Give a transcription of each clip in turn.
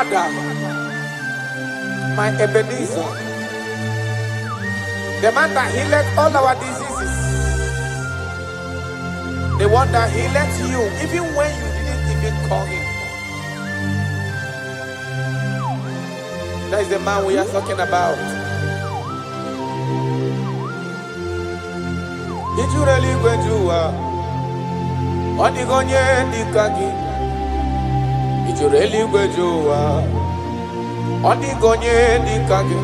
Father, my Ebenezer, the man that healed all our diseases, the one that healed you even when you didn't even call him. That is the man we are talking about. Did you really go to Onigonye Dikagi? Did you really go to Onigonye Dikagi?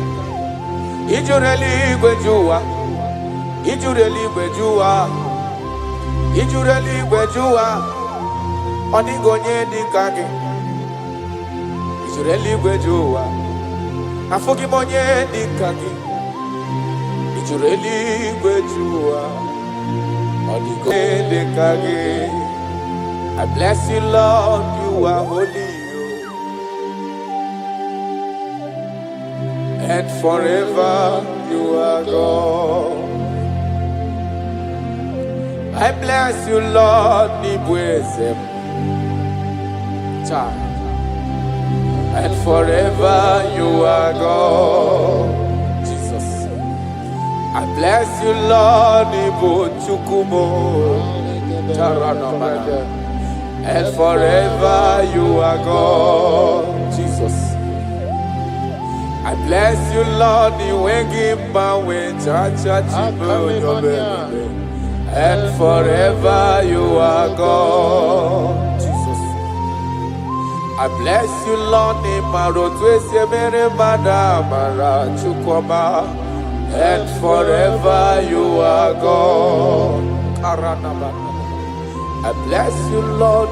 Did you really go to Did you really go to Did you really go to Onigonye Dikagi? Did you really go to Afogimonye Dikagi? Did you really go to I bless you, Lord, you are holy, and forever you are God. I bless you, Lord, and forever you are God. I bless you, Lord, and forever you are God, Jesus. I bless you, Lord, and forever you are God, Jesus. I bless you, Lord, and forever you are God. I bless you, Lord,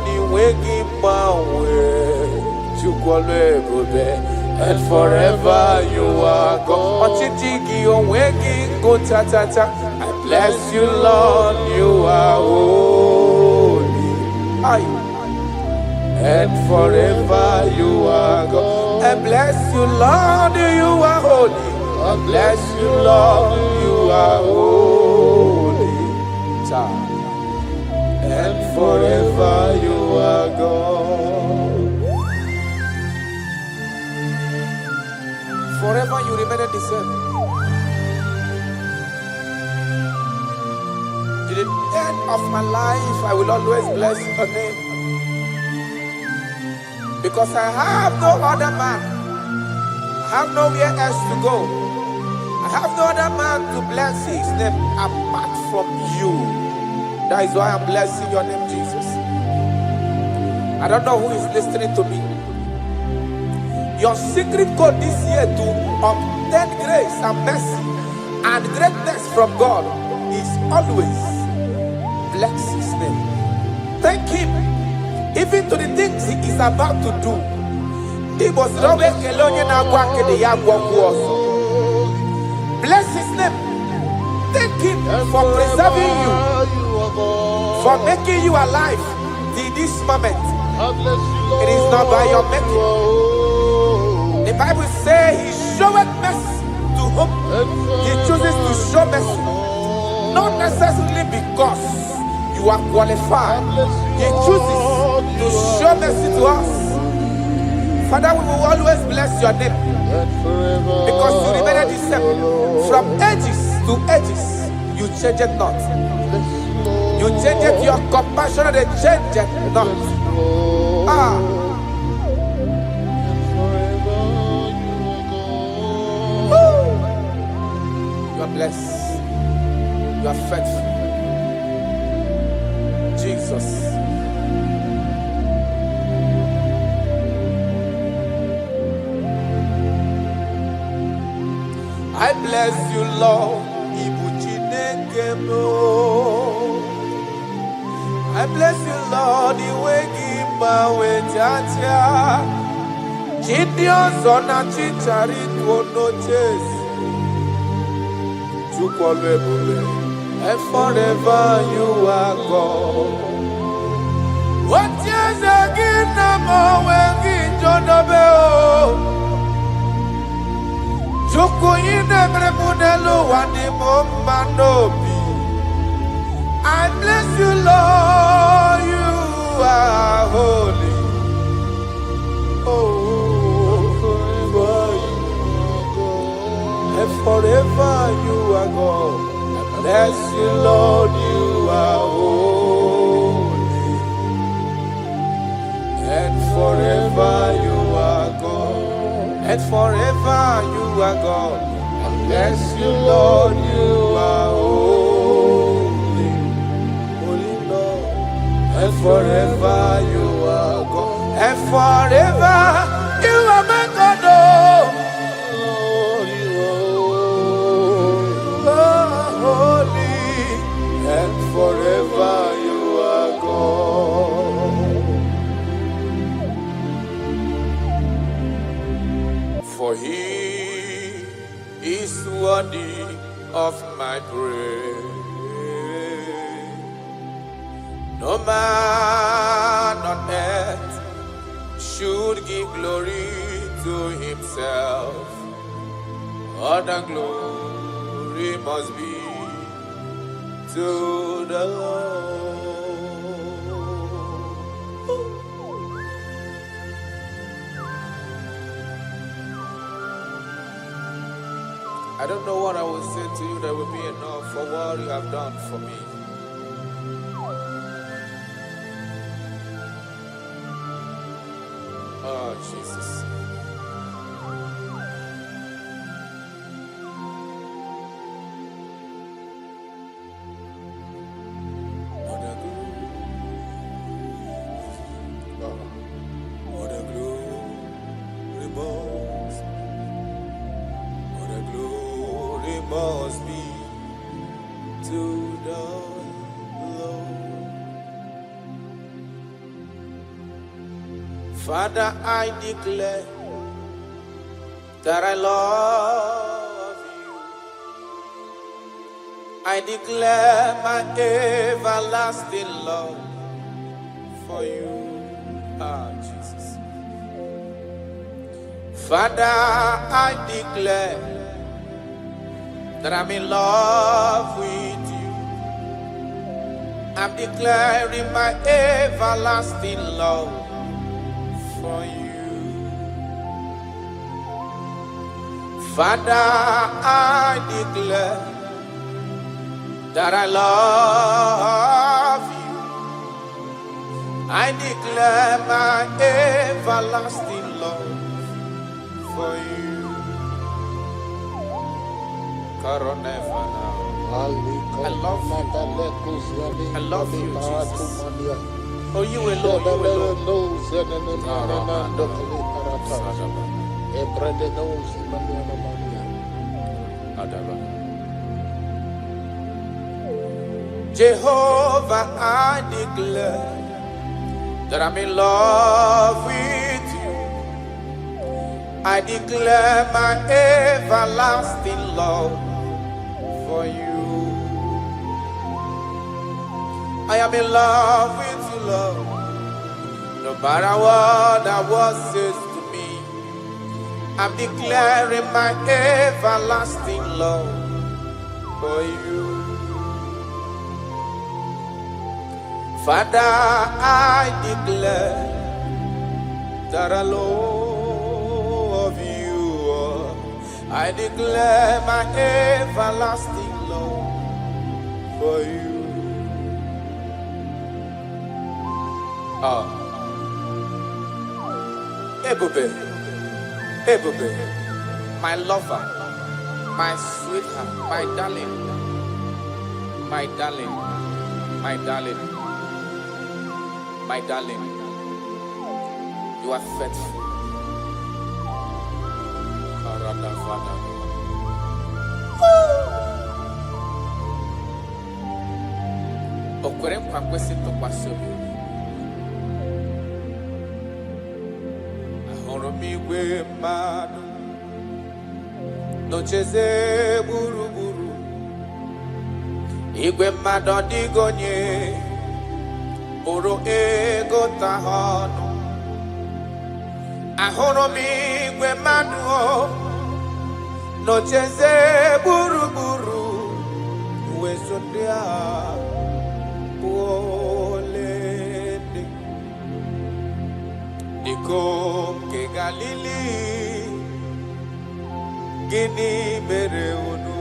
and forever you are God. I bless you, Lord, you are holy, and forever you are God. I bless you, Lord, you are holy. I bless you, Lord, you are holy, and forever you are God. Forever you remain the same. To the end of my life, I will always bless your name, because I have no other man. I have nowhere else to go. I have no other man to bless his name apart from you. That is why I'm blessing your name, Jesus. I don't know who is listening to me. Your secret code this year to obtain grace and mercy and greatness from God is always bless his name. Thank him even to the things he is about to do. Bless his name. Thank him for preserving you, for making you alive till this moment. It is not by your making. The Bible says he showeth mercy to whom he chooses to show mercy. Not necessarily because you are qualified. He chooses to show mercy to us. Father, we will always bless your name, because you remain the same. From ages to ages, you change it not. You change it, your compassion, they change it not. You are blessed. You are faithful. Jesus. I bless you, Lord. I bless you, Lord. And forever you are God. What is again? I bless you, Lord, you are holy. Oh, bless you, Lord, you are holy, and forever you are God, and forever you are God. I bless you, Lord, you are holy, holy Lord, and forever you are God, and forever you are my God. Lord, you are holy, and forever you are God. For he is worthy of my praise. No man on earth should give glory to himself. All the glory must be to the Lord. I don't know what I will say to you that will be enough for what you have done for me. Oh, Jesus. What a glory must be to the Lord. Father, I declare that I love you. I declare my everlasting love for you. Ah, Jesus. Father, I declare that I'm in love with you. I'm declaring my everlasting love for you. Father, I declare that I love you. I declare my everlasting love for you. I love you. I love you, Jesus. Oh, you alone, you alone. Jehovah, I declare that I'm in love with you. I declare my everlasting love for you. I am in love with you, Lord. No matter what the world says to me, I'm declaring my everlasting love for you. Father, I declare that I love you. I declare my everlasting love for you. Ebube, Ebube, my lover, my sweetheart, my darling, my darling, my darling, my darling, you are faithful. Okwere nkwa kwesị ntụkwasị obi. Ahụrụ m igwe mmadụ n'ocheze gburugburu. Igwe mmadụ ọdịghị onye bụrụ ego ta ha ọnụ. Ahụrụ m igwe mmadụ n'ocheze gburugburu. Uwezo ndị a olende Ikom ke Galili gini mere unu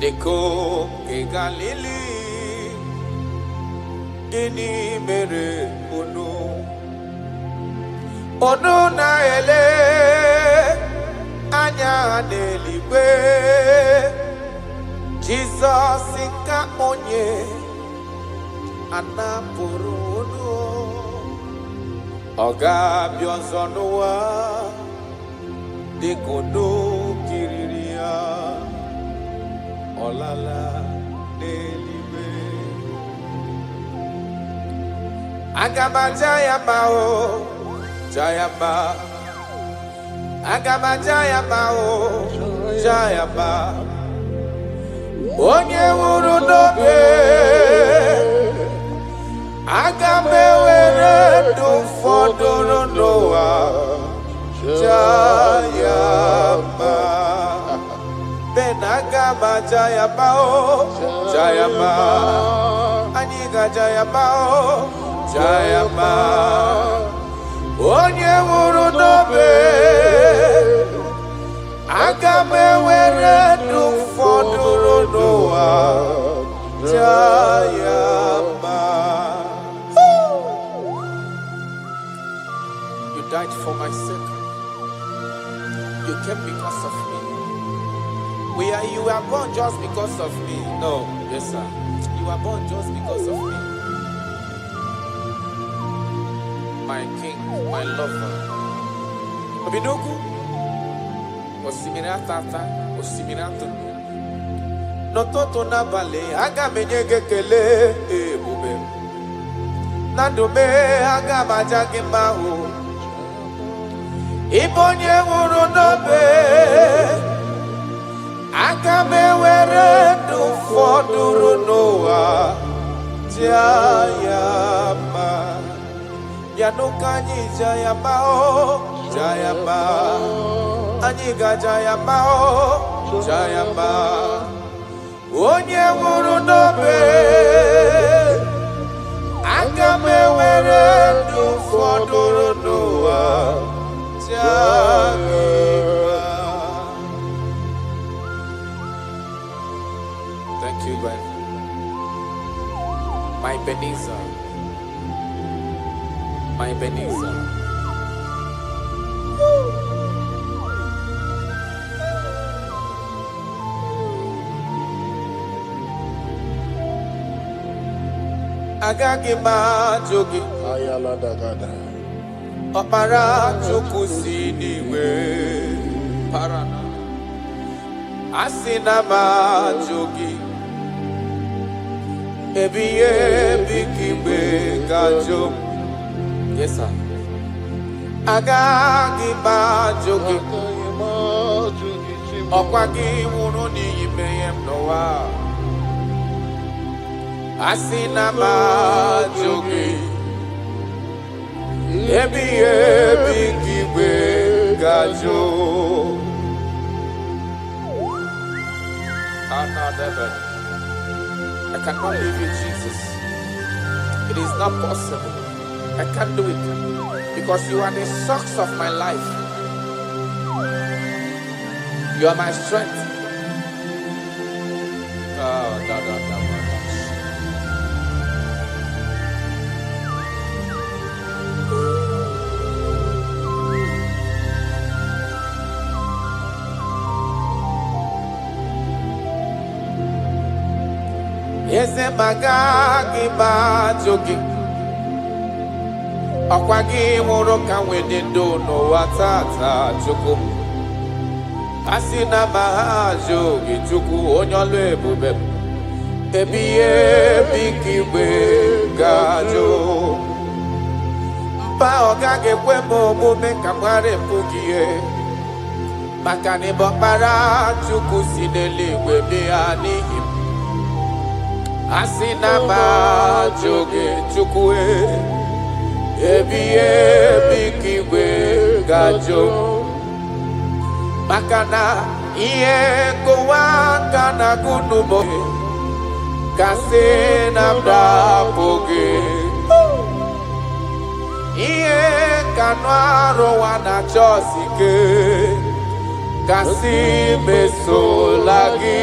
Deko ke Galili Gini mere Onu na ele Anya n'eluigwe Jesus ka onye anapụrụ onu Ọ ga-abịa ọzọ n'ụwa dịka onu kiriri ya ọlala n'eluigwe Aga m aja ya mma o Jayama Aga m aja ya mma o Jayama Onye nwụrụ n'obe Aga m ewere ndụ fọdụrụ n'ụwa Jayama Ben aga m aja ya mma o Jayama Anyị ga-aja ya mma o Jayama Onye nwụrụ n'obe Aga m ewere ndụ fọdụrụ n'ụwa Jayama You died for my sake. You came because of me. You were born just because of me. No, yes sir. You were born just because of me. My king, my lover. Obidoku, Osiminatata, Osiminato. Nototo na bale, aga menyege kele, Ebube. Nandume, aga majagi mahu. Ibonye wuru nobe, aga mewere du foduru noa, Jayama. Yanukanyi Jayama o Jayama Aniga Jayama o Jayama Onye nwụrụ n'obe Aga m ewere ndụ fọdụrụ n'ụwa Jayama Thank you, God. My Ebenezer My Ebenezer. Agagi majogi ayala dagada. Opara chukusi niwe parana. Asina majogi. Ebiye bikibe gajo. Yes, sir. Agagi majogi. Okwagi wunu ni imeyem noa. Asina majogi. Ebi kiwe gajo. Another. I cannot live with Jesus. It is not possible. I can't do it because you are the source of my life. You are my strength. Yese magagi majogi. Okwagi muroka wedindo no watata chukum. Asina majogi chuku onyolo ebube. Ebiye bikiwe gajo. Mpa ogage kwemo mume kamware mpugie. Makani bokpara chuku sineli webiani him. Asina majogi chukue. Ebiye bikiwe gajo. Makana iye kowakana kunubo. Kase namda poge. Iye kanwaro wana chosike. Kasi mesolagi.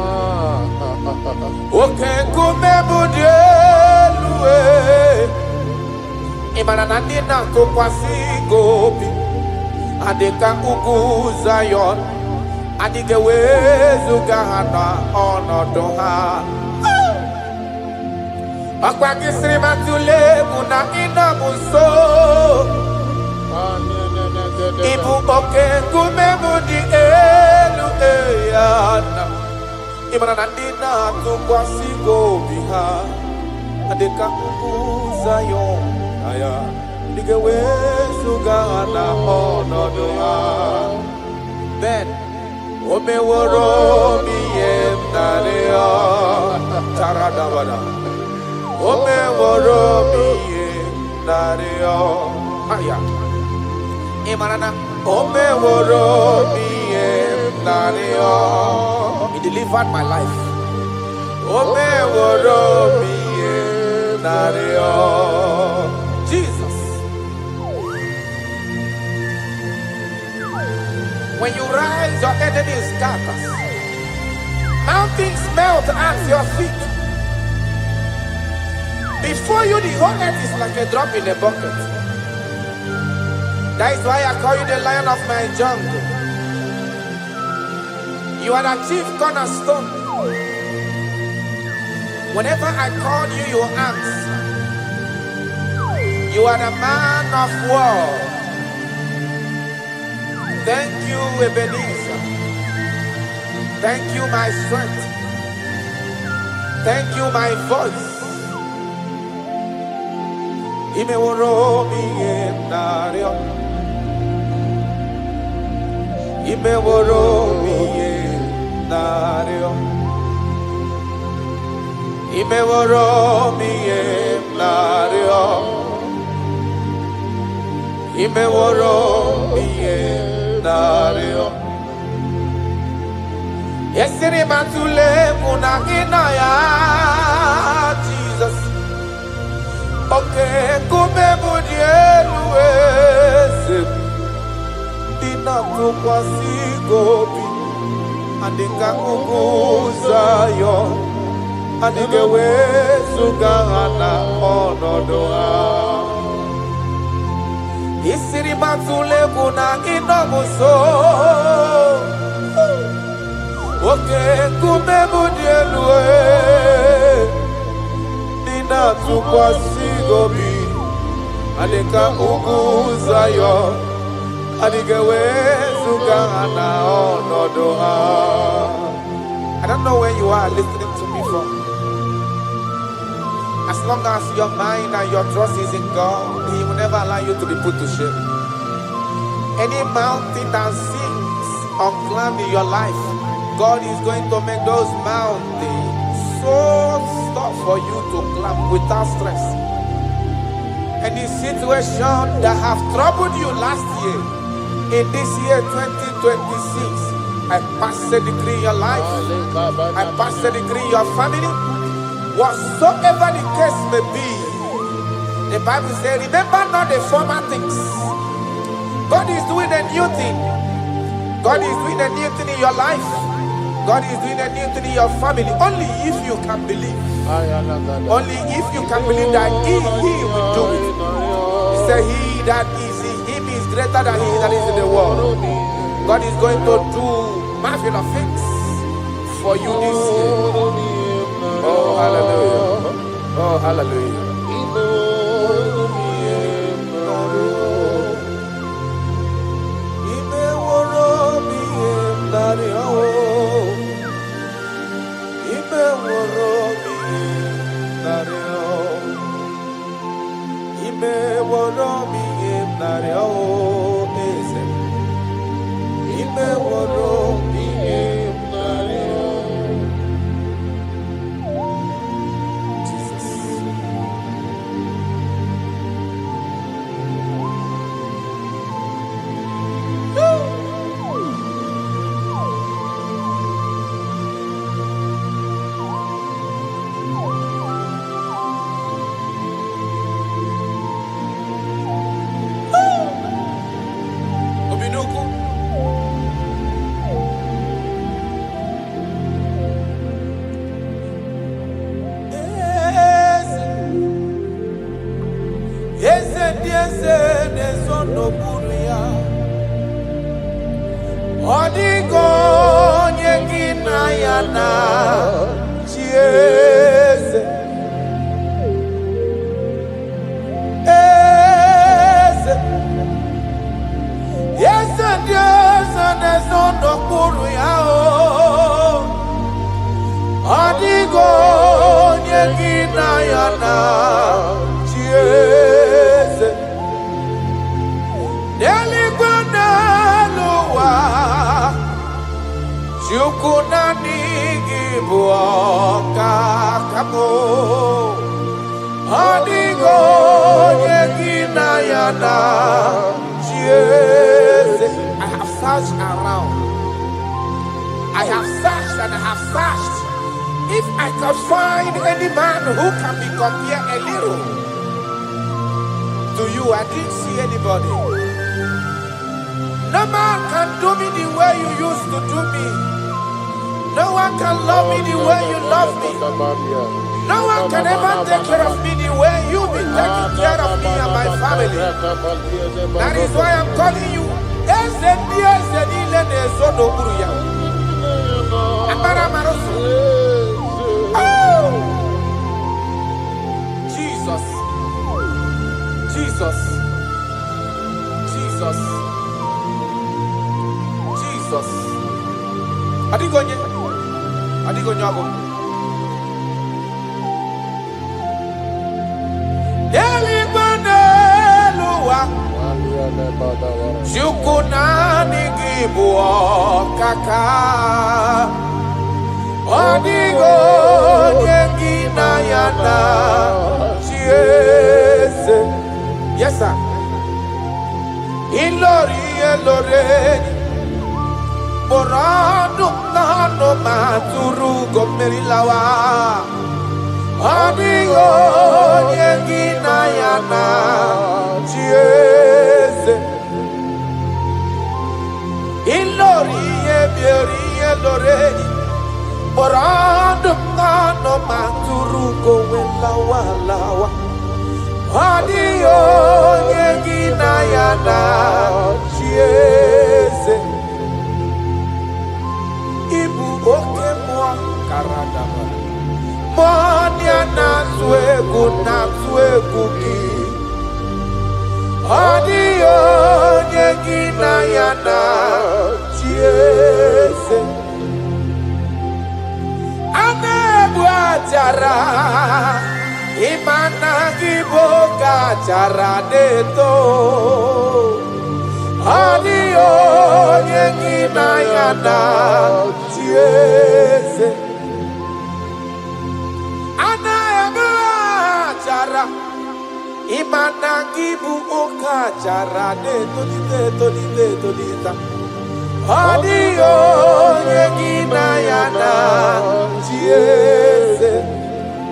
Oke kumebudelu imana nandina kukwasi gobi adeka ugu Zion adige wezuga hana onodo ha akwa kisiri matule muna inamuso ibu oke kumebudi elu eyana imana nandina tukwasi gobi ha adeka ugu Zion aya Nigewezugana ọnọdụ ya. Ben, o meworo mi ihe narị ya. Taradabada. O meworo mi ihe narị ya. Aya. Imarana. O meworo mi ihe narị ya. He delivered my life. O meworo mi ihe narị ya. Jesus. When you rise, your enemy scatters. Mountains melt at your feet. Before you, the whole earth is like a drop in a bucket. That is why I call you the lion of my jungle. You are the chief cornerstone. Whenever I call you, you answer. You are the man of war. Thank you, Ebenezer. Thank you, my strength. Thank you, my voice. Imeworo mi enario. Imeworo mi enario. Imeworo mi enario. Imeworo mi enario. Yesiri matule munagina ya Jesus. Okay, kume mudielwese. Dina tukwasi gobi. Andika kukuzayo. Andigewe sugana onodoa. Isiri matule munagina muso. Okay, kume mudielwe. Dina tukwasi gobi. Andika kukuzayo. Andigewe sugana onodoa. I don't know where you are listening to me from. As long as your mind and your trust is in God, He will never allow you to be put to shame. Any mountain that seems unclimbed in your life, God is going to make those mountains so tough for you to climb without stress. Any situation that have troubled you last year, in this year 2026, I pass a decree in your life. I pass a decree in your family. Whatsoever the case may be, the Bible says, remember not the former things. God is doing a new thing. God is doing a new thing in your life. God is doing a new thing in your family. Only if you can believe. Only if you can believe that He will do it. He said, He that is in Him is greater than he that is in the world. God is going to do marvelous things for you this year. Oh, hallelujah. Oh, hallelujah. Chukunani gibuoka kamo Adigo yegina yana Jesus. I have searched around. I have searched and I have searched. If I could find any man who can be compared a little to you, I didn't see anybody. No man can do me the way you used to do me. No one can love me the way you love me. No one can ever take care of me the way you've been taking care of me and my family. That is why I'm calling you. Oh! Jesus. Jesus. Jesus. Jesus. Adigonye. Adigonye ago. Chukunani gibuo kaka Odigo yengina yana Jesus. Yes sir. Ilori elore Borado nano maturu gomerilawa Odigo yengina yana Jesus. Ilorie biorie loreni Borado nano maturu gomelawa lawa Adio yengina yana Jesus. Ibu oke mwa karadaba Monia na zwegu ki Adio yengina yana Jesus. Anebu ajara Imana giboga jara deto Adio yengina yana Jesus. Anebu ajara Imana giboga jara deto lita Adio yengina yana Jesus.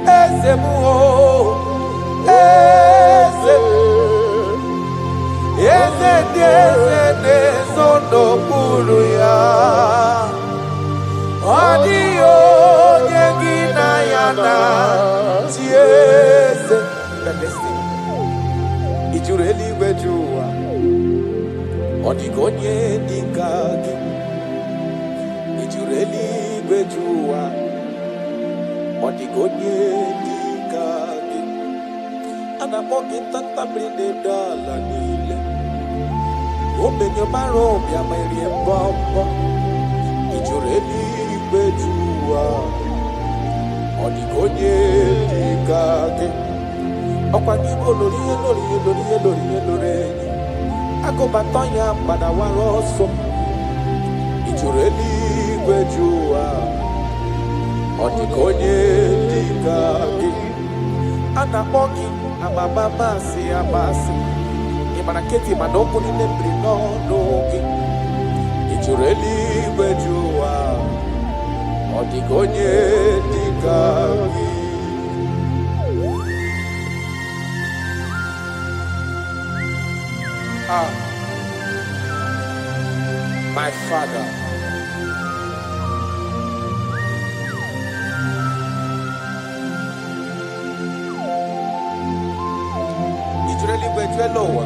Eze muo Eze sono kuru ya Adio yengina yana Jesus. Ijureli gwejua Odigonye dikagi Ijureli gwejua Odigonye dikagi Anamogi tata brinde dala nile Obenyo maro bia mairie bombo Ijureli gwejua Odigonye dikagi Okwangibo loriye Akobatonya badawaroso Ijureli gwejua Odigonye dikagi Anamogi amamamasi amasi Imanaketi manoko ni nembri nogi Ijureli gwejua Odigonye dikagi. My Father, Ijureli gwejuelowa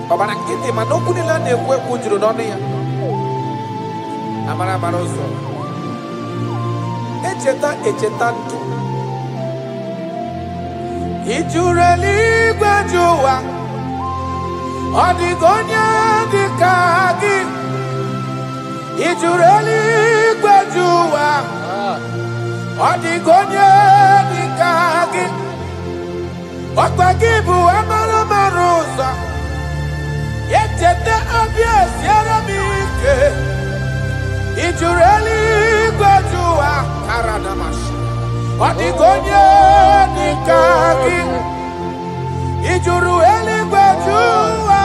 Babana kiti manoku nila nekwe kujuru noni ya Amara maroso Echeta ntu Ijureli gwejuwa Odigonye dikagi Ijureli gwejuwa Odigonye dikagi Okwagibu amara marosa Yechete abia siara mike Ijureli gwejua karadamash. Odigonye nikagi. Ijureli gwejua.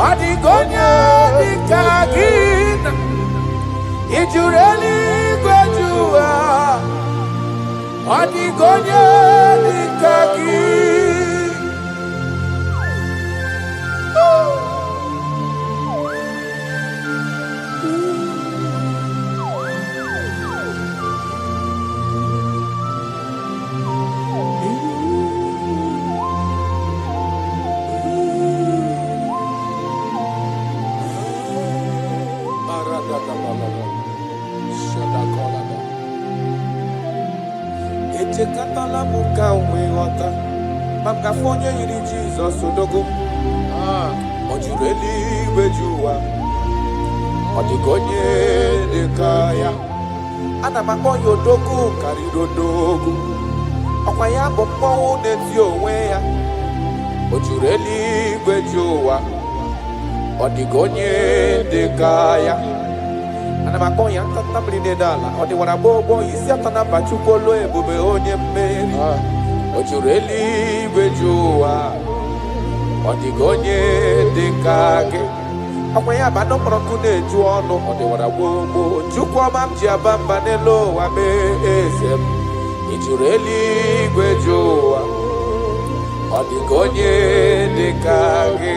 Odigonye nikagi. Ijureli gwejua. Odigonye nikagi. Etekatala muka uwewata. Makafonye yiri Jesus odogo. Ojureli gwejua. Odigonye dekaya. Ana makonyo dogu karidodogu. Okwaya bombo neti oweya. Ojureli gwejua. Odigonye dekaya. Ana makonya tatabli nedala. Odi wanabobo isi atana bachukolo ebube onye mmeri. Ojureli gwejua. Odigonye dekage. Okwaya bado prokune juono. Odi wanabobo chukwa mamji abamba nelo wabe ezem. Ijureli gwejua. Odigonye dekage.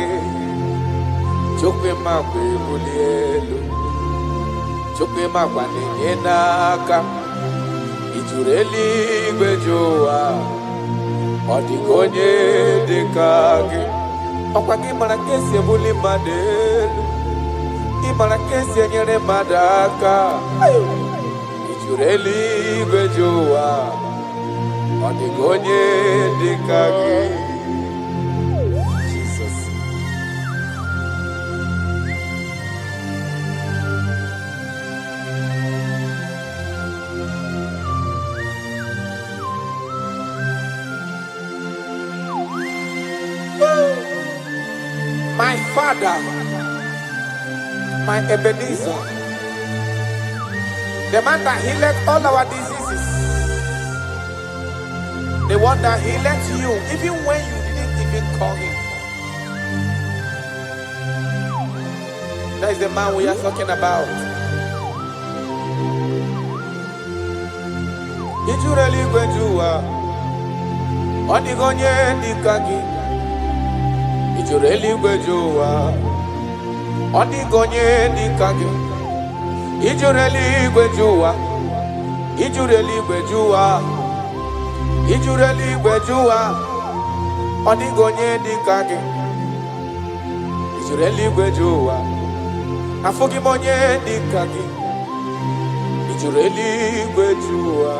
Chukwe makwe bulielu. Chukwe makwa nenyenaka. Ijureli gwejua. Odigonye dekage. Okwagi marakesi ebuli madelu. Imarakesi enyere madaka. Ijureli gwejua. Odigonye dekage. My Father, my Ebenezer, the man that healed all our diseases, the one that healed you even when you didn't even call him. That is the man we are talking about. Ijureli gwejua. Odigonye nikagi. Ijureli gwejua. Odigonye nikagi. Ijureli gwejua. Ijureli gwejua. Ijureli gwejua. Odigonye nikagi. Ijureli gwejua. Afogimonye nikagi. Ijureli gwejua.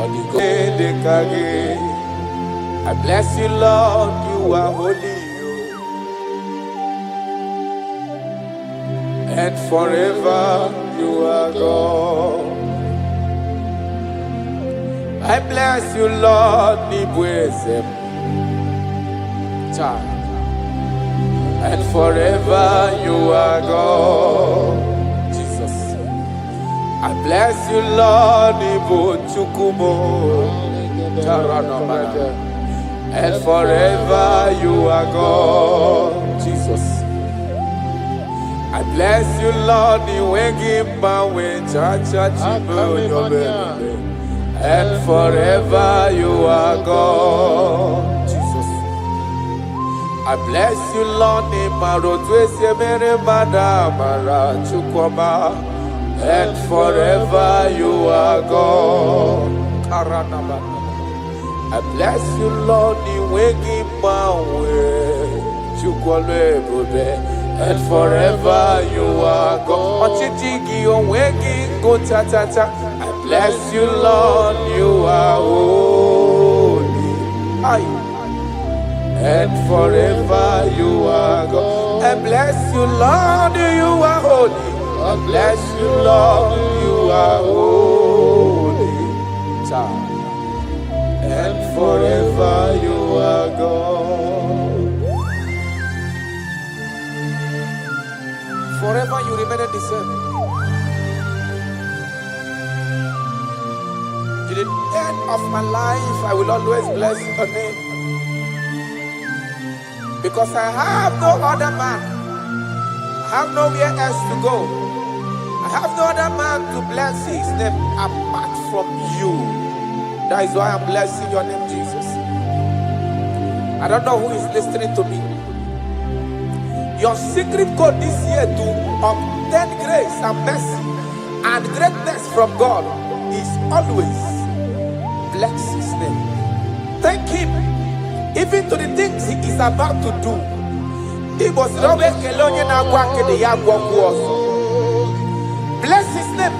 Odigonye nikagi. I bless you, Lord, you are holy, and forever you are God. I bless you, Lord, and forever you are God. Jesus. I bless you, Lord, and forever you are God, Jesus. I bless you, Lord, and forever you are God, Jesus. I bless you, Lord, and forever you are God. I bless you, Lord, and forever you are God. I bless you, Lord, you are holy, and forever you are God. I bless you, Lord, you are holy. I bless you, Lord, you are holy, and forever you are God. Forever you remained the same. To the end of my life, I will always bless your name. Because I have no other man. I have nowhere else to go. I have no other man to bless his name apart from you. That is why I'm blessing your name, Jesus. I don't know who is listening to me. Your secret code this year to obtain grace and mercy and greatness from God is always bless his name. Thank him even to the things he is about to do. It was always bless his name.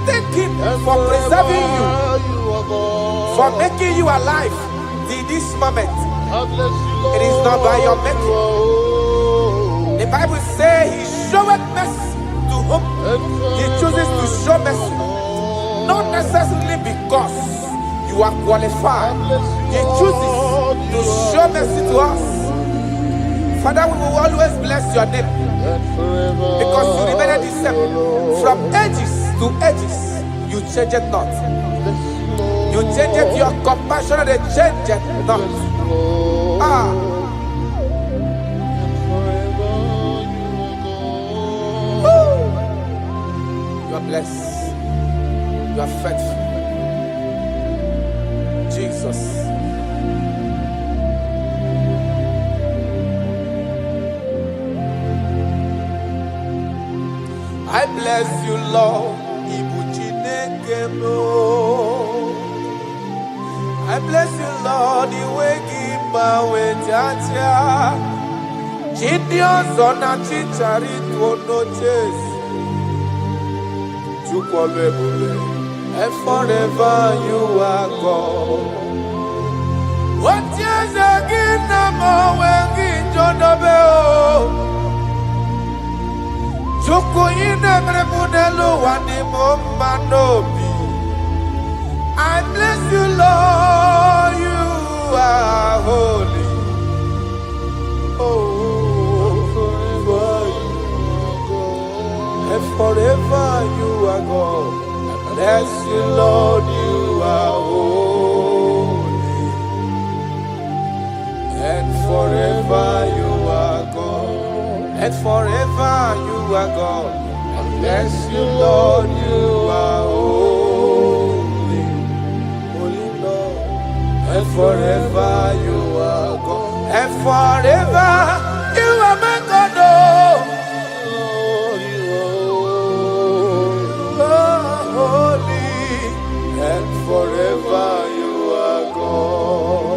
Thank him for preserving you, for making you alive till this moment. It is not by your making. The Bible says he showeth mercy to whom he chooses to show mercy. Not necessarily because you are qualified. He chooses to show mercy to us. Father, we will always bless your name because you remain the same. From ages to ages, you change it not. You change it, your compassion, and they change it not. You are blessed. You are faithful. Jesus. I bless you, Lord. I bless you, Lord. The way give my way, Jaja. Gideon's on a chichari to no chase. And forever you are God. What years again, I'm always John Abel. Joko in every modelo and the Momanobi. I bless you, Lord, you are holy. And forever you are God. I bless you, Lord, you are holy. And forever you are God. And forever you are God. I bless you, Lord, you are holy. Holy Lord. And forever you are God. And forever you are my God. Forever you are God.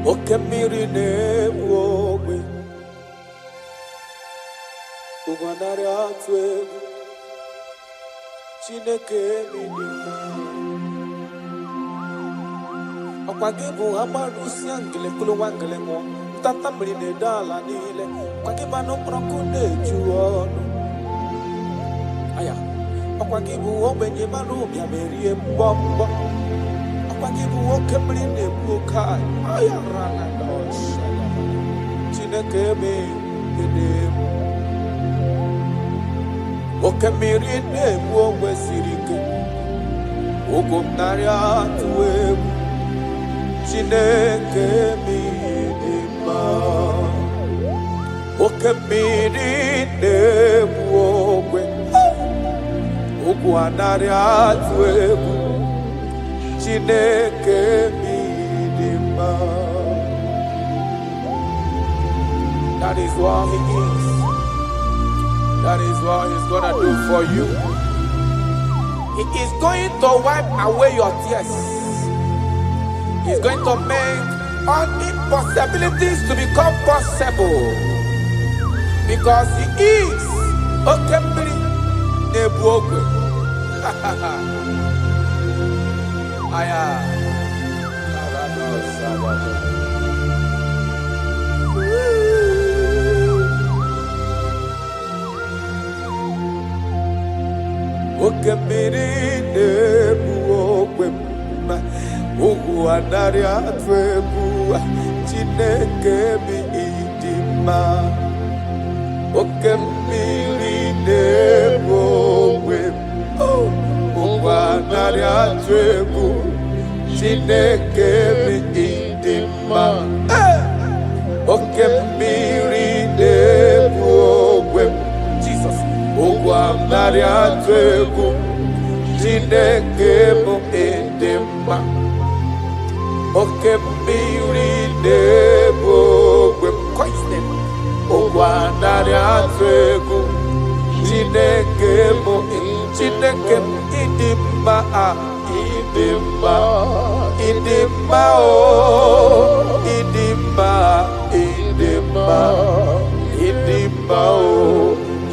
Okemiri nebuwe Uganari atwe Chineke minima Okwagibu amarusi angele kulu wangele mo Tata mrine dala nile Kwagiba no prokune juono Aya Okwagibu obenye marubia merie mbombo Okwagibu okemrine bukai Aya rana dosha Chineke minima Okemiri nebu onwe sirike Ugumnari atwe Chineke minima Okemiri nebu onwe Ugwanari atwe Chineke minima. That is what he is. That is what he's gonna do for you. He is going to wipe away your tears. He's going to make all impossibilities to become possible. Because he is Okemiri Nebuogwe. Jesus.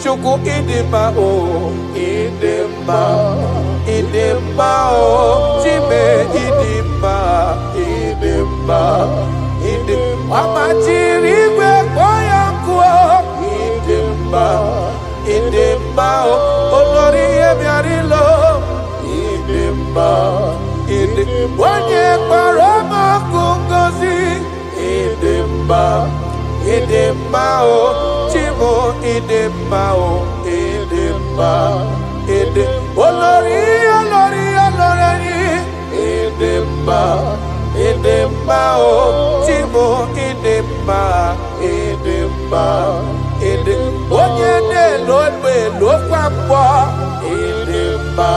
Chuku idima o, idima, idima o, chime idima, idima, idima. Amachiri we koyanku o, idima, idima o, olori ebiarilo, idima, idima. Wanye parama kungozi, idima, idima o. Chimo idema o idema ide olori olori olori idema idema o chimo idema idema ide onye ne lo pe lo papo idema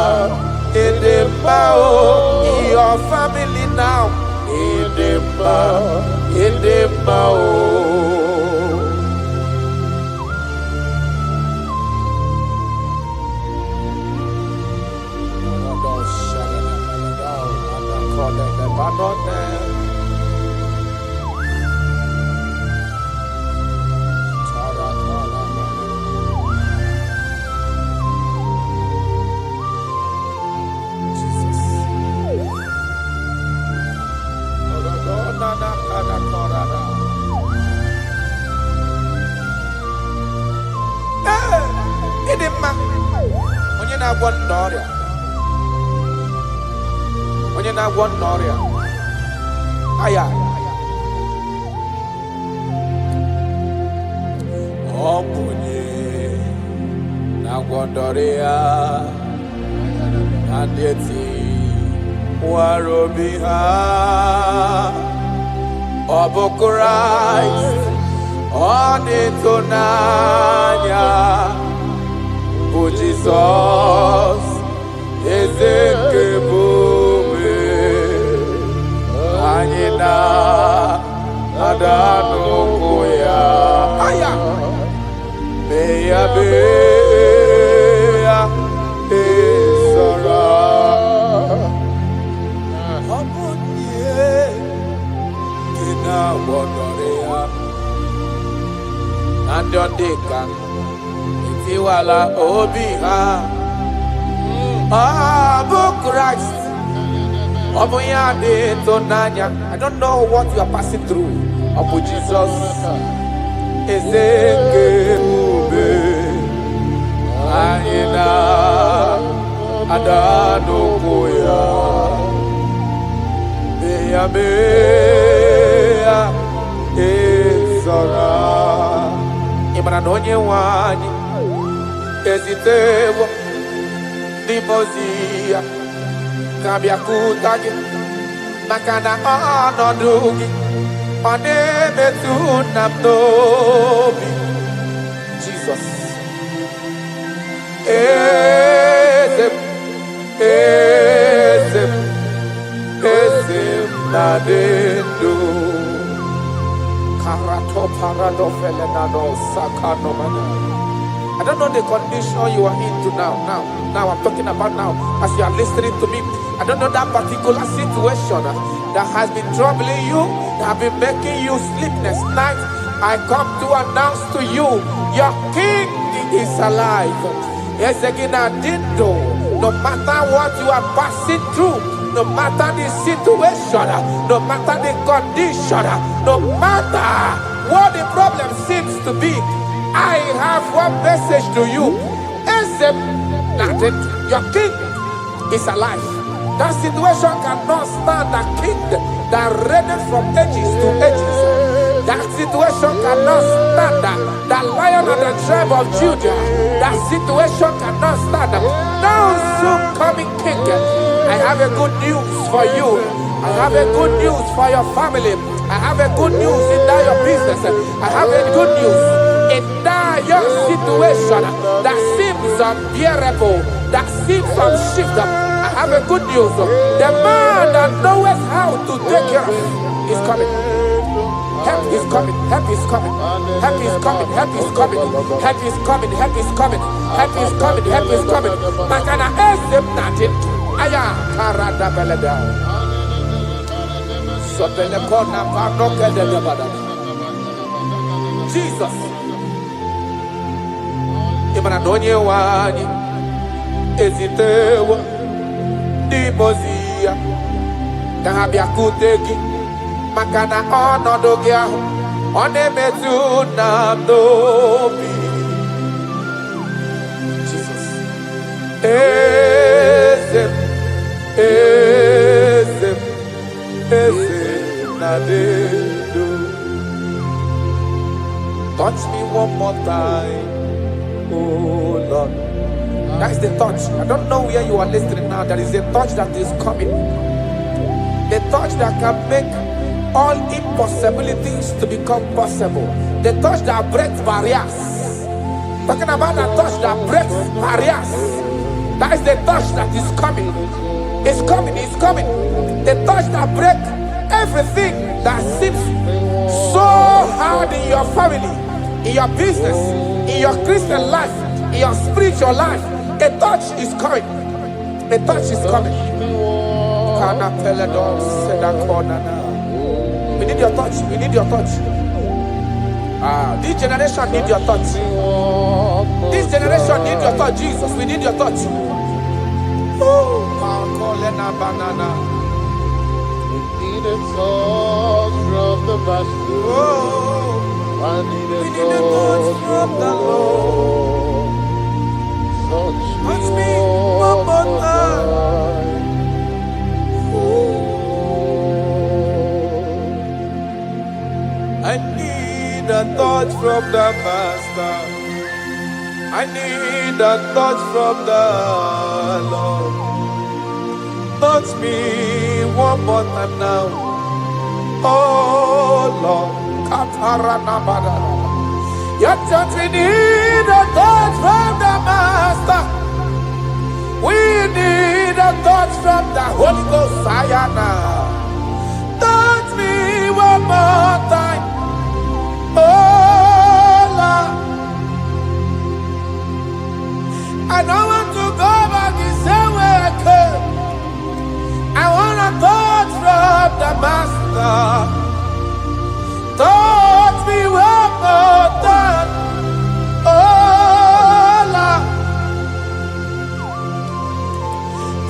idema o your family now idema idema o. Onye na-agwọ n'ọrịa aya ọ bụ onye na-agwọ n'ọrịa na ndị eti nwara obi ha ọ bụ Kraịst ọ na-eto n'anya bụ Jizọs eze nke Ebube anyị na-ada n'ụkwụ ya mee ya esara ọ bụ ihe gị na-agwọdọrọ ya na ndị ọ dị ka etiwala obi ha bụ Christ. I don't know what you are passing through. Abu Jesus is Ebube. Aina adano koya. Beya esara. Imana nonye wani ezitewo. Dimozia kabia kutagi makana onodugi onemetu namnobi Jesus Ezem nadendo karato parado felenado sakano mana. I don't know the condition you are into now. Now I'm talking about now. As you are listening to me, I don't know that particular situation that has been troubling you, that have been making you sleepless nights. I come to announce to you, your King is alive. Yes, again, I did know. No matter what you are passing through, no matter the situation, no matter the condition, no matter what the problem seems to be, I have one message to you. Your king is alive. That situation cannot stand a king that reigned from ages to ages. That situation cannot stand the lion of the tribe of Judah. That situation cannot stand. Now soon coming king, I have a good news for you. I have a good news for your family. I have a good news in that your business. I have a good news in that your situation that seems unbearable, that seems unshifted. I have a good news. The man that knows how to take care of is coming. Help is coming. Help is coming. Help is coming. Help is coming. Help is coming. Help is coming. Help is coming. Help is coming. Makana esem natin. Aya karada belada. Sopele kona panoke de debada. Jesus. Imana donye wani ezitewa di mozia kahabia kuteki makana onodo gị ahụ ọ na-emetụ na n'obi. Jesus. Eze na dedo. Touch me one more time, oh Lord. That's the touch. I don't know where you are listening now. There is a touch that is coming. The touch that can make all impossibilities to become possible. The touch that breaks barriers. Talking about the touch that breaks barriers. That is the touch that is coming. It's coming, it's coming. The touch that breaks everything that seems so hard in your family, in your business, in your Christian life, in your spiritual life. A touch is coming. A touch is coming. We need your touch. We need your touch. This generation needs your touch. This generation needs your touch, Jesus. We need your touch. Banana. We need a touch from the master. I need a touch from the Lord. Touch me one more time. I need a touch from the Master. I need a touch from the Lord. Touch me one more time now. Oh Lord. Your touch, we need a touch from the Master. We need a touch from the Holy Ghost. Sayana. Touch me one more time. Oh Lord, I don't want to go back the same way I came. I want a touch from the Master. Touch me one more time. Oh Lord,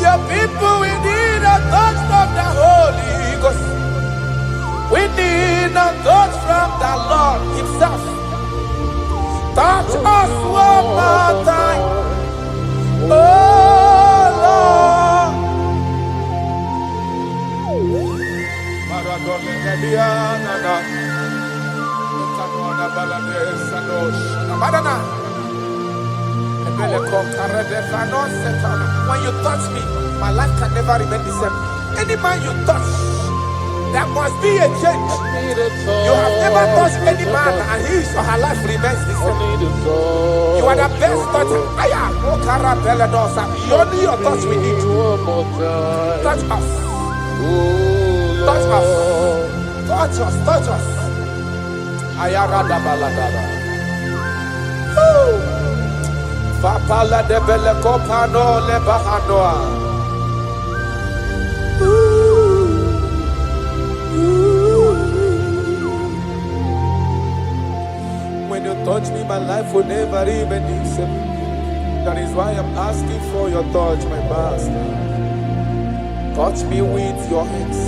your people, we need a touch from the Holy Ghost. We need a touch from the Lord Himself. Touch us one more time. Oh Lord. When you touch me, my life can never remain the same. Any man you touch, there must be a change. You have never touched any man and his or her life remains the same. You are the best toucher. Only your touch we need. Touch us. Touch us. Touch us. Touch us. Fapala de bele kopano le bahanoa. When you touch me, my life will never even be the same. That is why I'm asking for your touch, my Master. Touch me with your hands,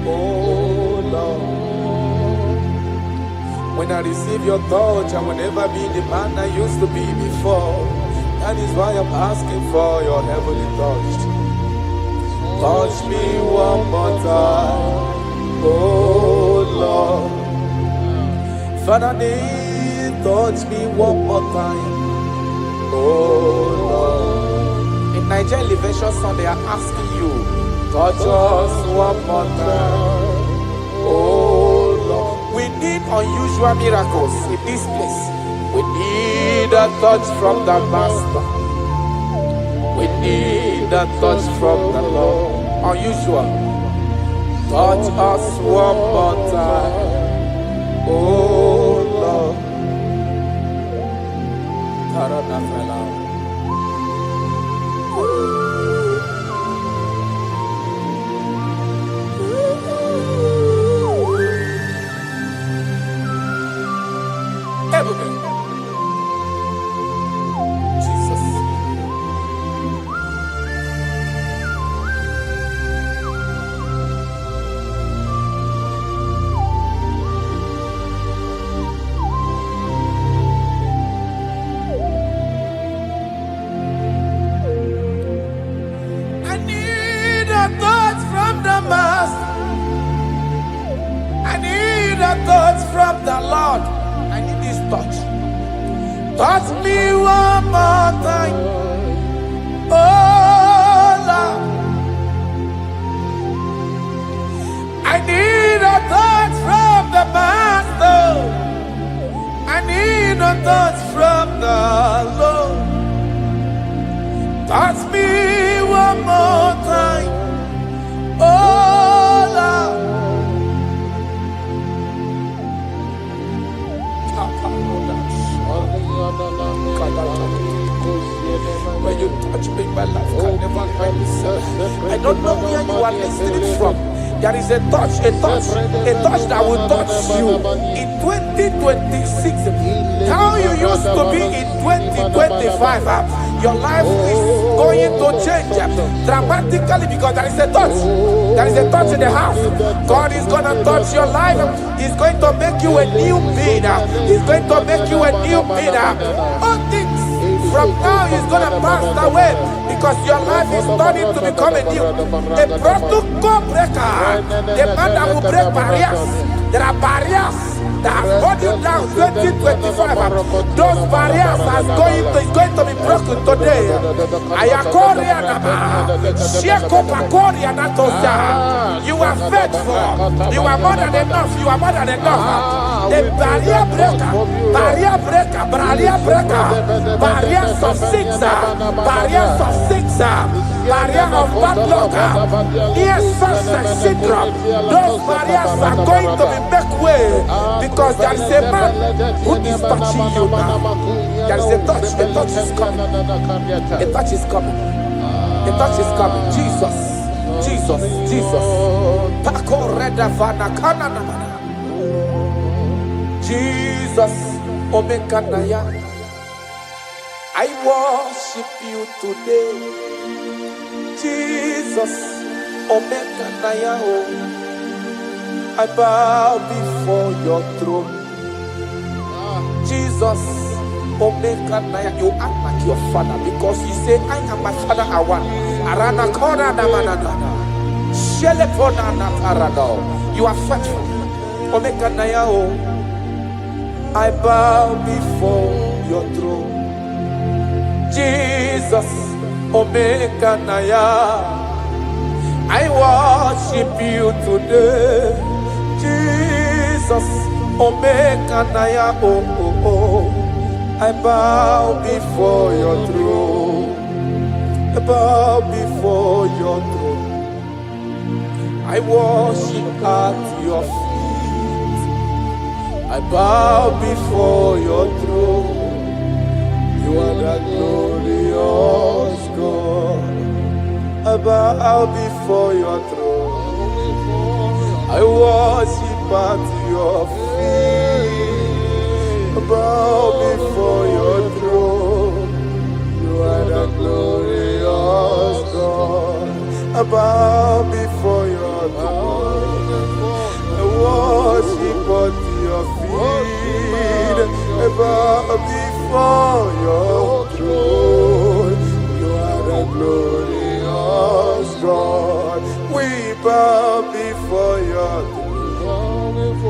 oh Lord. When I receive your touch, I will never be the man I used to be before. That is why I'm asking for your heavenly touch. Touch me one more time, oh Lord. Father, touch me one more time, oh Lord. In Nigerian Elevation Song, they are asking you, touch us one more time, oh Lord. We need unusual miracles in this place. We need a touch from the Master. We need a touch from the Lord. Unusual. Touch us one more time, oh Lord. Ebube. Jesus. I need a touch from the Master. I need a touch from the Lord. I need this touch. Touch me one more time, oh Lord. I need a touch from the Master. I need a touch from the Lord. Touch me one more time, oh Lord. When you touch me, my life can never find itself. I don't know where you are listening from. There is a touch that will touch you in 2026. How you used to be in 2025, your life is going to change dramatically because there is a touch. There is a touch in the house. God is going to touch your life. He's going to make you a new being. He's going to make you a new being. All things from now is going to pass away because your life is starting to become a new. A protocol breaker. The man that will break barriers. There are barriers that have brought you down 2025. Those barriers are going to be broken today. You are faithful. You are more than enough. You are more than enough. The barrier breaker, barrier breaker, barrier breaker, barriers of six, barriers of six, barrier of bad luck, near success syndrome. Those barriers are going to be make way because there is a man who is touching you now. There is a touch is coming. A touch is coming. A touch is coming. Jesus, Jesus, Jesus. Jesus, Omekanaya. I worship you today. Jesus, Omekanaya. I bow before your throne. Jesus, Omekanaya. You act like your father because you say, I am my father, I want. Arana Kona Namanana. Shelepona Natarado. You are faithful. Omekanaya. I bow before your throne. Jesus, Omekanaya. I worship you today. Jesus, Omekanaya. Oh, oh, oh. I bow before your throne. I bow before your throne. I worship at your feet. I bow before your throne. You are the glorious God. I bow before your throne. I worship at your feet. I bow before your throne. You are the glorious God. I bow before your throne. I worship at your feet. I bow before your throne. You are the glorious God. We bow before your throne.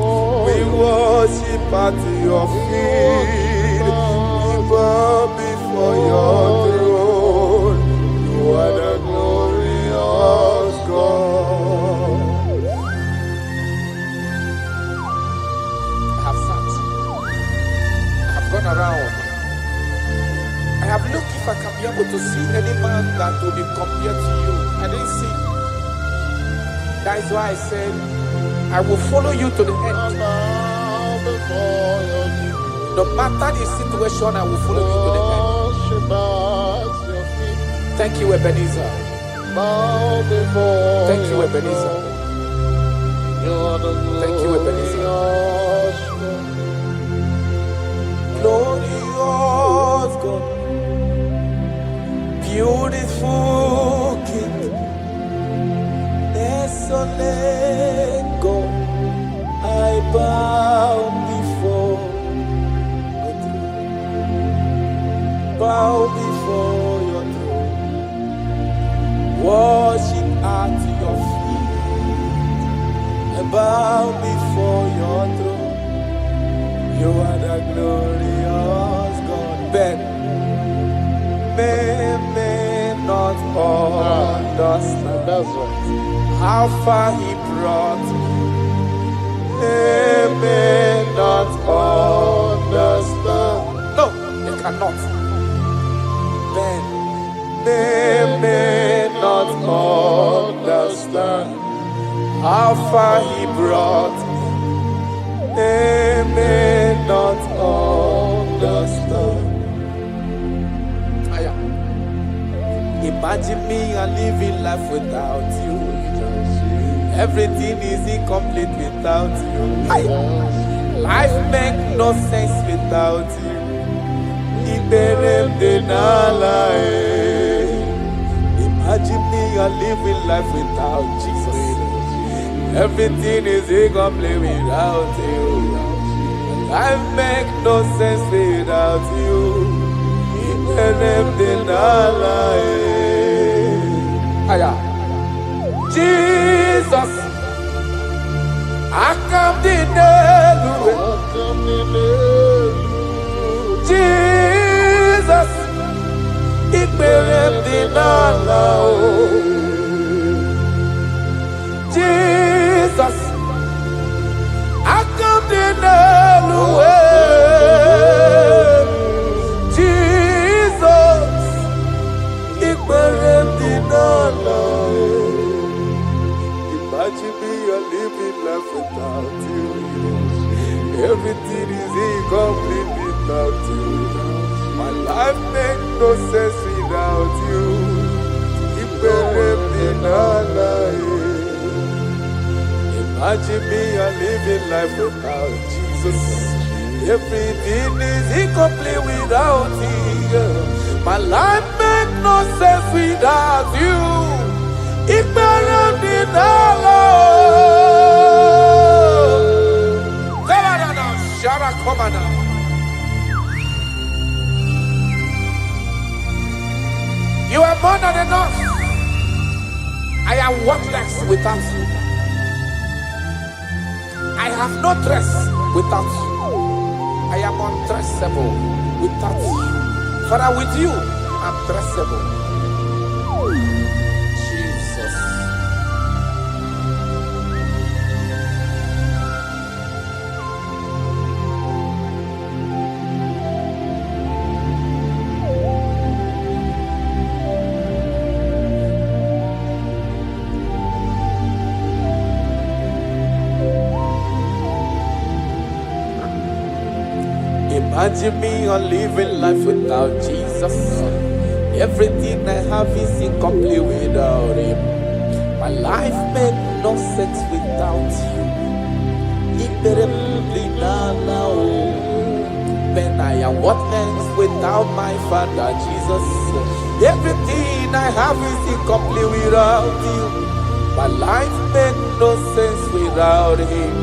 We worship at your feet. We bow before your throne. You are the glorious God. I have sat. I have gone around. I have looked if I can be able to see any man that will be compared to you. I didn't see. That is why I said, I will follow you to the end. No matter the situation, I will follow you to the end. Thank you, Ebenezer. Thank you, Ebenezer. Thank you, Ebenezer. Glorious God, beautiful King, desolate God, I bow before your throne. Bow before your throne. Worship at your feet. I bow before your throne. You are the glorious God. Ben may not understand. That's right. How far he brought me. They may not understand. No, they cannot. Then they may not understand how far he brought me. They may not understand. Imagine me and living life without you. Everything is incomplete without you. Life makes no sense without you. Imagine me and living life without Jesus. Everything is incomplete without you. Life makes no sense without you. Jesus, I come in Jesus, it Jesus, I come in Imagine me living life without you. Everything is incomplete without you. My life makes no sense without you. Imagine me living life without Jesus. Everything is incomplete without you. My life makes no sense without you. You are more than enough. I am worthless without you. I have no dress without you. I am undressable without you. Father, with you, I'm dressable. Jesus. Imagine me on living life without Jesus. Everything I have is incomplete without Him. My life made no sense without you. When I am worthless without my Father Jesus. Everything Everything I have is incomplete without you. My life makes no sense without him.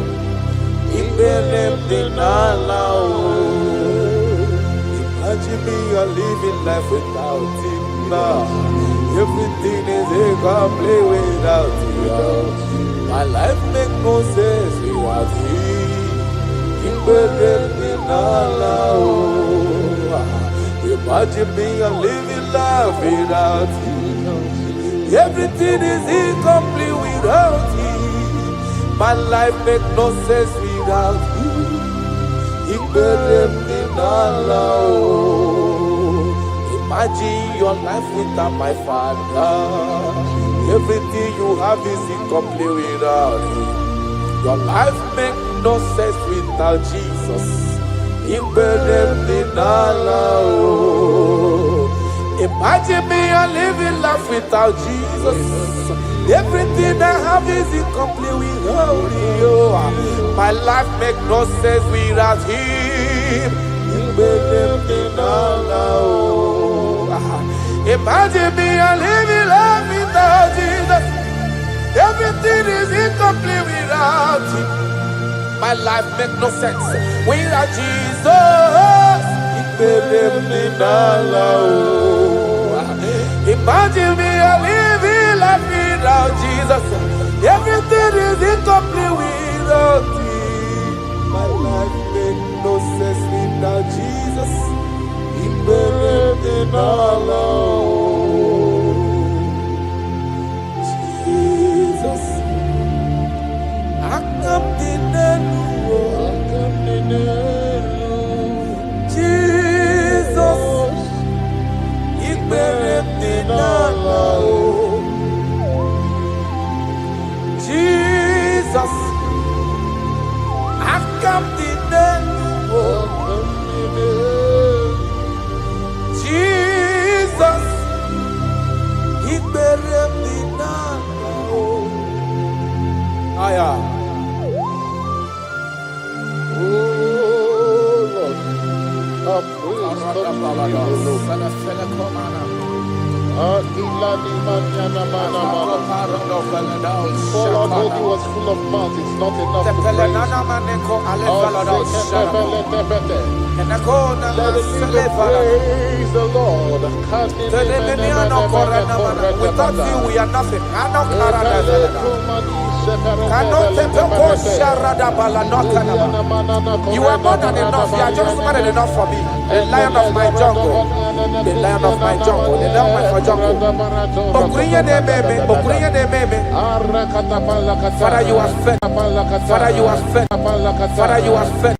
Imagine me a living life without him now. Everything is incomplete without you. My life makes no sense without him. Imagine me a living life without you. Everything is incomplete without you. My life makes no sense without you. Imagine your life without my Father. Everything you have is incomplete without him. Your life makes no sense without Jesus. Imagine me a living life without Jesus. Everything I have is incomplete without you. My life makes no sense without him. Imagine me a living life without Jesus. Everything is incomplete without him. My life makes no sense without Jesus. Imagine me a living life without Jesus. Everything is incomplete without him. My life makes no sense without Jesus. Jesus, I come to Jesus, Jesus, I come to Jesus, Aya. Paul told he was full of mouth, it's not enough to praise. Praise the Lord. Without you, we are nothing. You are more than enough. You are just more than enough for me. The lion of my jungle. The lion of my jungle. The lion of my jungle. Father, you are fed. Father, you are fed. Father, you are fed.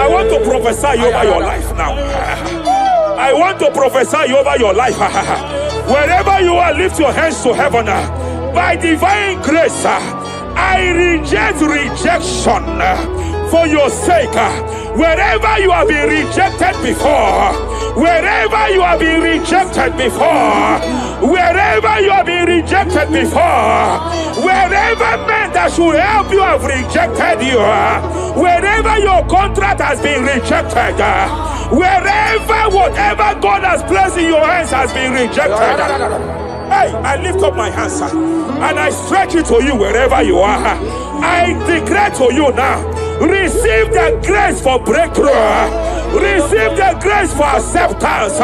I want to prophesy over your life now. I want to prophesy over your life. Wherever you are, lift your hands to heaven. By divine grace, I reject rejection for your sake. Wherever you have been rejected before, wherever you have been rejected before, wherever you have been rejected before, wherever men that should help you have rejected you, wherever your contract has been rejected, wherever whatever God has placed in your hands has been rejected. Hey, I lift up my hands and I stretch it to you wherever you are. I declare to you now, receive the grace for breakthrough. Receive the grace for acceptance.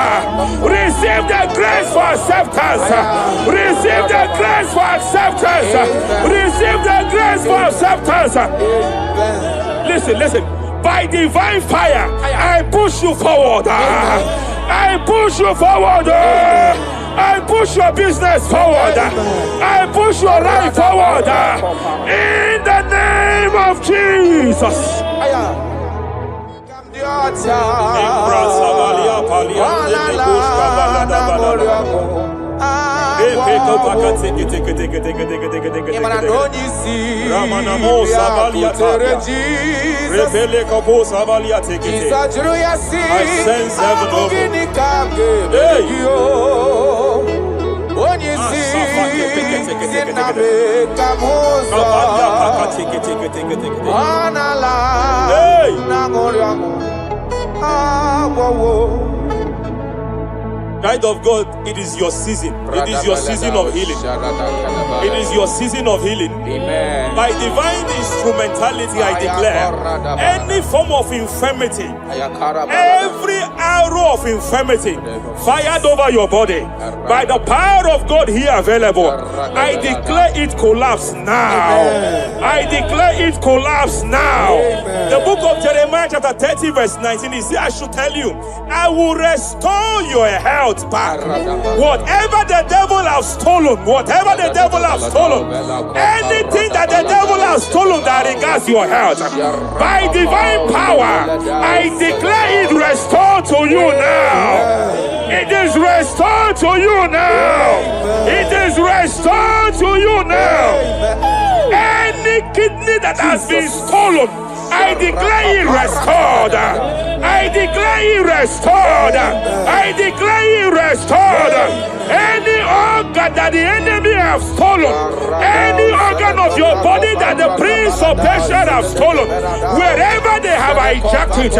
Receive the grace for acceptance. Receive the grace for acceptance. Receive the grace for acceptance. Listen. By divine fire, I push you forward. I push you forward. I push your business forward. I push your life forward. In the name of Jesus. I sense heaven open. Child of God, it is your season. It is your season of healing. It is your season of healing. Amen. By divine instrumentality, I declare any form of infirmity, every arrow of infirmity fired over your body, by the power of God here available, I declare it collapse now. I declare it collapse now. The book of Jeremiah chapter 30 verse 19 is here. I should tell you, I will restore your health back. Whatever the devil has stolen, whatever the devil has stolen, anything that the devil has stolen that regards your health, by divine power, I declare it restored to you now. It is restored to you now. It is restored to you now. Any kidney that has been stolen, I declare it restored. I declare it restored. I declare it restored. Any organ that the enemy have stolen, any organ of your body that the prince of Persia have stolen, wherever they have hijacked it,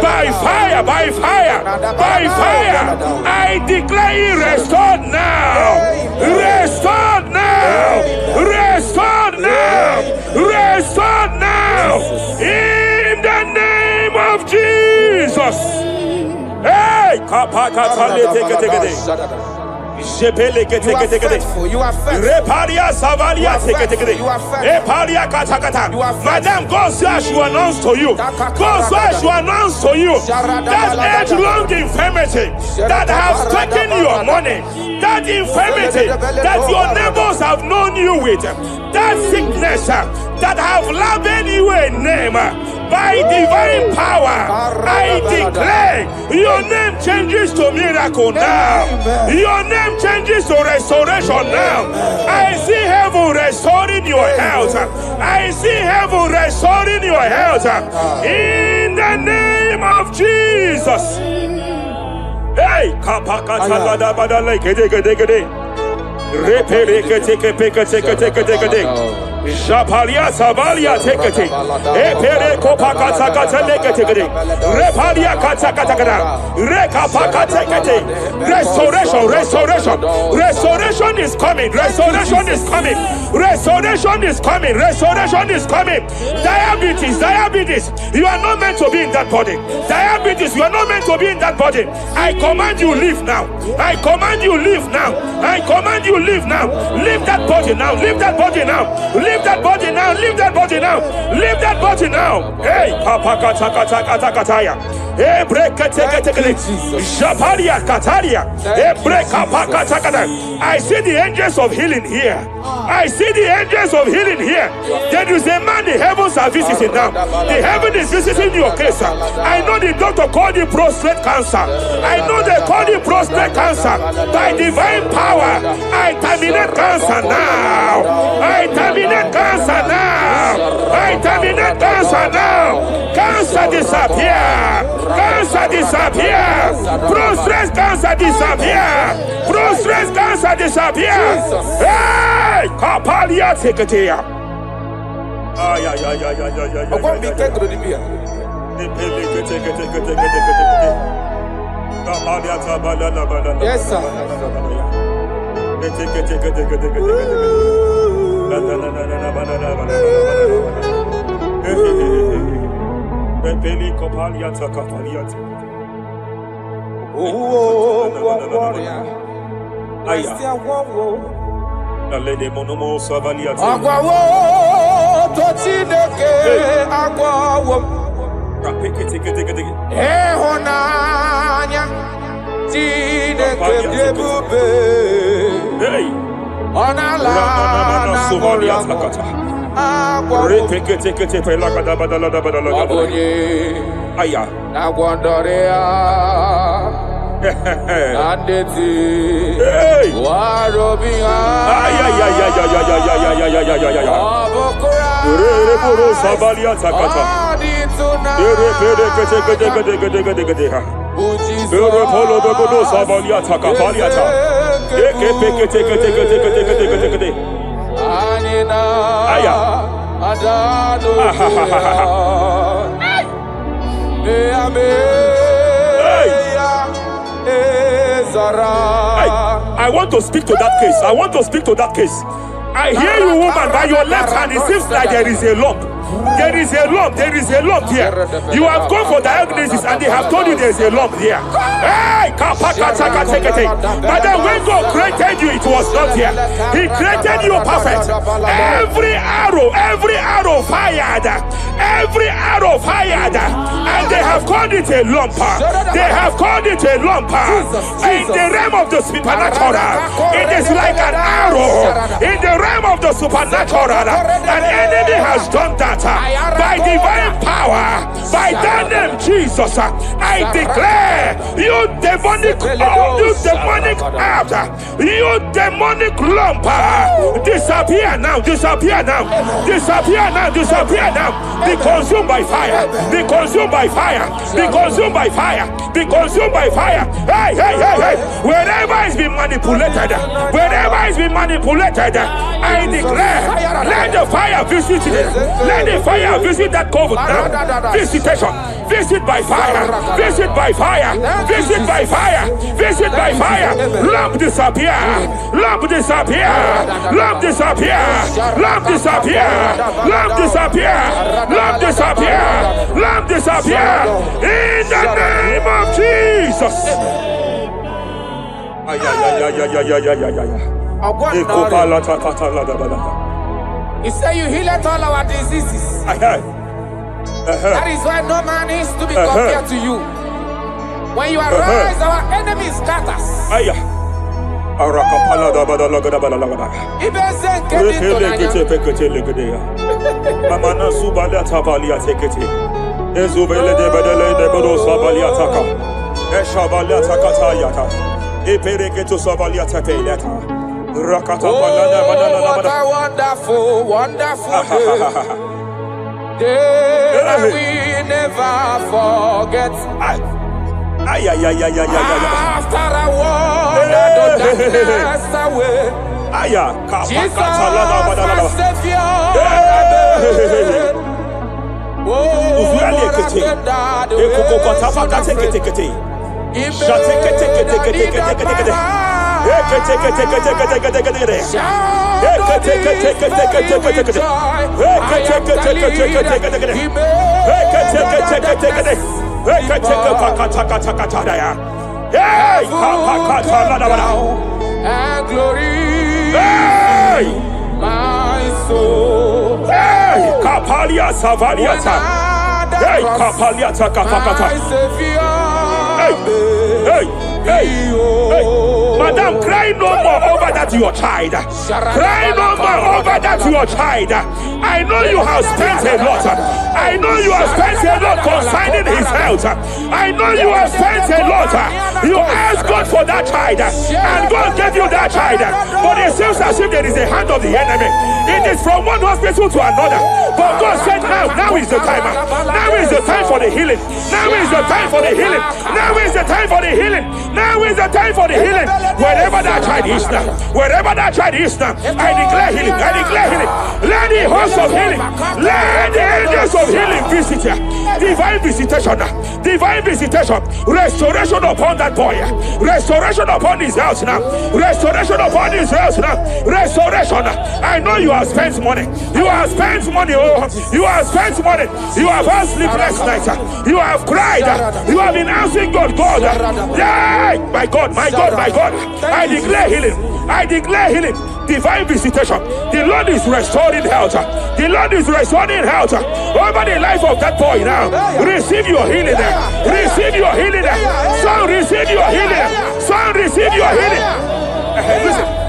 by fire, by fire, by fire, I declare it restored now. Restored now. Restored now. Restored now. In the name of Jesus. Hey, You are faithful. You are faithful. Madam, God says she announce to you. God says she announce to you that age-long infirmity that has taken your money, that infirmity that your neighbors have known you with, that sickness that have labeled you a name. By divine power, I declare your name changes to miracle now. Your name changes to restoration now. I see heaven restoring your health. I see heaven restoring your health. In the name of Jesus. Hey, Japalia Savalia tekete, Epere Kopakata Katalekete, Repalia Katakata, Rekapakatekete. Restoration is coming, restoration is coming, restoration is coming, restoration is coming. Diabetes, you are not meant to be in that body. Diabetes, you are not meant to be in that body. I command you leave now. I command you leave now. I command you leave now. Leave that body now. Leave that body now. Leave that body now. Leave that body now. Leave that body now. Hey, Kapakatakataya. Hey, break Japaria Kataria. Hey, break Kapakatakata. I see the angels of healing here. I see the angels of healing here. There is a man the heavens are visiting now. The heaven is visiting your case. I know the doctor called it prostate cancer. I know they call it prostate cancer. By divine power, I terminate cancer now. I terminate cancer now. I terminate cancer now. Cancer disappear. Cancer disappear. Prostate cancer disappear. Prostate cancer disappear. Hey, Kapalia Secretary. Yes, sir. Epeli kopaliata kapaliata. warrior. Aya. Alede monomo savaliata. Agwawo totineke agwawo. Ehonanya tineke Ebube. Hey. Onala na Suvaliata. agwawo. Aya. Agwandorea. Andeti. Hey. Warobia. Reboro Sabaliata Kata. Polo de Godo Sabaliata Kapaliata. Aya. I want to speak to that case. I want to speak to that case. I hear you, woman, by your left hand. It seems like there is a lump. There is a lump. There is a lump here. You have gone for diagnosis and they have told you there is a lump here. Hey, but then when God created you, it was not here. He created you perfect. Every arrow fired. Every arrow fired. And they have called it a lump. They have called it a lump. In the realm of the supernatural, it is like an arrow. In the realm of the supernatural, an enemy has done that. By divine power, by that name Jesus, I declare you demonic act, you demonic lump, disappear now, disappear now, disappear now, disappear now. Be consumed by fire, be consumed by fire, be consumed by fire, be consumed by fire. Hey, hey, hey, hey. Wherever it's been manipulated, wherever it's been manipulated, I declare, let the fire visit it. Let the fire visit that coven now. Visitation, visit by fire, visit by fire, visit by fire, visit by fire. Lump disappear, lump disappear, lump disappear, lump disappear, lump disappear, lump disappear, lump disappear. In the name of Jesus. He said you heal all our diseases. That is why no man is to be compared to you. When you arise, our enemies scatters. Oh, what a wonderful, wonderful day that we never forget. After I wandered the darkness away, Jesus, my Savior. Oh, what a good dad. And glory, my soul. Kapalia Savaliata. Kapaliata Kapakata. Hey. Madam, cry no more over that your child. Cry no more over that your child. I know you have spent a lot. I know you have spent a lot concerning his health. I know you have spent a lot. You asked God for that child, and God gave you that child. But it seems as if there is a hand of the enemy. It is from one hospital to another. But God said, now is the time. Now is the time for the healing. Now is the time for the healing. Now is the time for the healing. Now is the time for the healing. Wherever that child child is now, wherever that child is now, I declare healing. I declare healing. Let the host of healing, let the angels of healing visit you. Divine visitation, divine visitation, restoration upon that boy, restoration upon his house now, restoration upon his house now, restoration. I know you have spent money, you have spent money, oh, you have spent money, you have had sleepless nights, you have cried, you have been asking God, yeah, my God, my God, my God, I declare healing, I declare healing. Divine visitation. The Lord is restoring health. The Lord is restoring health over the life of that boy now. Receive your healing. Receive your healing. Son, receive your healing. Son, receive your healing.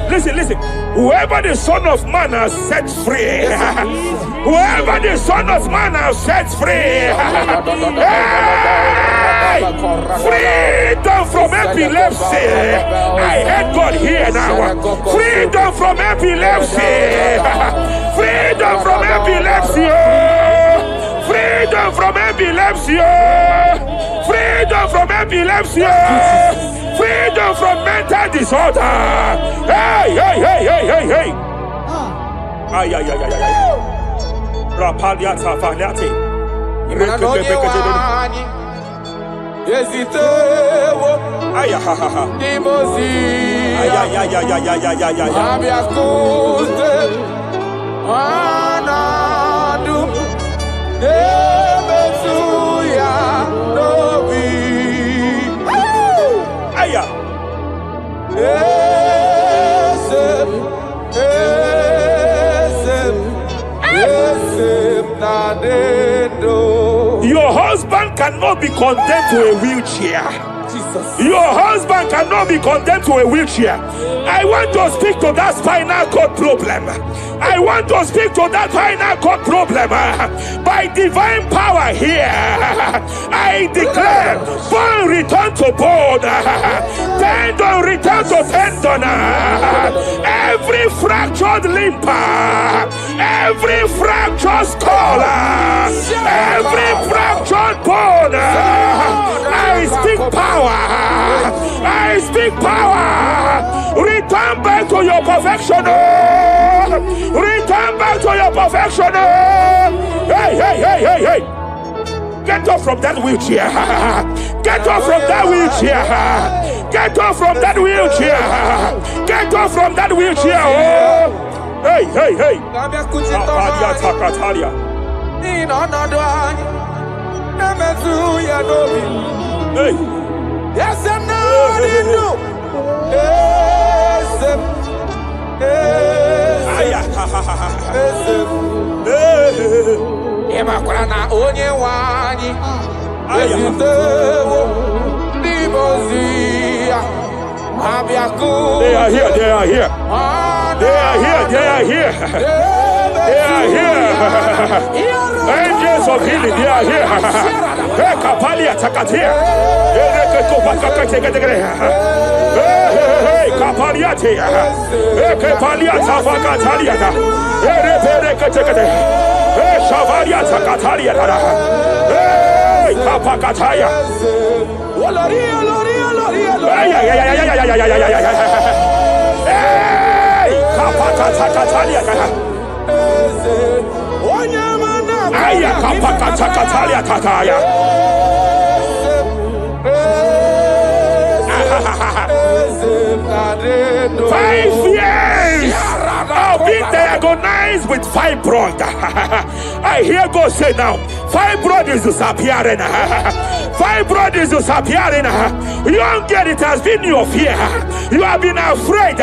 Listen. Whoever the Son of Man has set free, whoever the Son of Man has set free, hey, freedom from epilepsy. I heard God here now. Freedom from epilepsy. Freedom from epilepsy. Freedom from epilepsy. Freedom from epilepsy. Freedom from mental disorder. Hey. Ay. Rapalia tafaniate. Ay. Your husband cannot be condemned to a wheelchair. Jesus. Your husband cannot be condemned to a wheelchair. I want to speak to that spinal cord problem. I want to speak to that spinal cord problem. By divine power here, I declare bone return to bone, tendon return to tendon, every fractured limb, every fractured skull, every fractured bone. I speak power. I speak power. Return back to your perfection. Return back to your perfection. Hey. Get off from that wheelchair. Get off from that wheelchair. Get off from that wheelchair. Get off from that wheelchair. Hey. Hey. Yes, I'm not in you. Emakrana onye wani. They are here. They are here. Angels of healing, they are here. Kapalia takatia. Kapalia tia. Kapalia tafakatalia. Shavalia takatalia. Kapakataya. Kapakatakalia. Aya kapakatakalia tataya. 5 years of being diagnosed with fibroid. I hear God say now, fibroid is disappearing. Fibroid is disappearing. Young girl, it has been your fear. You have been afraid.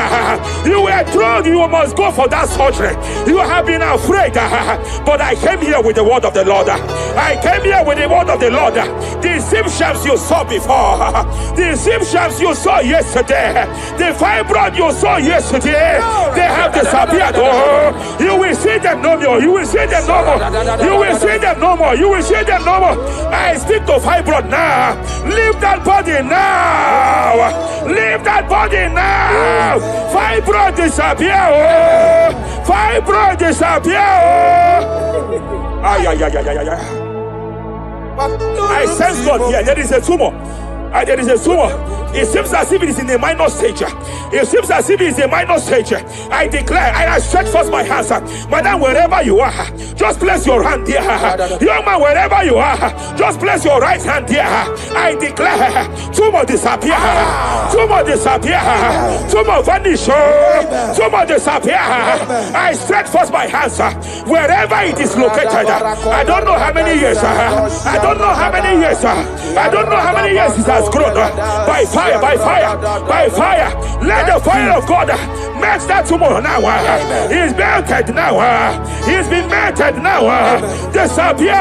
You were told you must go for that surgery. You have been afraid. But I came here with the word of the Lord. I came here with the word of the Lord. The symptoms you saw before, the symptoms you saw yesterday, the fibroid you saw yesterday, they have disappeared. Oh, you will see them no more. You will see them no more. You will see them no more. You will see them no more. I speak to fibroid now. Leave that body now. Leave that body now. Fibroid disappear. Oh, fibroid disappear. Oh. I sense God here. There is a tumor. There is a tumor. It seems as if it is in a minor stage. It seems as if it is a minor stage. I declare, I stretch forth my hands. Madam, wherever you are, just place your hand there. Young man, wherever you are, just place your right hand there. I declare, tumor disappear. Tumor disappear. Tumor vanish. Tumor disappear. I stretch forth my hands wherever it is located. I don't know how many years. I don't know how many years. I don't know how many years it has grown. By fire, by fire, by fire. Let the fire of God match that tumor now. He's melted now. He's been melted now. Disappear.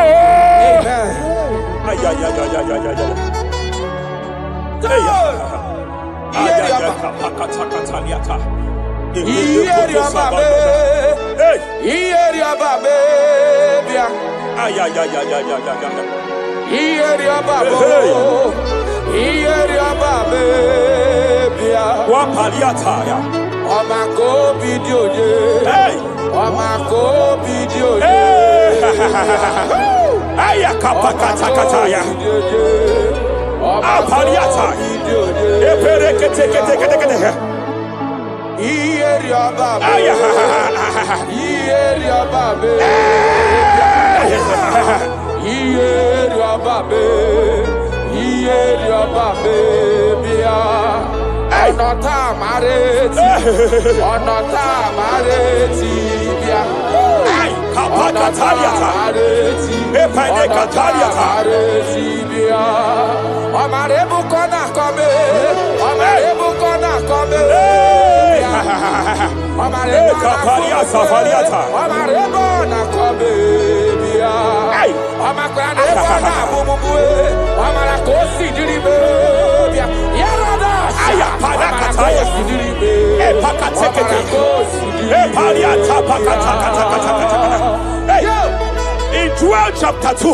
In Joel chapter 2,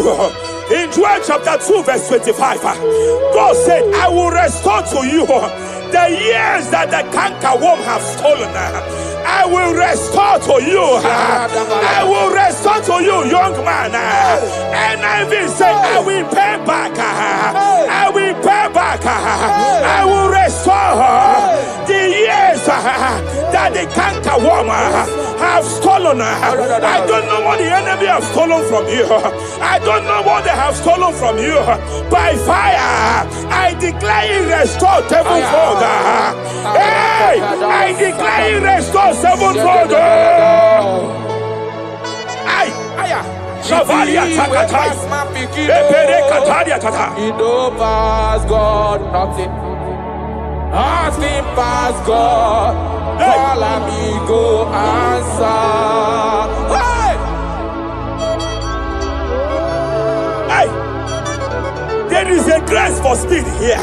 in Joel chapter 2 verse 25, God said, I will restore to you the years that the cankerworm have stolen. I will restore to you. I will restore to you, young man. And I will say, I will pay back. I will pay back. I will restore the years that the cankerworm have stolen. I don't know what the enemy have stolen from you. I don't know what they have stolen from you. By fire, I declare restore sevenfold. Hey, I declare restore sevenfold. Shavalia Takatai, Ebere Kataria Tata. You know past God, nothing. Nothing past God. Call amigo, answer. Hey! There is a grace for speed here.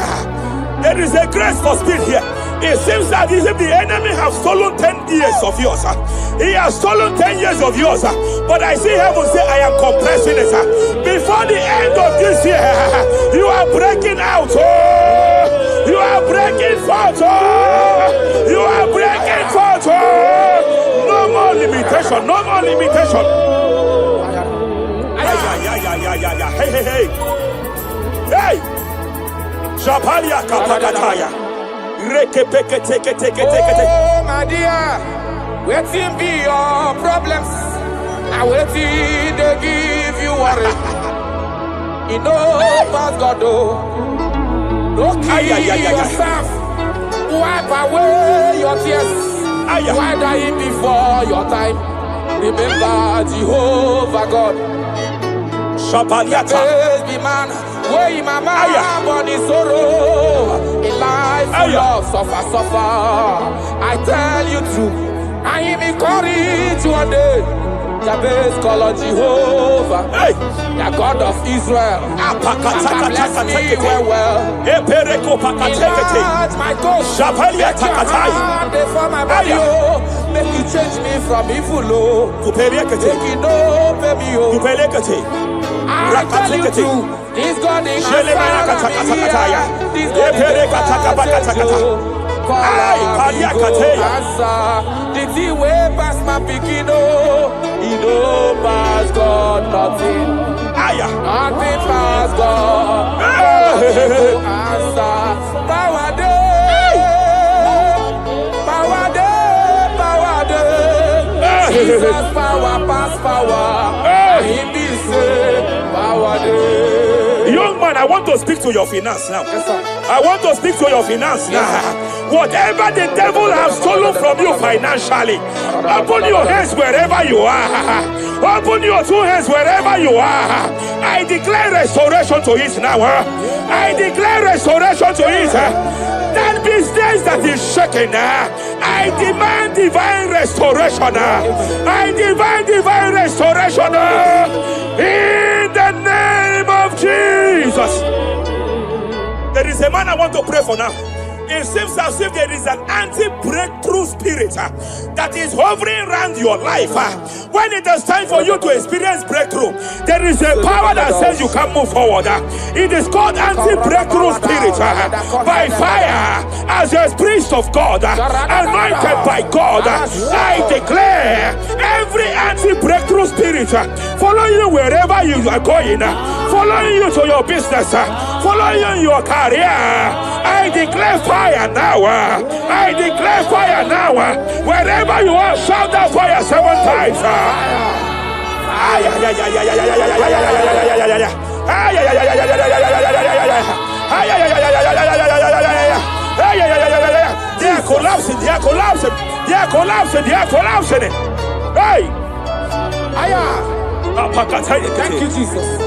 There is a grace for speed here. It seems that if the enemy have stolen 10 years of yours, he has stolen 10 years of yours. But I see heaven say, I am compressing it. Before the end of this year, you are breaking out. You are breaking forth. You are breaking forth. No more limitation. No more limitation. Hey, hey, hey. Hey. Japalia Kapakataya. Oh, my dear, waiting be your problems. I waiting to give you worry. You know, past God, don't kill yourself. Wipe away your tears. Why die before your time? Remember Jehovah God. Shapaliata. Be man, where my man born in sorrow. In life, love, suffer. I tell you true. I am encouraged one day. Jabez call on Jehovah, the God of Israel. Bless me well. Enlarge my coast. Make your hand for my body. Make you change me from evil. Make you know me. I tell you true. This God in Israel. This God in Israel. answer. The thing way past my picking, he know past God nothing. Nothing past God. Answer. Power day, power day, power day. Jesus power pass power. He be say power day. Young man, I want to speak to your finance now. Yes, sir. I want to speak to your finance now. Whatever the devil has stolen from you financially, open your hands wherever you are. Open your two hands wherever you are. I declare restoration to it now. I declare restoration to it. That business that is shaking, I demand divine restoration. I demand divine restoration in the name of Jesus. There is a man I want to pray for now. It seems as if there is an anti-breakthrough spirit that is hovering around your life. When it is time for you to experience breakthrough, there is a power that says you can't move forward. It is called anti-breakthrough spirit. By fire, as a priest of God, anointed by God, I declare every anti-breakthrough spirit following you wherever you are going, following you to your business, following you in your career. I declare fire now. I declare fire now. Wherever you are, shout that fire 7 times. They are collapsing. They are collapsing. They are collapsing. They are collapsing. Hey. Thank you, Jesus.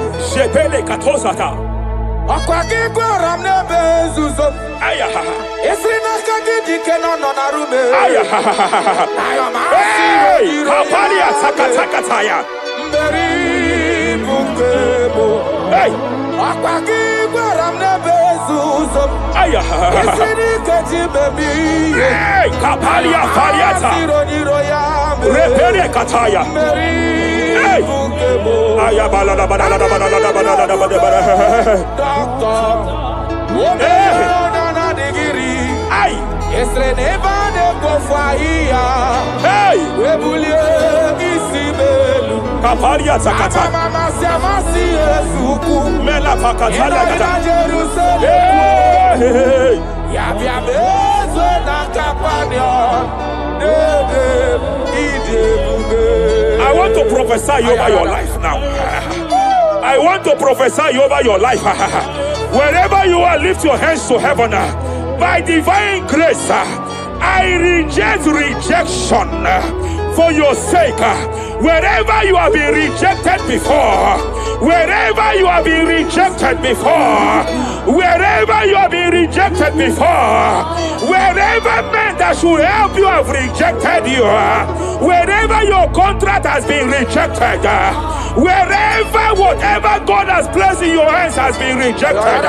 I want to prophesy over your life now. I want to prophesy over your life. Wherever you are, lift your hands to heaven. By divine grace, I reject rejection for your sake. Wherever you have been rejected before, wherever you have been rejected before, wherever you have been rejected before, wherever men that should help you have rejected you, wherever your contract has been rejected, wherever whatever God has placed in your hands has been rejected,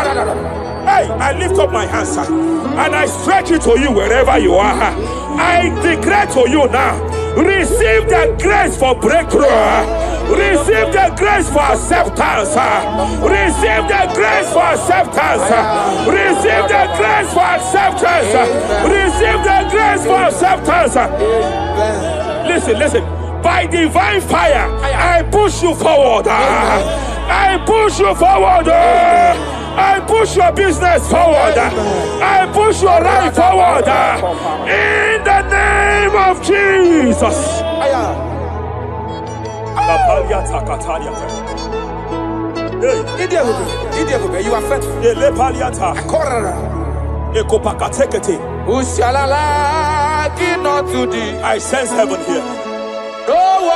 hey, I lift up my hands and I stretch it to you wherever you are. I declare to you now, receive the grace for breakthrough. Receive the grace for acceptance. Receive the grace for acceptance. Receive the grace for acceptance. Receive the grace for acceptance. Listen, listen. By divine fire, I push you forward. I push you forward. I push your business forward. I push your life forward. In the name of Jesus. You are faithful. I sense heaven here. No one.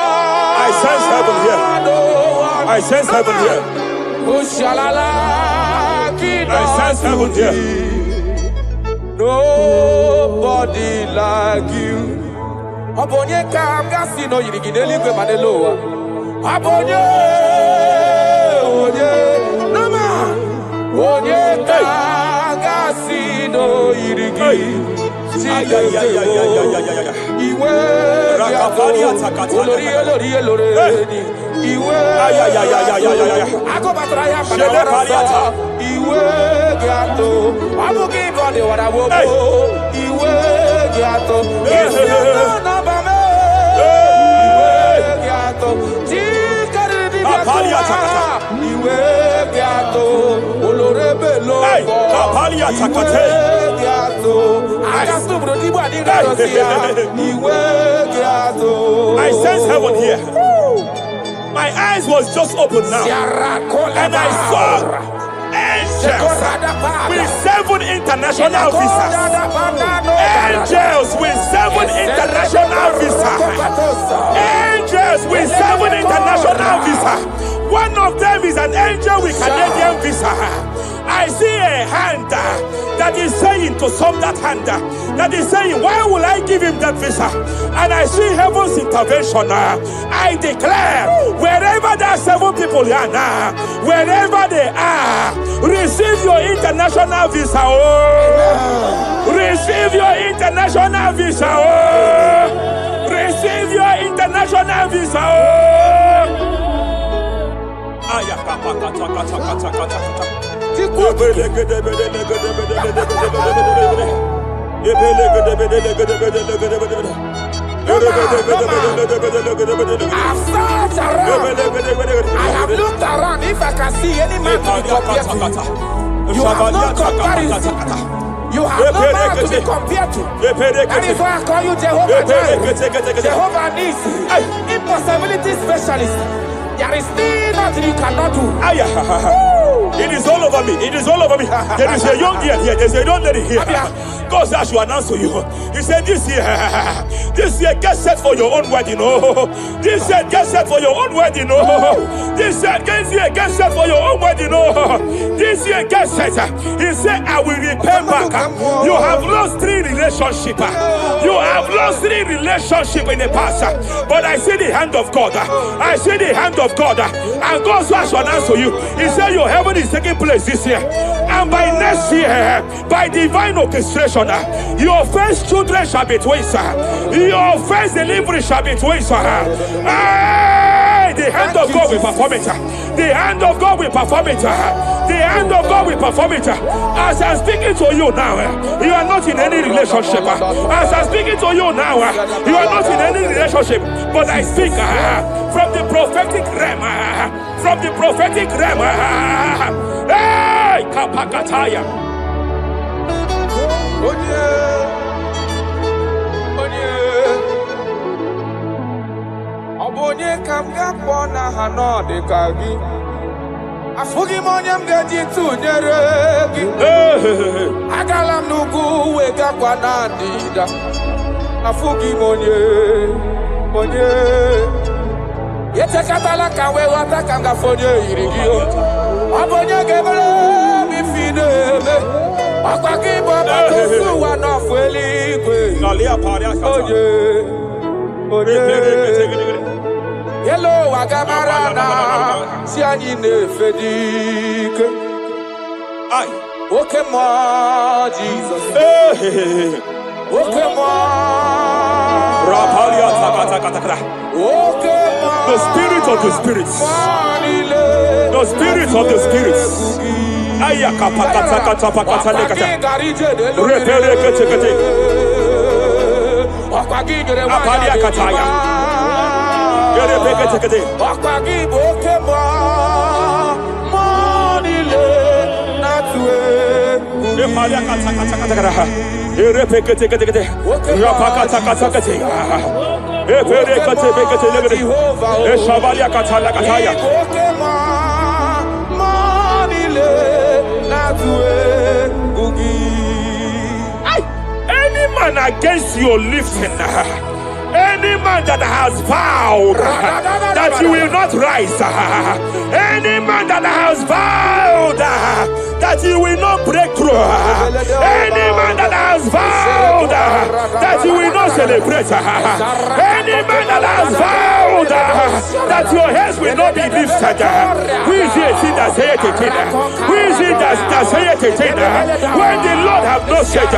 I sense heaven here. No one. I sense heaven here. I sense heaven here. Nobody like you. Abonye kamgasi no yirigideli gwe maneloa. Abonye, onye, nama. Onye kamgasi no yirigideli. Iwe Iwe I sense heaven here. My eyes was just open now, and I saw angels with 7 international visas. Angels with 7 international visas. Angels with 7 international visas. One of them is an angel with Canadian visa. I see a hand that is saying to some that hand that is saying, why will I give him that visa? And I see heaven's intervention. I declare, wherever there are 7 people here now, wherever they are, receive your international visa. Oh, receive your international visa. Oh, receive your international visa. Oh, I have looked around if I can see any man to be compared to you. You have no comparison. You have no man to be compared to. That is why I call you Jehovah Jireh, Jehovah Nisi, impossibility specialist. There is nothing you cannot do. It is all over me. It is all over me. There is a young girl here. There's a young lady here. God said I should announce to you. He said this year, get set for your own wedding. Oh, this year, get set for your own wedding. Oh, this year, get set for your own wedding. Oh, this year, get set. He said, I will repay back. You have lost 3 relationships. You have lost 3 relationships in the past. But I see the hand of God. I see the hand of God. And God said I should announce to you. He said your heaven is taking place this year. And by next year, by divine orchestration, your first children shall be twins. Your first delivery shall be twins. The hand of God will perform it. The hand of God will perform it. The hand of God will perform it. As I'm speaking to you now, you are not in any relationship. As I'm speaking to you now, you are not in any relationship. But I speak from the prophetic realm. From the prophetic realm. Hey, Kapakataya. Onye kam ga-akpọ na ha n'ọdịka gị. Afụghị m onye m ga-eji tụnyere gị. Agala m n'ugwu wegakwa na ndịda. Afụghị m onye. Etekatala ka wee ghọta ka m gafe onye yiri gị. Ọ bụ onye ga-emere m ife na-eme. Ọkwa gị bụ ọgbakọ osi ụwa n'ọfụ eluigwe. Onye. Hello, Agamarana, Sianine Fedike. Okay, more Jesus. Okay, more. Okay, the spirit of the spirits. The spirit of the spirits. Any man against your lifting, any man that has vowed that you will not rise, any man that has vowed that you will not break through, any man that has vowed that you will not celebrate, any man that has vowed that your heads will not be lifted, who is it that saith it? Who is it that saith it? When the Lord have not said,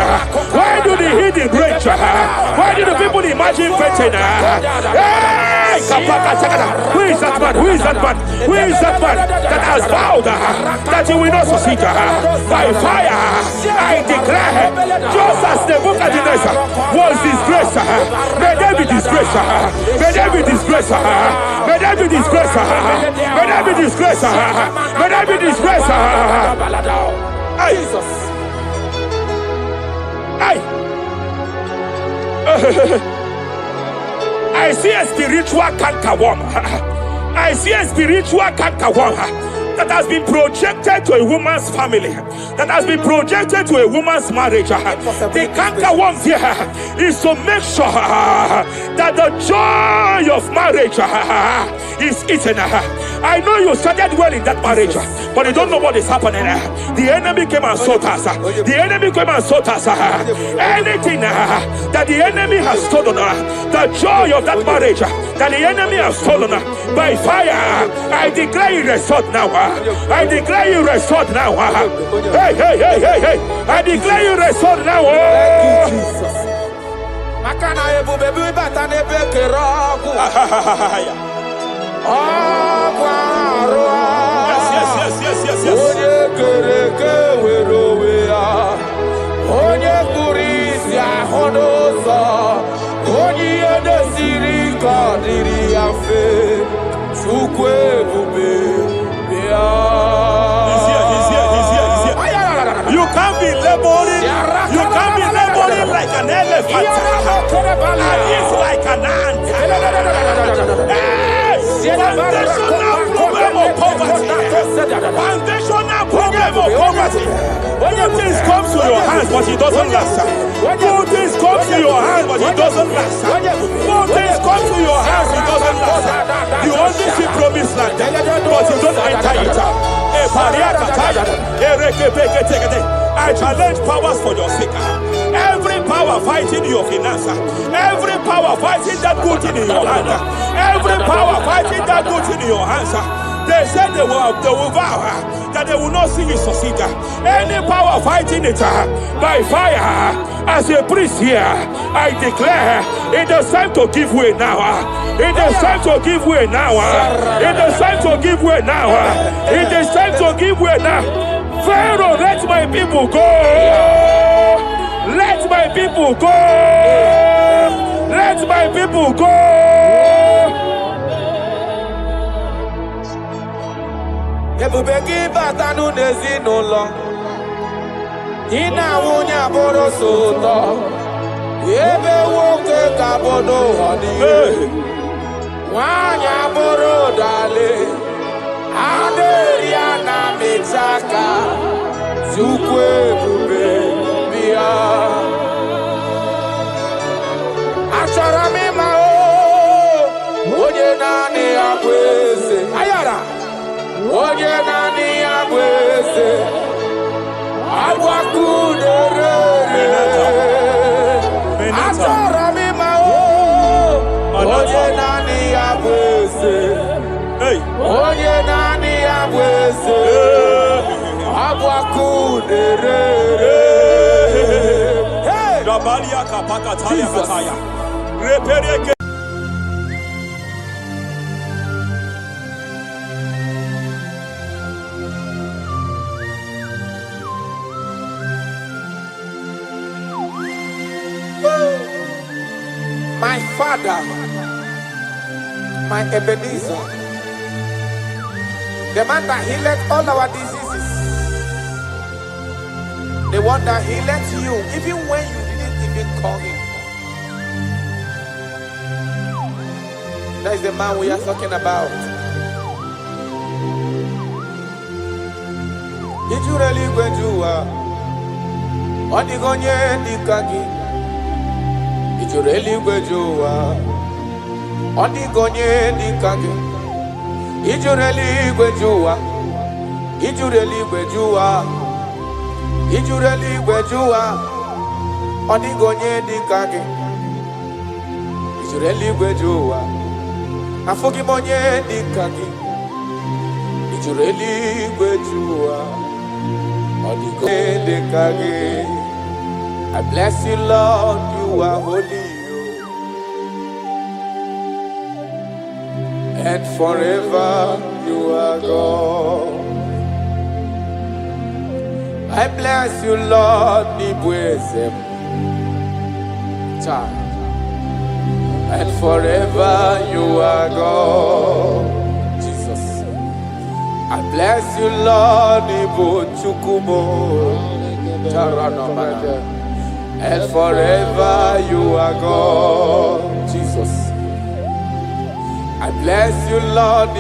why do the hidden rage? Why do the people imagine fainting? Hey, Who is that man? Who is that man? Who is that man that has vowed that you will not succeed? By fire, I declare, just as Nebuchadnezzar was disgraced, may they be disgraced. May they be disgraced. May they be disgraced. May they be disgraced. May they be disgraced. Jesus. I see a spiritual cankerworm. I see a spiritual cankerworm that has been projected to a woman's family, that has been projected to a woman's marriage. The cankerworm here is to make sure that the joy of marriage is eaten. I know you started well in that marriage, but you don't know what is happening. The enemy came and sought us. The enemy came and sought us. Anything that the enemy has stolen, the joy of that marriage that the enemy has stolen, by fire, I declare you restored now. I declare you restored now. Hey, hey, hey, hey, hey. I declare you restored now. Thank you, Jesus. Makana Ebube bata nebeke rogu. Yes. Onye kereke werowe ya. Onye kurisi ahonoza. Onye edesiri kadiri afe. Chukwe Ebube. He's here. You can't be laboring. You can't be laboring like an elephant. And it's like an ant. Foundational problem of poverty. Foundational problem of poverty. Good things come to your hands, but it doesn't last. Good things come to your hands, but it doesn't last. Good things come to your hands, it doesn't last. You only see promised land, but you don't enter it. I challenge powers for your sake. Every power fighting your finance, every power fighting that good thing in your hand, every power fighting that good thing in your hands. They said they will vow that they will not see you succeed. Any power fighting it by fire, as a priest here, I declare it is time to give way now. It is time to give way now. It is time to give way now. It is time to give way now. Pharaoh, let my people go. Let my people go. Let my people go. Ebube gị bata n'ezinụlọ, ị na-awụnye abụrụ so ụtọ, ebe nwoke ka bụrụ ụghọ n'ihe, nwaanyị abụrụ ụdale, adịrị ya na mmecha aka, Chukwu Ebube bịa. Achọrọ m ịma onye naanị ya bụ eze. Ayara! Onye naanị ya bụ eze, agbakudere. Achọrọ m ịma onye naanị ya bụ eze, onye naanị ya bụ eze, agbakudere. Jesus. My Father, my Ebenezer, the man that healeth all our diseases, the one that healeth you even when you didn't even call him. That is the man we are talking about. Did you really go to Onigonye Nikagi? Ijureli gwejuwa, onigonye nikage. Ijureli gwejuwa, ijureli gwejuwa, ijureli gwejuwa, onigonye nikage. Ijureli gwejuwa, afogimonye nikage. Ijureli gwejuwa, onigonye nikage. I bless you, Lord, you are holy. and forever you are God. I bless you, Lord, and forever you are God. Jesus. I bless you, Lord, and forever you are God. Jesus. I bless you, Lord,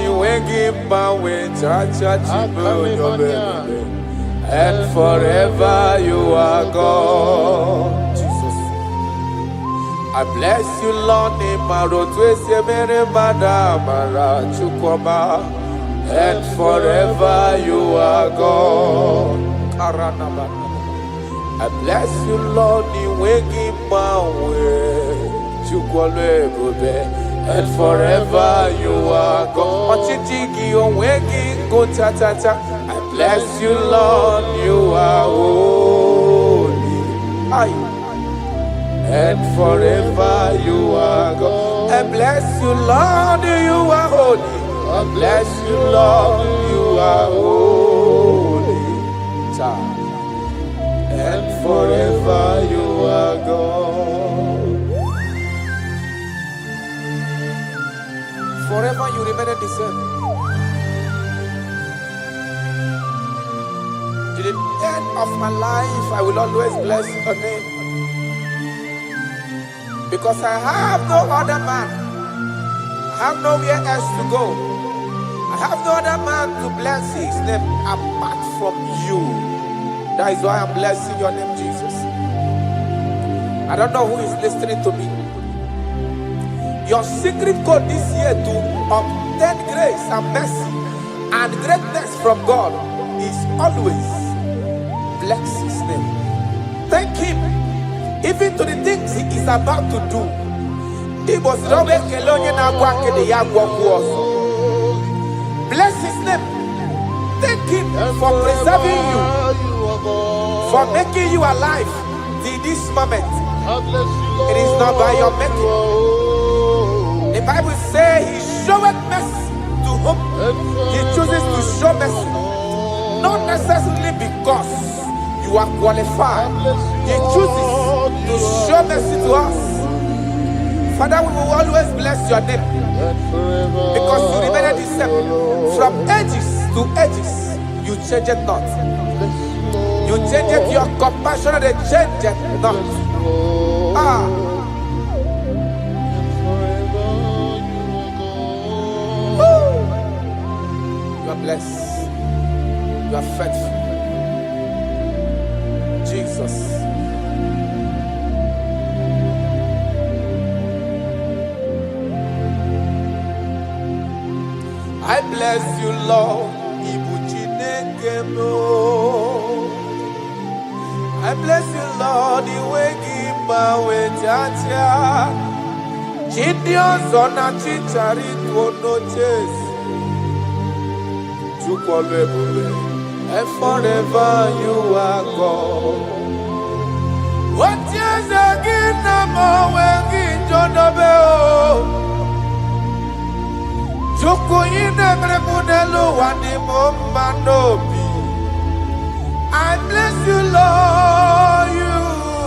and forever you are God. Jesus. I bless you, Lord, and forever you are God. I bless you, Lord, and forever you are God. I bless you, Lord, you are holy. And forever you are God. I bless you, Lord, you are holy. I bless you, Lord, you are holy. And forever you are God. Forever you remain the same. To the end of my life, I will always bless your name. Because I have no other man. I have nowhere else to go. I have no other man to bless his name apart from you. That is why I'm blessing your name, Jesus. I don't know who is listening to me. Your secret code this year to obtain grace and mercy and greatness from God is always bless his name. Thank him even to the things he is about to do. Bless his name. Thank him for preserving you, for making you alive till this moment. It is not by your making. The Bible says he showeth mercy to whom he chooses to show mercy. Not necessarily because you are qualified. He chooses to show mercy to us. Father, we will always bless your name because you remain the same. From ages to ages, you change it not. You change it, your compassion, they change it not. You are blessed. You are faithful. Jesus. I bless you, Lord. I bless you, Lord. And forever you are God. What is again? I bless you, Lord, you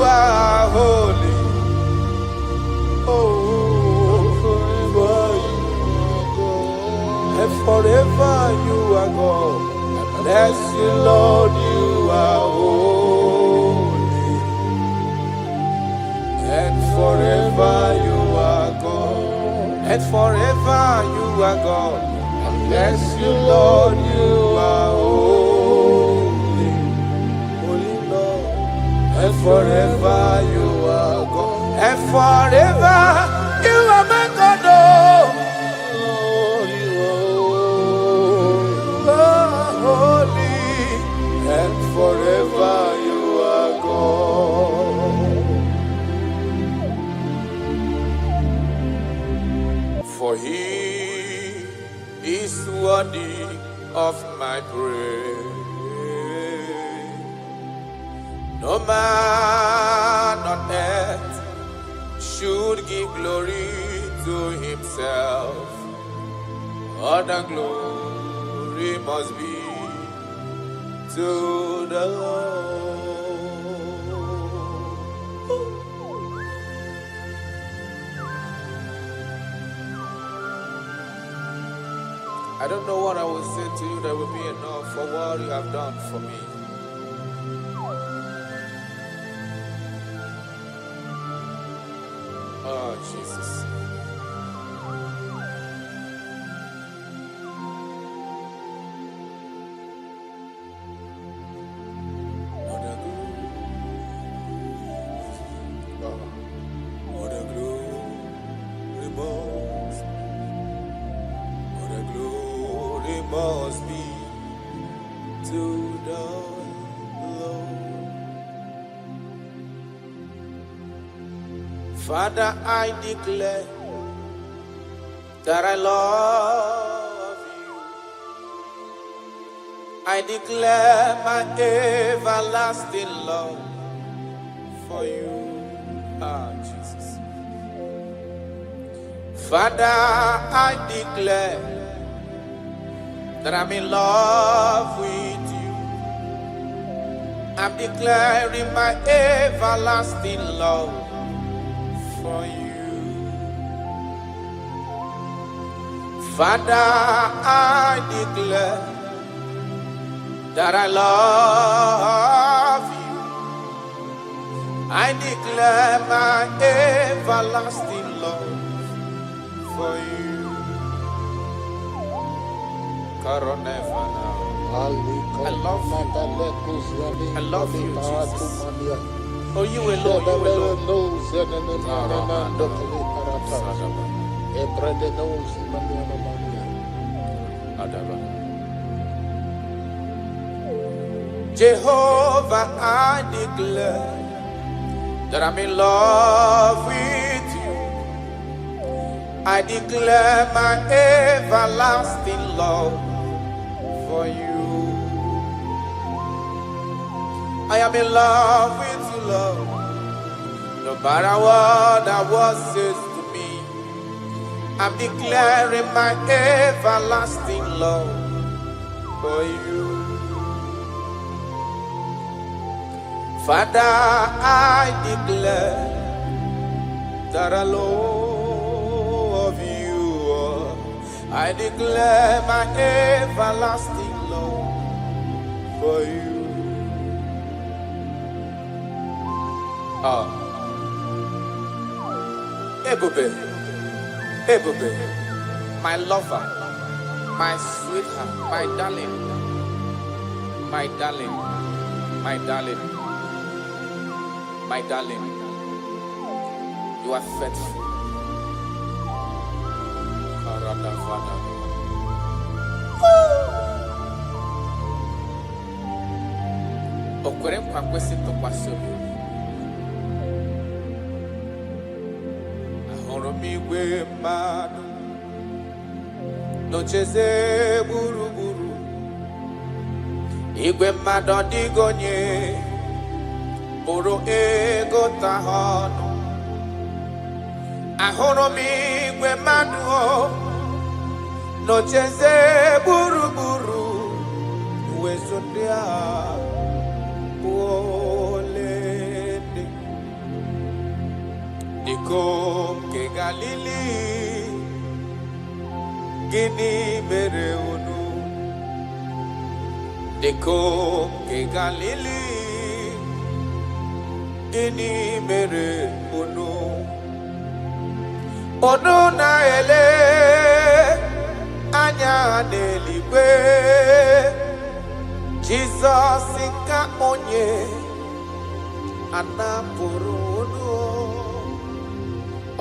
are holy. And forever you are God. I bless you, Lord, you are holy. And forever you are God. And forever you are God. I bless you, Lord, you are holy. Holy Lord. And forever you are God. And forever you are my God. Holy. And forever you are God. For he is worthy of my praise. No man on earth should give glory to himself. All the glory must be to the Lord. I don't know what I will say to you that will be enough for what you have done for me. Oh, Jesus. Must be to the Lord. Father, I declare that I love you. I declare my everlasting love for you. Ah, Jesus. Father, I declare that I'm in love with you. I'm declaring my everlasting love for you. Father, I declare that I love you. I declare my everlasting love for you. I love you. I love you, Jesus. Oh, you alone, you alone. Jehovah, I declare that I'm in love with you. I declare my everlasting love for you. I am in love with you, Lord. No matter what the world says to me, I'm declaring my everlasting love for you. Father, I declare that I love you. I declare my everlasting love for you. Ebube, Ebube, my lover, my sweetheart, my darling, my darling, my darling, my darling, you are faithful. Okwere nkwa kwesị ntụkwasị obi. Ahụrụ m igwe mmadụ n'ocheze gburugburu. Igwe mmadụ ọdịghị onye pụrụ ịgụta ha ọnụ. Ahụrụ m igwe mmadụ n'ocheze gburugburu. Uwezo ndị a olede Ikom ke Galili, gini mere unu. Ikom ke Galili, gini mere unu. Onu na ele anya n'eluigwe. Jesus ka onye anapụrụ unu.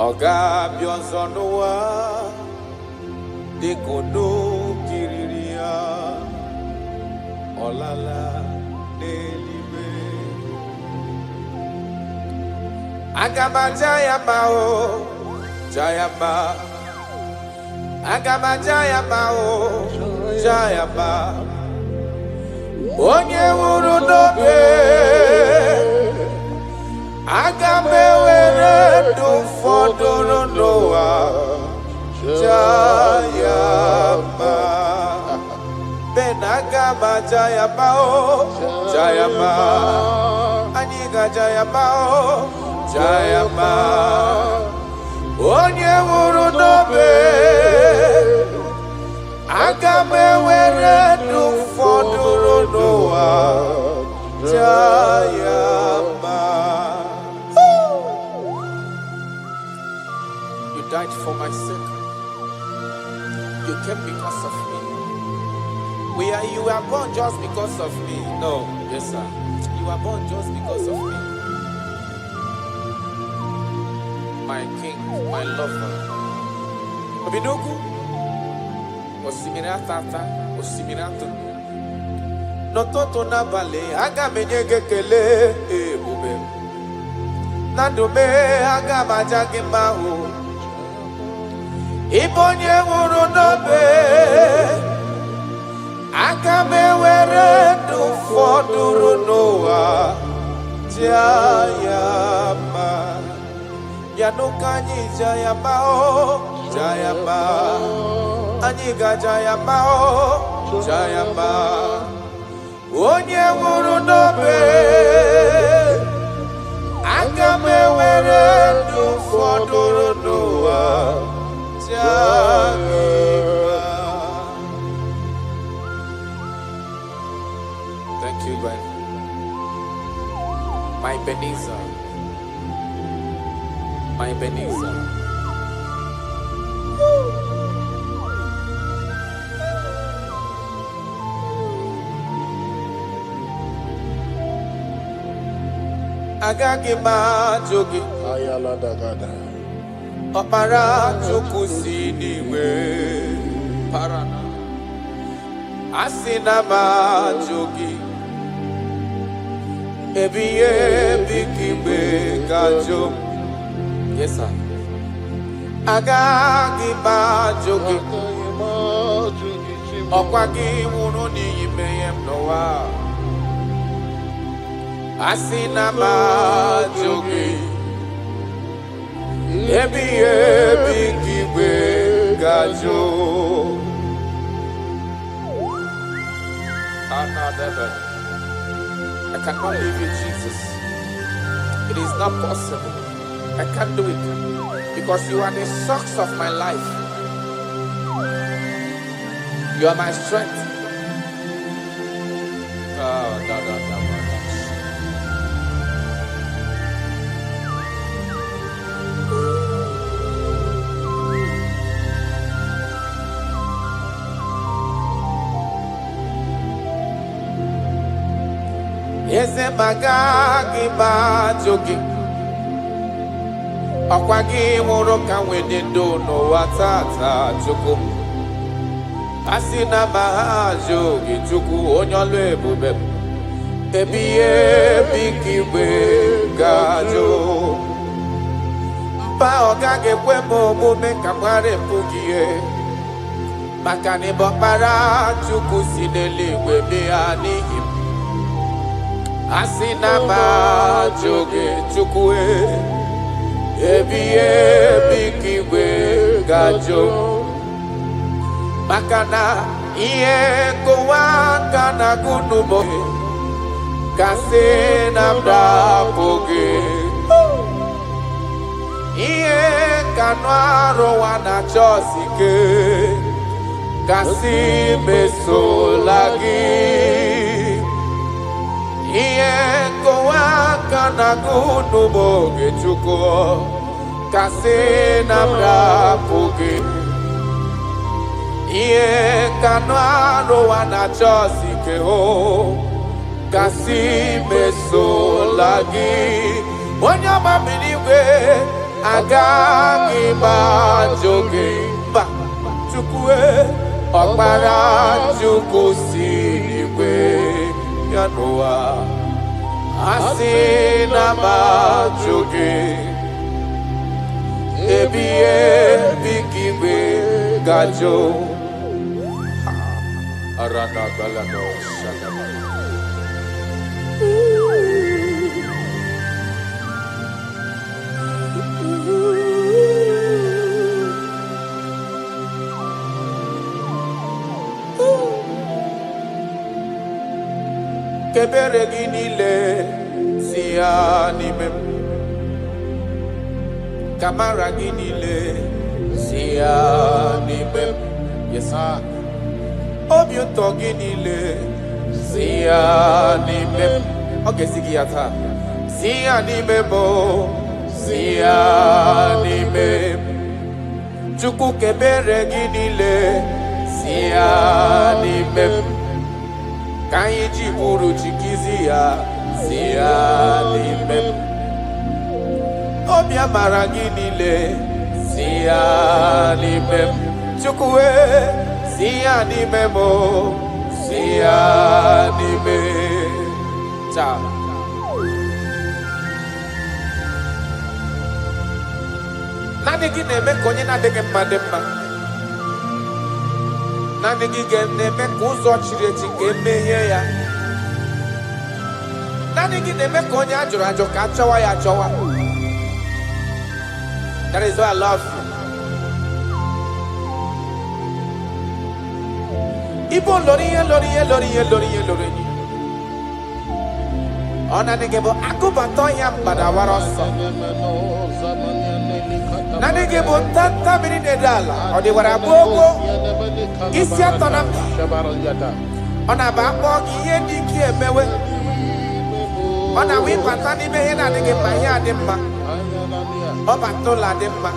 Ọ ga-abịa ọzọ n'ụwa dịka unu kiriri ya. Ọ lala n'eluigwe. Aga m aja ya mma o, ja ya mma. Aga m aja ya mma o, ja ya mma. Onye nwụrụ n'obe, aga m ewere ndụ fọdụrụ n'ụwa, ja ya Jayama Benagama Jayama Jayama Aniga Jayama Jayama Onye wuru nobe Agame were du foduru noa Jayama. You died for my sake. You came because of me. You were born just because of me. No, yes sir. You were born just because of me. My king, my lover. Obinogu, Osimira tata, Osimira tu. Nototo na bale, aga menyege kele, Ebube. Nadume aga majagi mahu. Ibonye wuru nobe, aga mewere du foduru noa, Jayama. Yanukanyi Jayama o, Jayama. Aniga Jayama o, Jayama. Onye wuru nobe, aga mewere du foduru noa, Jayama. Thank you, God. My Ebenezer. My Ebenezer. Agagi majogi Ayala dagada. Opara chukusi niwe parana Asina majogi Ebiye bikimbe gajo. Yes sir. Agagi majogi Okwagi wunu ni yimeyem noa Asina majogi Ebi kiwe gajo. I cannot leave you, Jesus. It is not possible. I can't do it because you are the source of my life. You are my strength. Yeze magagi bajogi Okwagi muroka wenendo no watata chuku Asina mahajogi chuku onyolo ebube Ebiye bikiwe gajo Mpa ogage kwemo mume kamware pugiye Makani bokbara chuku sinele webe anihim Asina majogi chukwe Ebiye bikiwe gajo Makana iye kowanga na kunumo Kase na mdapoge Iye kanwaro wana chosike Kasi mesolagi Iye kowanga na kunumo Gechuko Kase na mdapoge Iye kanwaro wana chosike ho Kasi mesolagi Onyama miniwe Agagi bajoge Ba chukwe Okpara chuku siniwe Yanoa Asina bajoge Ebiye bikiwe gajo Arana balano shadaba kebere gị niile si ya n'ime m. Kamara gị niile si ya n'ime m. Yes, sir. Obi ụtọ gị niile si ya n'ime m. Ọ ga-esi gị ya taa. Si ya n'ime m, si ya n'ime m. Chukwu kebere gị niile si ya n'ime m. Ka anyị ji bụrụ chikizi ya si ya n'ime m. Obi amara gị niile si ya n'ime m. Chukwu si ya n'ime m, si ya n'ime taa. Naanị gị na-eme ka onye na-adịghị mma dị mma. Naanị gị na-eme ka ụzọ chiri echi ka emeghe ya. Naanị gị na-eme ka onye a jụrụ ajụ ka a chọwa ya achọwa. That is why I love you. Ibo lori ye. Ọ naanị gị bụ akụbata ọhịa mgbadawara ọsọ. Naanị gị bụ ntanta mmiri na-edo ala. Ọ dịwara gbogbo isi atọ na mba. Ọ na-aba akpọ gị ihe dị ike emewe. Ọ na-awụ ịbata n'ime ihe na-adịghị mma, ihe adị mma. Ọ bata ụlọ adị mma.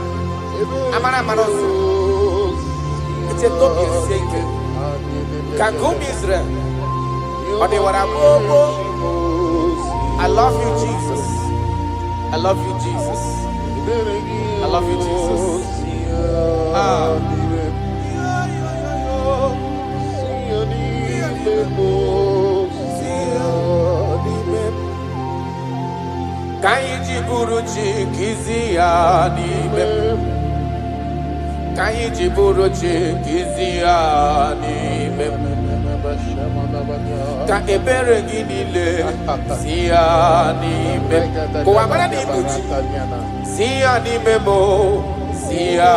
Amara ọsọ. Echeta obi esie ike. Ka nke ụmụ Israel. Ọ dịwara gbogbo. I love you, Jesus. I love you, Jesus. I love you, Jesus. Ka anyị ji bụrụ chi kizi ya n'ime m. Ka anyị ji bụrụ chi kizi ya n'ime m. Ka ebere gị niile si ya n'ime m. Kụwa mara na ibu chi. Si ya n'ime m, si ya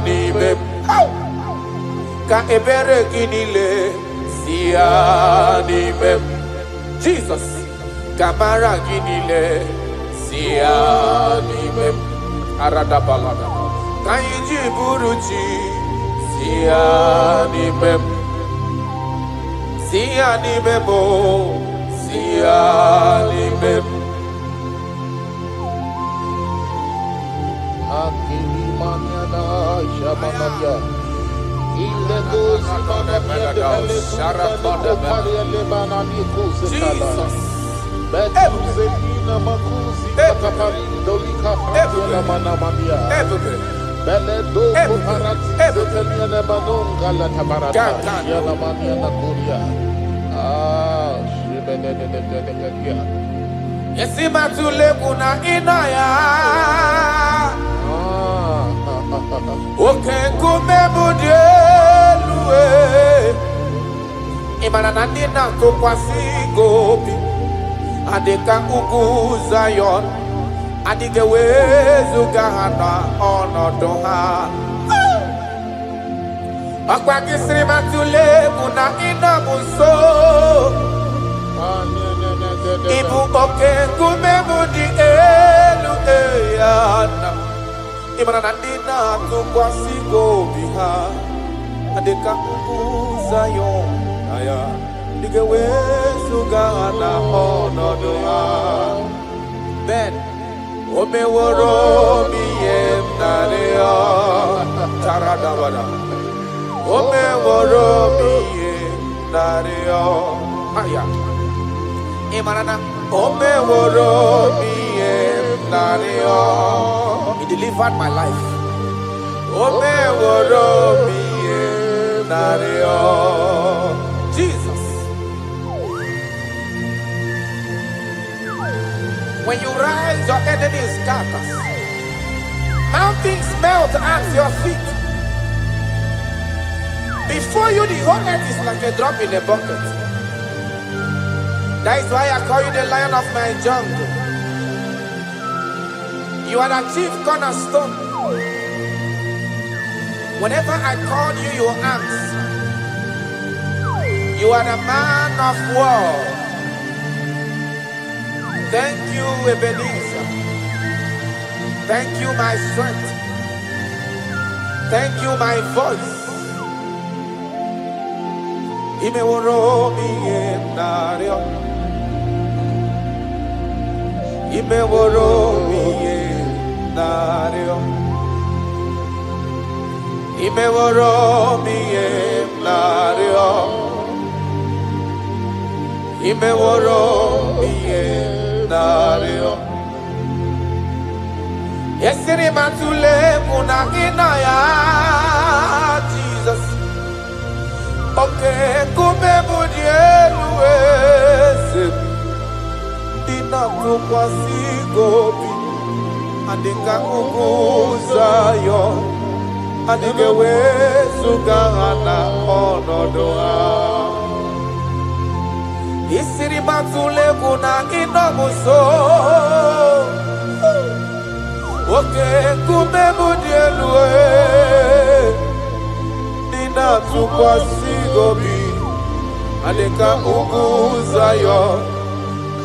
n'ime m. Ka ebere gị niile si ya n'ime m. Jesus. Ka mara gị niile si ya n'ime m. Aradabalada. Ka anyị ji bụrụ chi si ya n'ime m. Si ya n'ime m, si ya n'ime m. Akilimanyana Shabamaya. Jesus. Yesima tulekuna inaya. Oke kumebudieluwe. Imana nandina tukwasi gobi. Adika ugu Zion. Adike wezuga hana onodoha. Akwa kisiri matulekuna inamuso. Ibu oke kumebudieluwe yana. Imana nandina tukwasi gobi ha. Adika ugu Zion aya. Adike wezuga hana onodoha. Ben omeworo miyem nareya taradabada. Omeworo miyem nareya aya. Imarana omeworo miyem nareya. He delivered my life. Omeworo miyem nareya. Jesus. When you rise, your enemy scatters. Mountains melt at your feet. Before you, the whole earth is like a drop in a bucket. That is why I call you the lion of my jungle. You are the chief cornerstone. Whenever I call you, you answer. You are the man of war. Thank you, Ebenezer. Thank you, my strength. Thank you, my voice. Imeworo miye nario. Imeworo miye nario. Imeworo miye nario. Imeworo miye nario. Yesiri matule munagina ya Jesus. Okay, kume mudielwese. Dina tukwasi gobi. Andika ukuzayo. Andike wezugana onodoa. Isiri matule munagina muso. Okay, kume mudielwe. Dina tukwasi gobi. Adeka ukuzayo.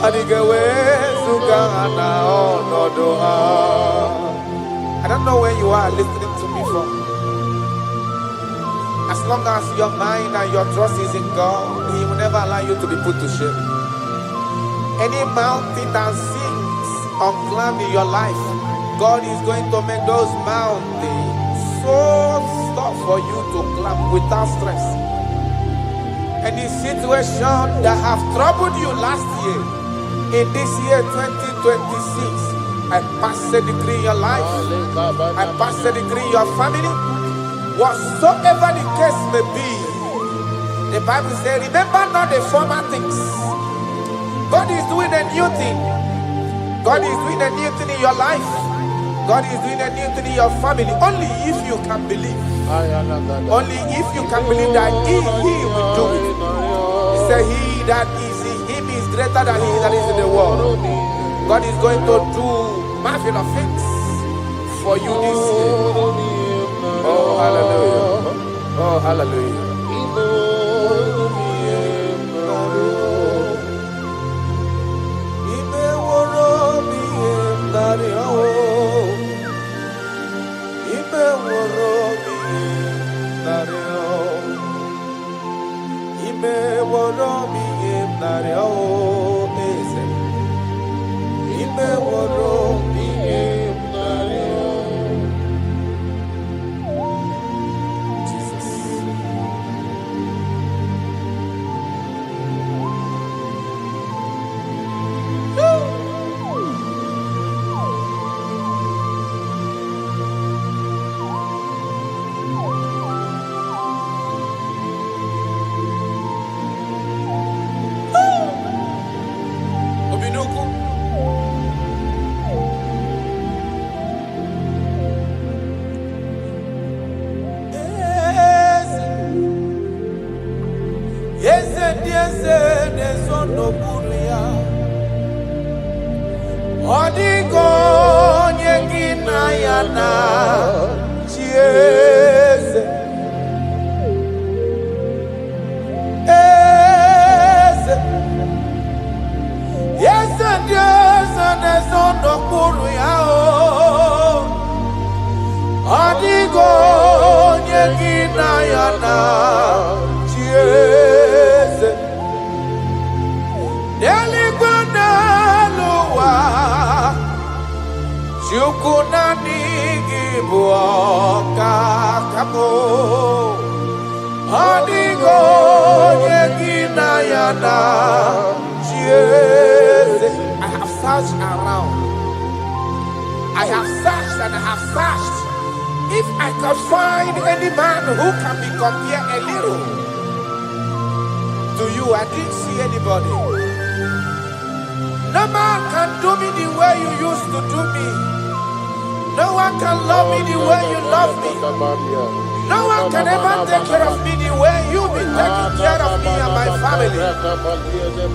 Adike wezugana onodoa. I don't know where you are listening to me from. As long as your mind and your trust is in God, He will never allow you to be put to shame. Any mountain that seems unclimbed in your life, God is going to make those mountains so tough for you to climb without stress. Any situation that have troubled you last year, in this year 2026, I pass a decree in your life, I pass a decree in your family, whatsoever the case may be. The Bible says, remember not the former things. God is doing a new thing. God is doing a new thing in your life. God is doing a new thing in your family. Only if you can believe. Only if you can believe that He will do it. He said, He that is in Him is greater than he that is in the world. God is going to do marvelous things for you this year. Oh, hallelujah. Oh, hallelujah.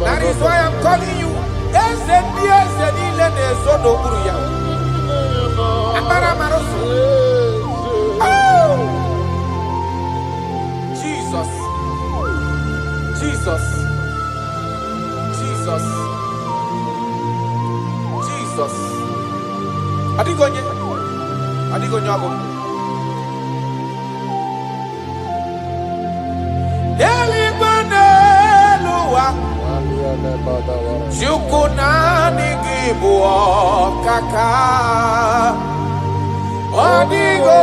That is why I'm calling you. Oh! Jesus. Jesus. Jesus. Chukunani gibu kaka Odigo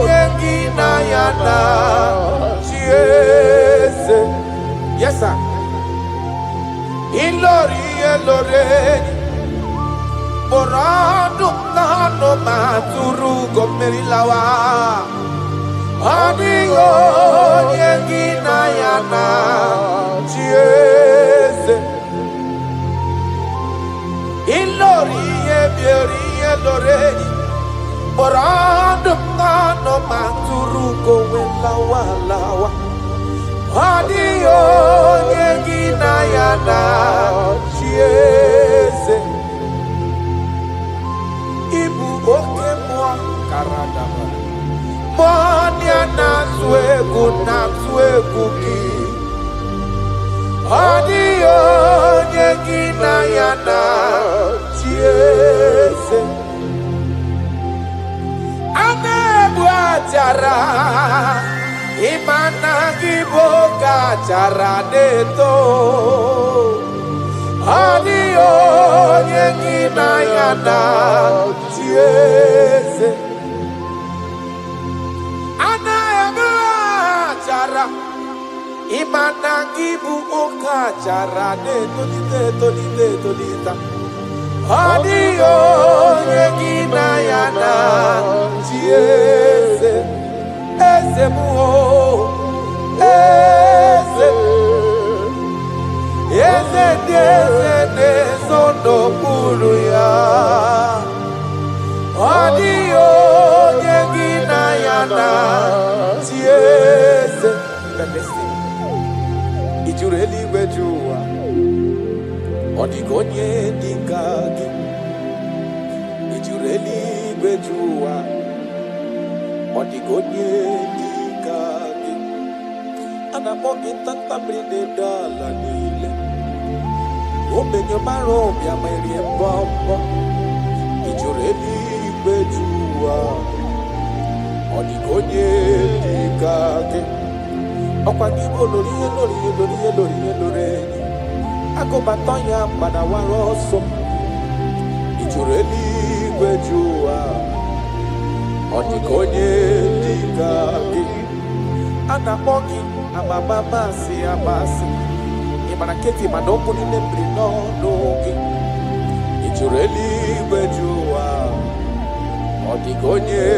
yengina yana chiese. Yes sir. Ilori Borado nano maturu gomerilawa Odigo yengina yana chiese. Ilori Borado nano maturu gomerilawa Adio yengina yana chiese. Ibu oke mwa karadaba Monia na zwegu ki Adio yengina yana chiese. Anebu ajara Imana giboga cara deto Adio yengina yana chiese. Ana cara Imana giboga cara deto lita Adio yengina yana chiese. Eze nezondo bulu ya Adio yengina yana chiese. Ijureli wejua Odigonye dikagi Ijureli wejua Odigonye dikagi Anamogi tanta brinde dala nile Obenyo maro ya merie bombo Ijureli bejua Odigonye dikagi Okwagibo loriye Akobatonya manawaroso Ijureli bejua Odigonye dikagi Anamogi amamamasi amasi Imanaketi manoku ninembri nogi Ijureli bejua Odigonye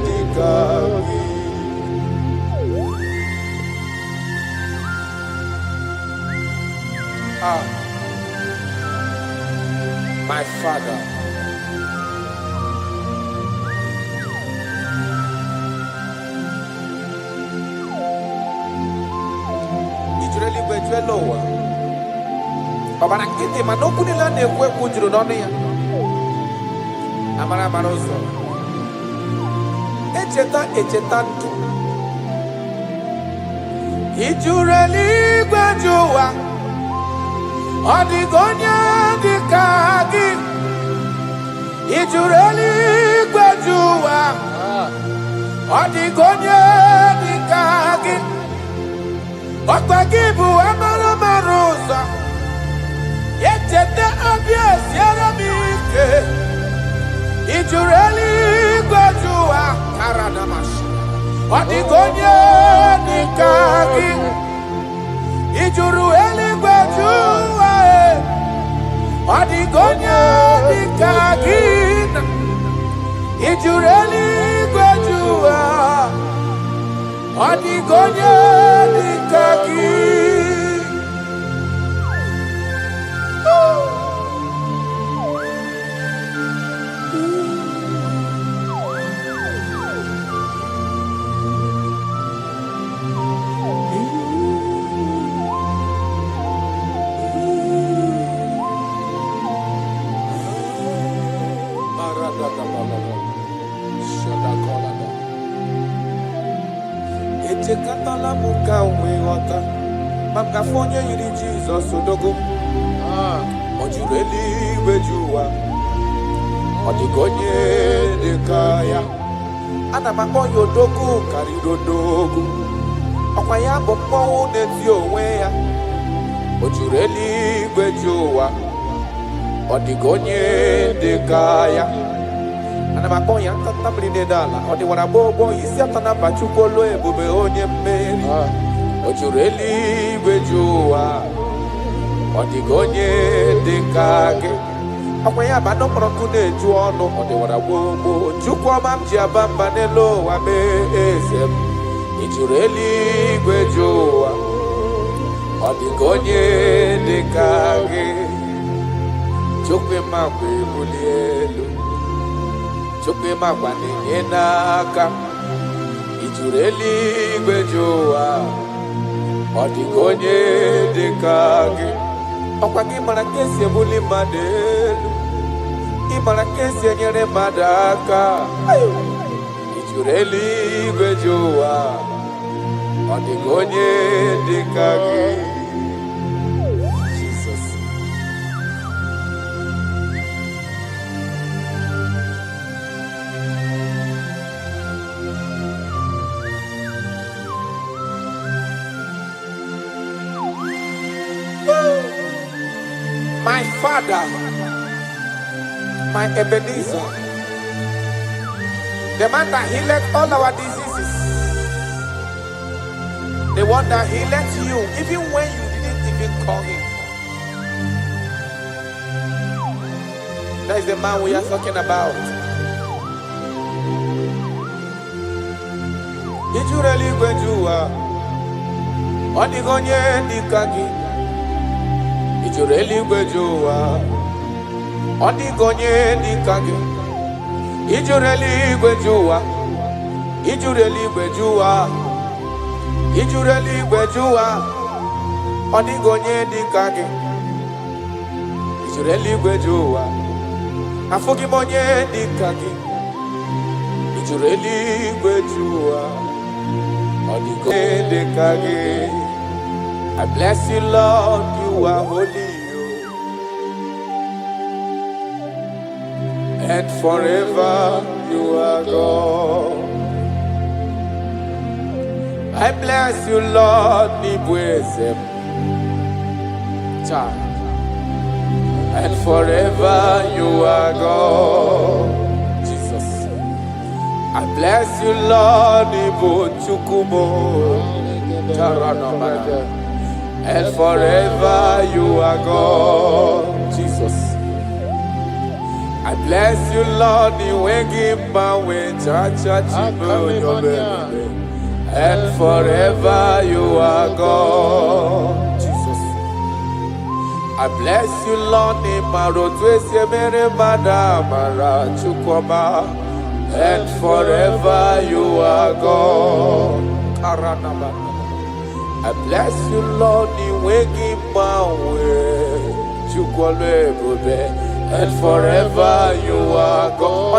dikagi. My Father, Ijureli bejuelowa Obara kiti manoku nila nekwe kujuru noni ya Amara marozo Echeta ntu Ijureli bejuwa Odigonye dikagi Ijureli bejuwa Odigonye dikagi Okwagibu amara marosa Yechete abies yaramike Ijureli bejuwa karanamash Odigonye dikagi Ijureli bejuwa Odigonye dikagi Ijureli bejuwa Odigonye dikagi. Echekatala muka uwewata Makafonye yiri Jesus odogo Ojureli bejuwa Odigonye dekaya Anamakonyo dogu karido dogu Okwaya bombo neti onwe ya Ojureli gwejoa Odigonye de kaya Anamakoya tatamri de dala Odiwana bobo isi atana bachukolo ebube onye mmeri Ojureli gwejoa Odigonye de kage Akwaya bano prokune juono Odiwana bobo Chukwa mamji abamba nelo wabe ezem Ojureli gwejoa Odigonye de kage Chukwe makwe bulielu Chukwe makwa nenye naka Ijureli gwejoa Odigonye de kage Okwagi marakesi ebuli madelu Imarakesi enyere madaka Ijureli gwejoa Odigonye de kage My Father, my Ebenezer, the man that healed all our diseases, the one that healed you even when you didn't even call him. That is the man we are talking about. Did you really go to Odigonye Dikagi? Ijureli gwejoa Odigonye dikage Ijureli gwejoa Ijureli gwejoa Ijureli gwejoa Odigonye dikage Ijureli gwejoa Afogimonye dikage Ijureli gwejoa Odigonye dikage I bless you, Lord, you are holy, and forever you are God. I bless you, Lord, and forever you are God. Jesus. I bless you, Lord, and forever you are God, Jesus. I bless you, Lord, and forever you are God, Jesus. I bless you, Lord, and forever you are God. I bless you, Lord, and forever you are God.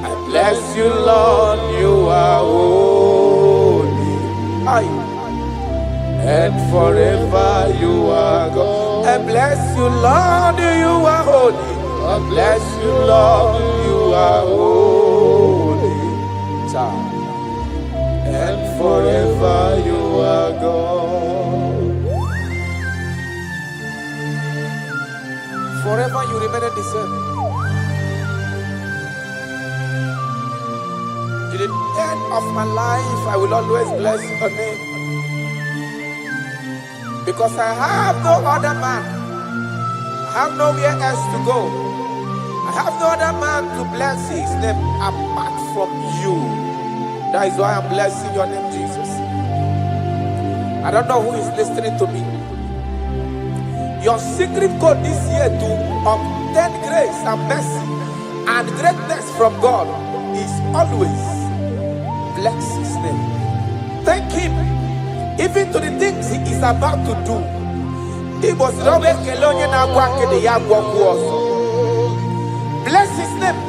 I bless you, Lord, you are holy, and forever you are God. I bless you, Lord, you are holy. I bless you, Lord, you are holy, child. And forever you are God. Forever you remain the same. To the end of my life, I will always bless your name. Because I have no other man. I have nowhere else to go. I have no other man to bless his name apart from you. That is why I'm blessing your name, Jesus. I don't know who is listening to me. Your secret code this year to obtain grace and mercy and greatness from God is always bless his name. Thank him even to the things he is about to do. Bless his name.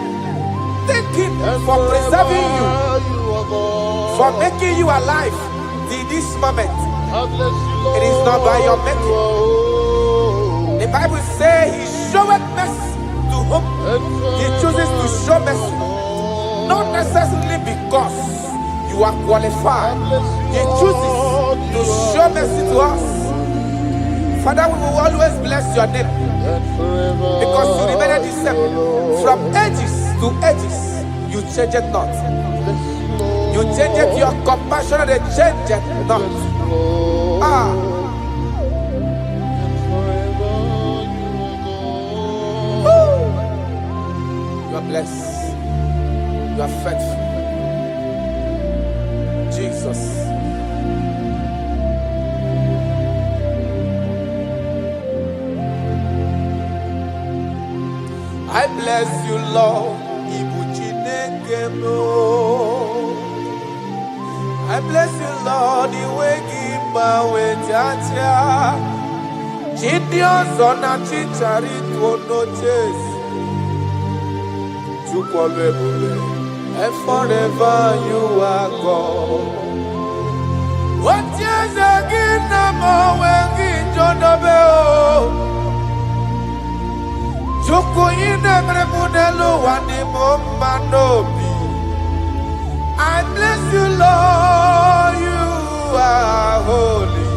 Thank him for preserving you, for making you alive till this moment. It is not by your making. The Bible says he showeth mercy to whom he chooses to show mercy. Not necessarily because you are qualified. He chooses to show mercy to us. Father, we will always bless your name because you remain the same from ages to ages. You change it not. You change it, your compassion, they change it not. You are blessed. You are faithful. Jesus. I bless you, Lord. I bless you, Lord. You wake my way, Jaja. Gideon's on a chichari to no chase. And forever you are God. What years again, I'm always John Abel. Joko ine mrebunelo wani momanobi. I bless you, Lord, you are holy.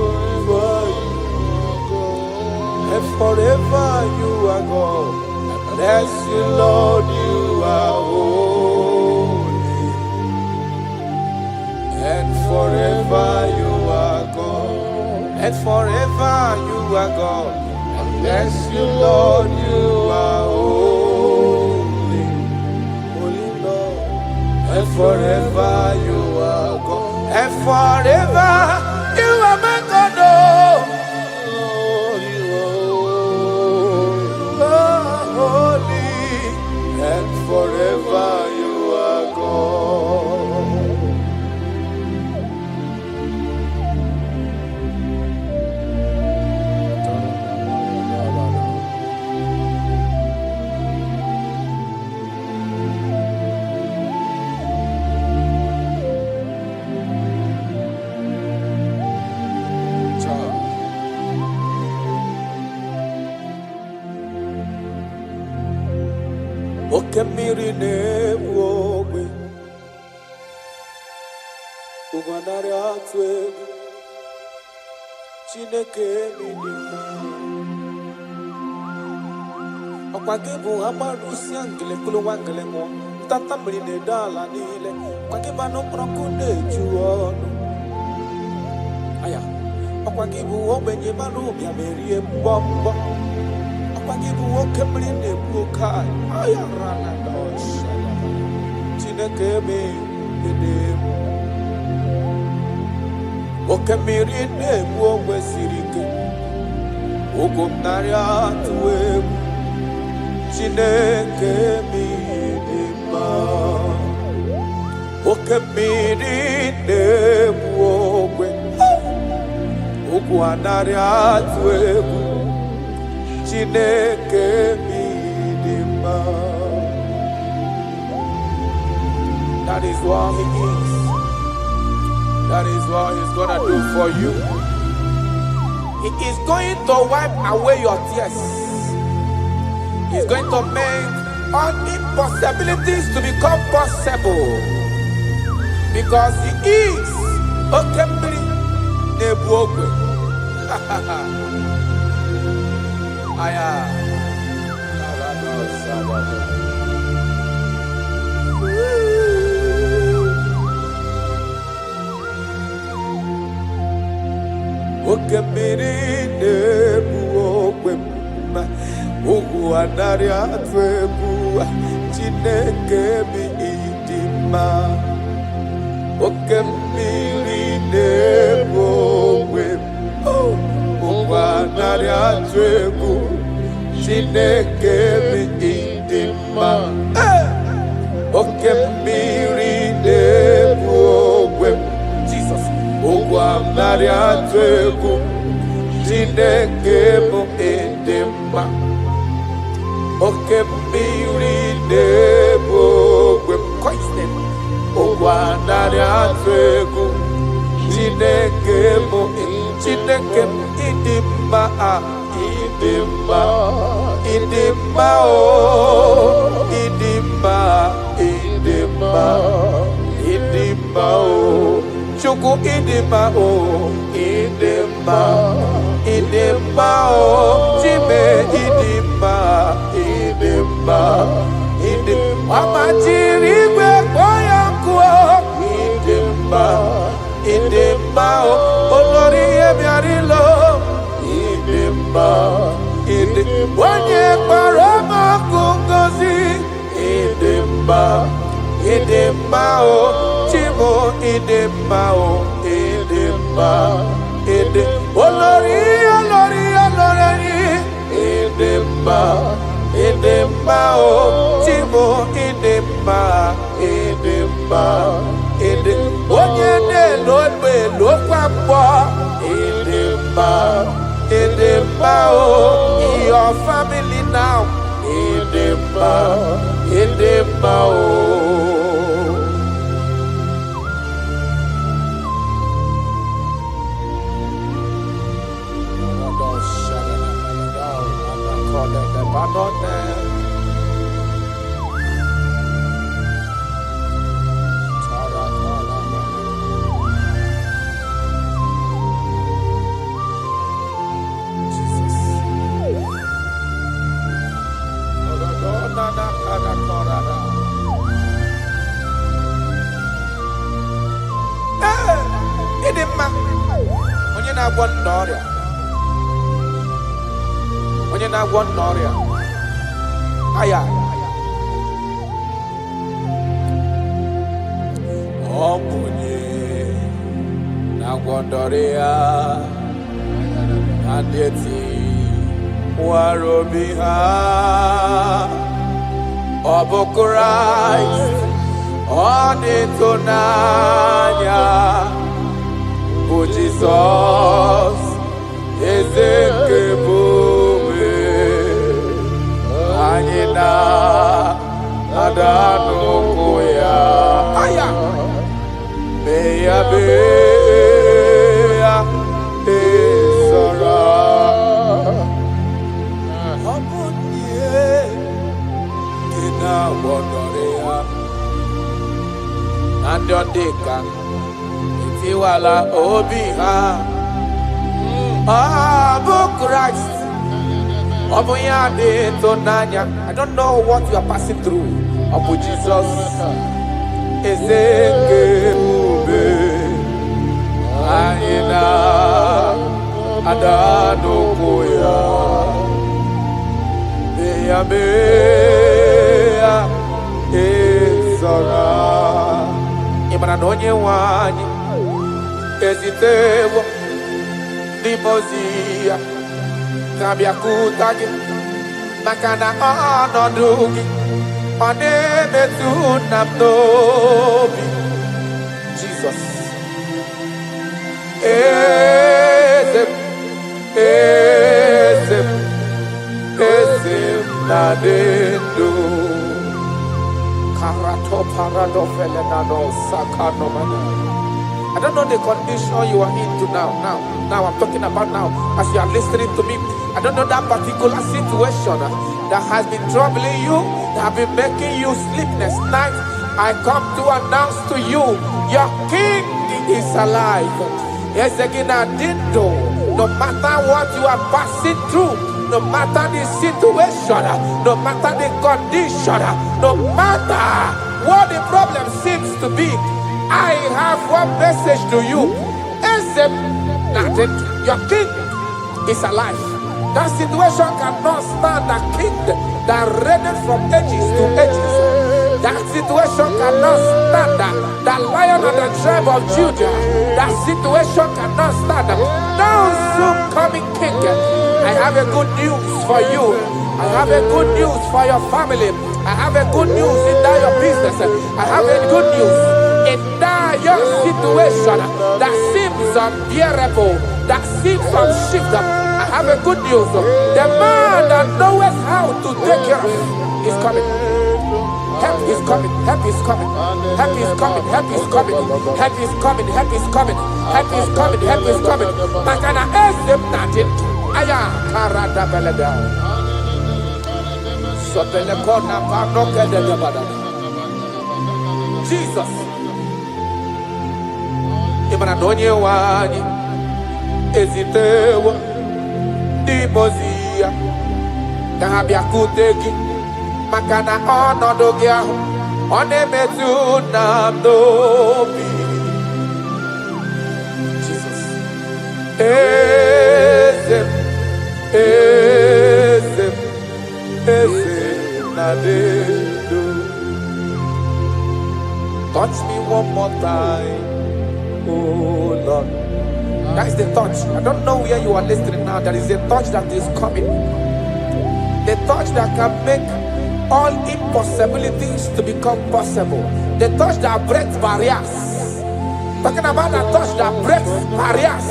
Forever you are God. And forever you are God. I bless you, Lord, you are holy. And forever you are God. And forever you are God. I bless you, Lord, you are holy. Holy Lord. And forever you are God. And forever you are my God. Lord, you are holy. And forever you are God. Okemiri nebogwe Uganare atwe Chineke minima Okwagibu amarusi angele kulu wangele mo Tata mrine dala nile Okwagiba no prokune juonu Aya Okwagibu obenye marubi amerie mbombo Okwagibu okemrine bukai Aya rana dosha Chineke minima Okemiri nebu ogwe sirike Ugumnari atwe Chineke minima Okemiri nebu ogwe Ugwanari atwe Chineke minima. That is what he is. That is what he's gonna do for you. He is going to wipe away your tears. He's going to make all impossibilities to become possible. Because he is Okemiri Nebuogwe. Aya. Okemiri Nebuogwe. Ugu anari atwebu Chineke mi idima Okemiri Nebuogwe. Ugu anari atwebu Chineke mi idima Okemiri Nebuogwe. Jesus. Ugu anari atwebu Chineke mi idima Okemiri Nebuogwe. Question. Ogwanari atwegu Chineke mu Chineke idima idima idima oh idima idima idima Chukwu idima o, idima, idima o, Chime idima, idima, idima. Amachirigwe boyanku idima, idima o, olori emiarilo, idima, idima. Onye parama kungozi, idima, idima o, Chimo idima o, idima, idima. Olori, olori, olori, idima, idima o, Chimo idima, idima, idima. Onye ne lodwe lokwambo, idima, idima o. Your family now, idima, idima o. Onye na-agwọ n'ọrịa, onye na-agwọ n'ọrịa, aya ọ bụ onye na-agwọ n'ọrịa na-adịghị nwara obi ha, ọ bụ Kraịst, ọ na-eto n'anya. O Jesus, eze nke Ebube, anyị na-ada n'ụkwụ ya. Aya, mee ya ezora. Ọ bụ ihe dị na-agwọdọrọ ya na ndị ọ dị ka Iwala obi ha, Abu Christ, Abu Yade Tonanya. I don't know what you are passing through. Abu Jesus, Ezekebe, Aina, Adano Koya, Bea, Ezara, Imanonye Wani. Ezitewo dimozia kabia kutagi makana onodugi onemetu namnobi Jesus ezem nadendo karato parado felenado sakano mana. I don't know the condition you are into now. Now I'm talking about now. As you are listening to me, I don't know that particular situation that has been troubling you, that have been making you sleepless nights. I come to announce to you, your King is alive. Yes, again, no matter what you are passing through, no matter the situation, no matter the condition, no matter what the problem seems to be, I have one message to you. Except that your king is alive. That situation cannot stand a king that reigned from ages to ages. That situation cannot stand the lion of the tribe of Judah. That situation cannot stand. Now soon coming king, I have a good news for you. I have a good news for your family. I have a good news in that your business. I have a good news in that your situation that seems unbearable, that seems unshift. I have a good news. The man that knows how to take care of is coming. Help is coming. Help is coming. Help is coming. Help is coming. Help is coming. Help is coming. Help is coming. Help is coming. Makana esem natin. Aya karada beleda. So belekona panoke de debada. Jesus. Imana donye wani ezitewa di mozia kahabia kuteki makana onodo gị ahụ ọ na-emetụ na n'obi Jesus eze na dedo. Touch me one more time, oh Lord. That is the touch. I don't know where you are listening now. There is a touch that is coming. The touch that can make all impossibilities to become possible. The touch that breaks barriers. Talking about the touch that breaks barriers.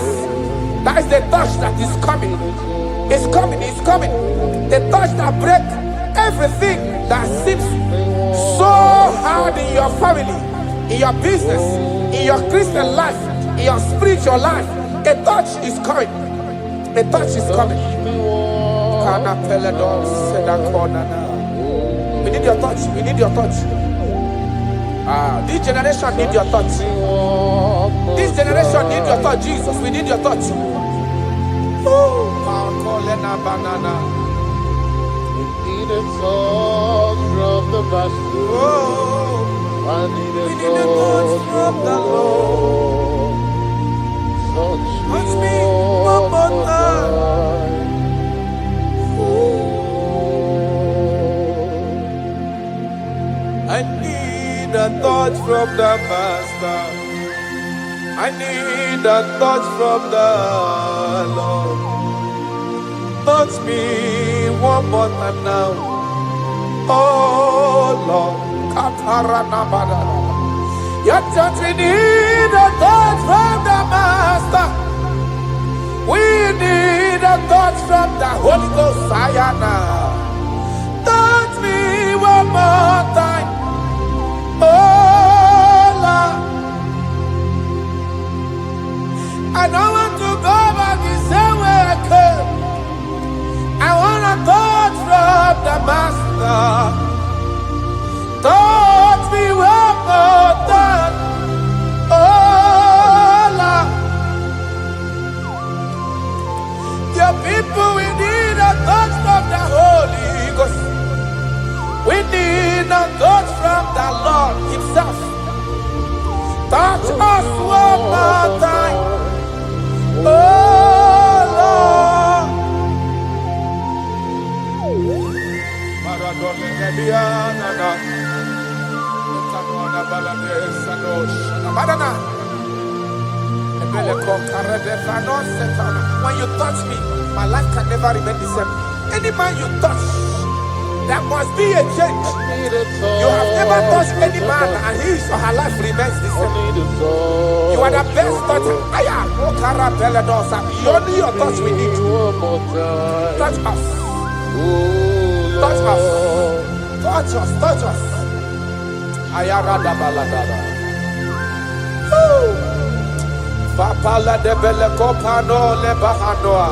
That is the touch that is coming. It's coming, it's coming. The touch that breaks everything that seems so hard in your family, in your business, in your Christian life, in your spiritual life. A touch is coming. A touch is coming. We need your touch. We need your touch. This generation need your touch. This generation need your touch, Jesus. We need your touch. Banana. We need a touch from the master. I need a touch from the Lord. Touch me one more time. I need a touch from the Master. I need a touch from the Lord. Touch me one more time now. Oh Lord. Your touch, we need a touch from the Master. We need a touch from the Holy Ghost. Sayana. Touch me one more time. Oh Lord, I don't want to go back the same way I came. I want a touch from the Master. Touch me one more time. Oh Lord, your people, we need a touch from the Holy Ghost. We need a touch from the Lord Himself. Touch us one more time. Oh Lord. When you touch me, my life can never remain the same. Any man you touch, there must be a change. You have never touched any man and his or her life remains the same. You are the best toucher. Only your touch we need. Touch us. Touch us. Touch us. Touch us. Ayarada baladada. Papala de bele kopano le bahanoa.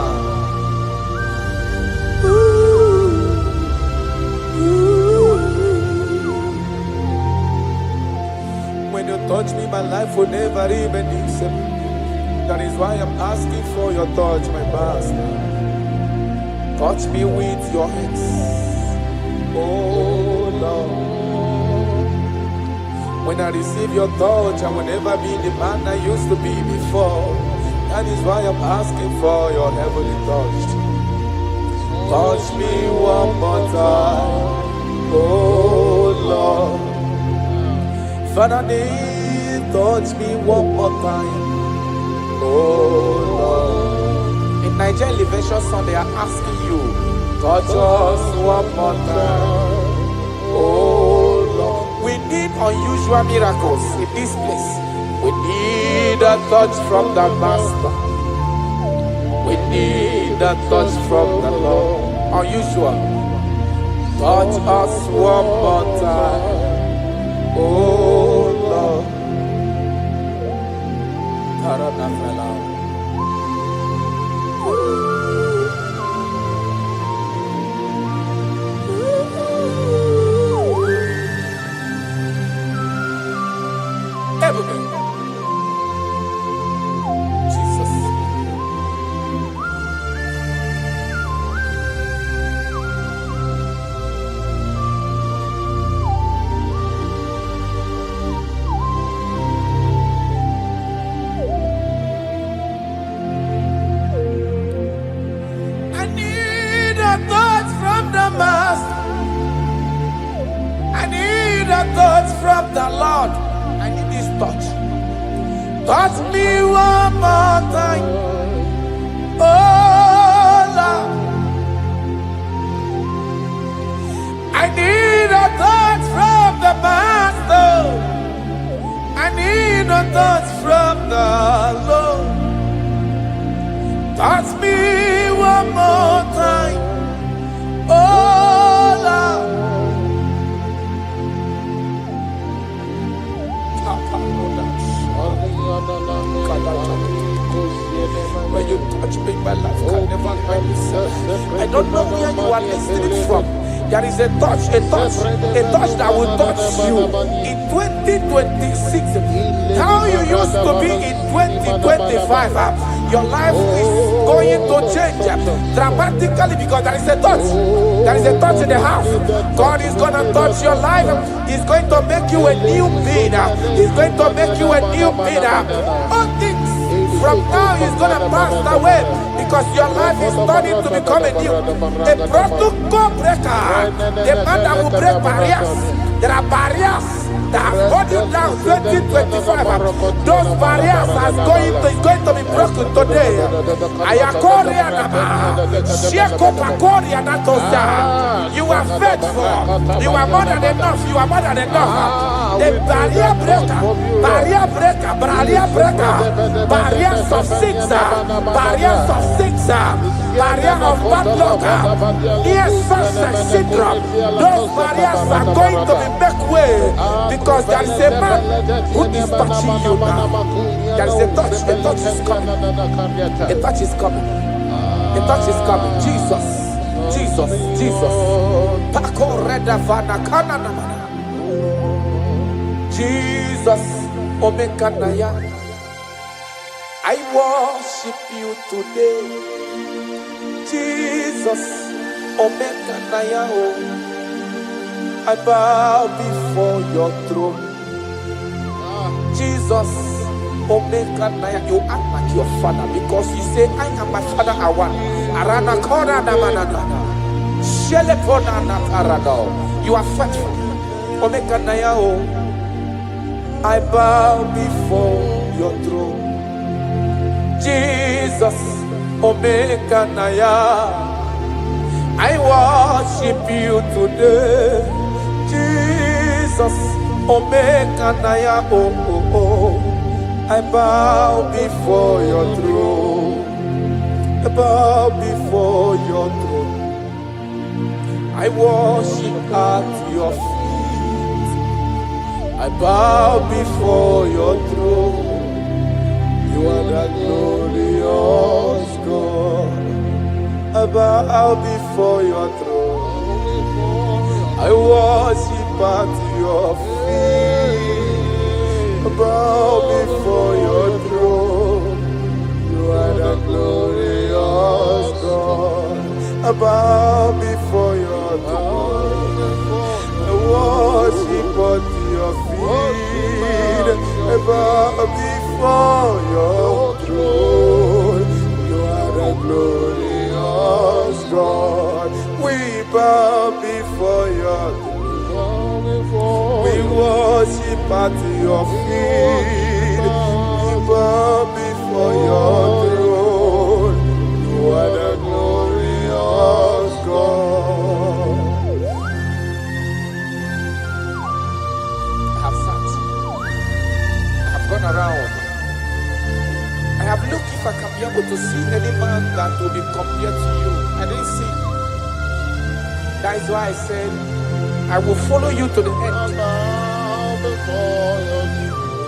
When you touch me, my life will never remain the same. That is why I'm asking for your touch, my Master. Touch me with your hands, oh Lord. When I receive your touch, I will never be the man I used to be before. That is why I'm asking for your heavenly touch. Touch me one more time, oh Lord. Father, touch me one more time, oh Lord. In Nigerian Elevation Song, they are asking you, touch us one more time, oh Lord. We need unusual miracles in this place. We need a touch from the Master. We need a touch from the Lord. Unusual. Touch us one more time, oh Lord. Ebube. need a touch from the Lord. I need this touch. Touch me one more time. Oh Lord, I need a touch from the Master. I need a touch from the Lord. Touch me one more time. Oh Lord. When you touch me, my life can never find itself. I don't know where you are listening from. There is a touch that will touch you in 2026. How you used to be in 2025, your life is going to change dramatically because there is a touch. There is a touch in the house. God is going to touch your life. He's going to make you a new being. He's going to make you a new being. All things from now is going to pass away because your life is turning to become a new. A protocol breaker. The man that will break barriers. There are barriers that have held you down 2025. Those barriers are going to be broken today. You are faithful. You are more than enough. You are more than enough. The barrier breaker, barriers of six, barriers of six, barrier of bad luck, near success syndrome. Those barriers are going to be make way because there is a man who is touching you now. There is a touch is coming. A touch is coming. A touch is coming. Jesus. Jesus, Omekanaya, I worship you today. Jesus, Omekanaya, I bow before your throne. Jesus, Omekanaya, you act like your father because you say, I am my father, I want. Arana Kora Namanana, Shelepona Nakarado. You are faithful. Omekanaya, I bow before your throne. Jesus, Omekanaya, I worship you today. Jesus, Omekanaya, I bow before your throne. I bow before your throne. I worship at your feet. I bow before your throne. You are the glorious God. I bow before your throne. I worship at your feet. I bow before your throne. You are the glorious God. I bow before your throne. I worship at your feet. I bow before your throne. You are the glorious God. We bow before your throne. We worship at your feet. We bow before your throne. You are the glorious God. I have sat. I have gone around. I have looked if I can be able to see any man that will be compared to you. I didn't see. That is why I said, I will follow you to the end.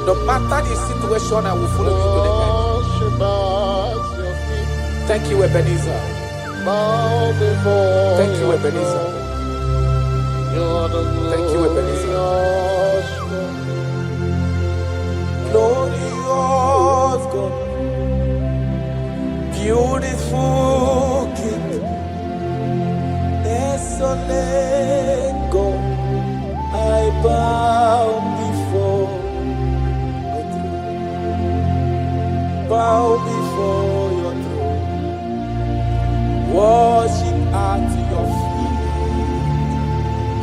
No matter the situation, I will follow you to the end. Thank you, Ebenezer. Thank you, Ebenezer. Thank you, Ebenezer. Glorious God, beautiful King, excellent God, I bow before your throne. Bow before your throne. Worship at your feet.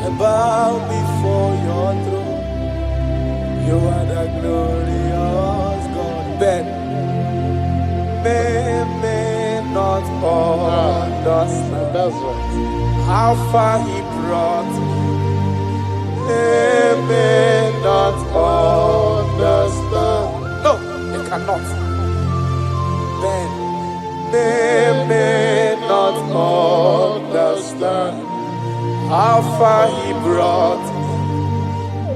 I bow before your throne. understand. That's right. How far he brought me. They may not understand. No, they cannot. Then they may not understand how far he brought me.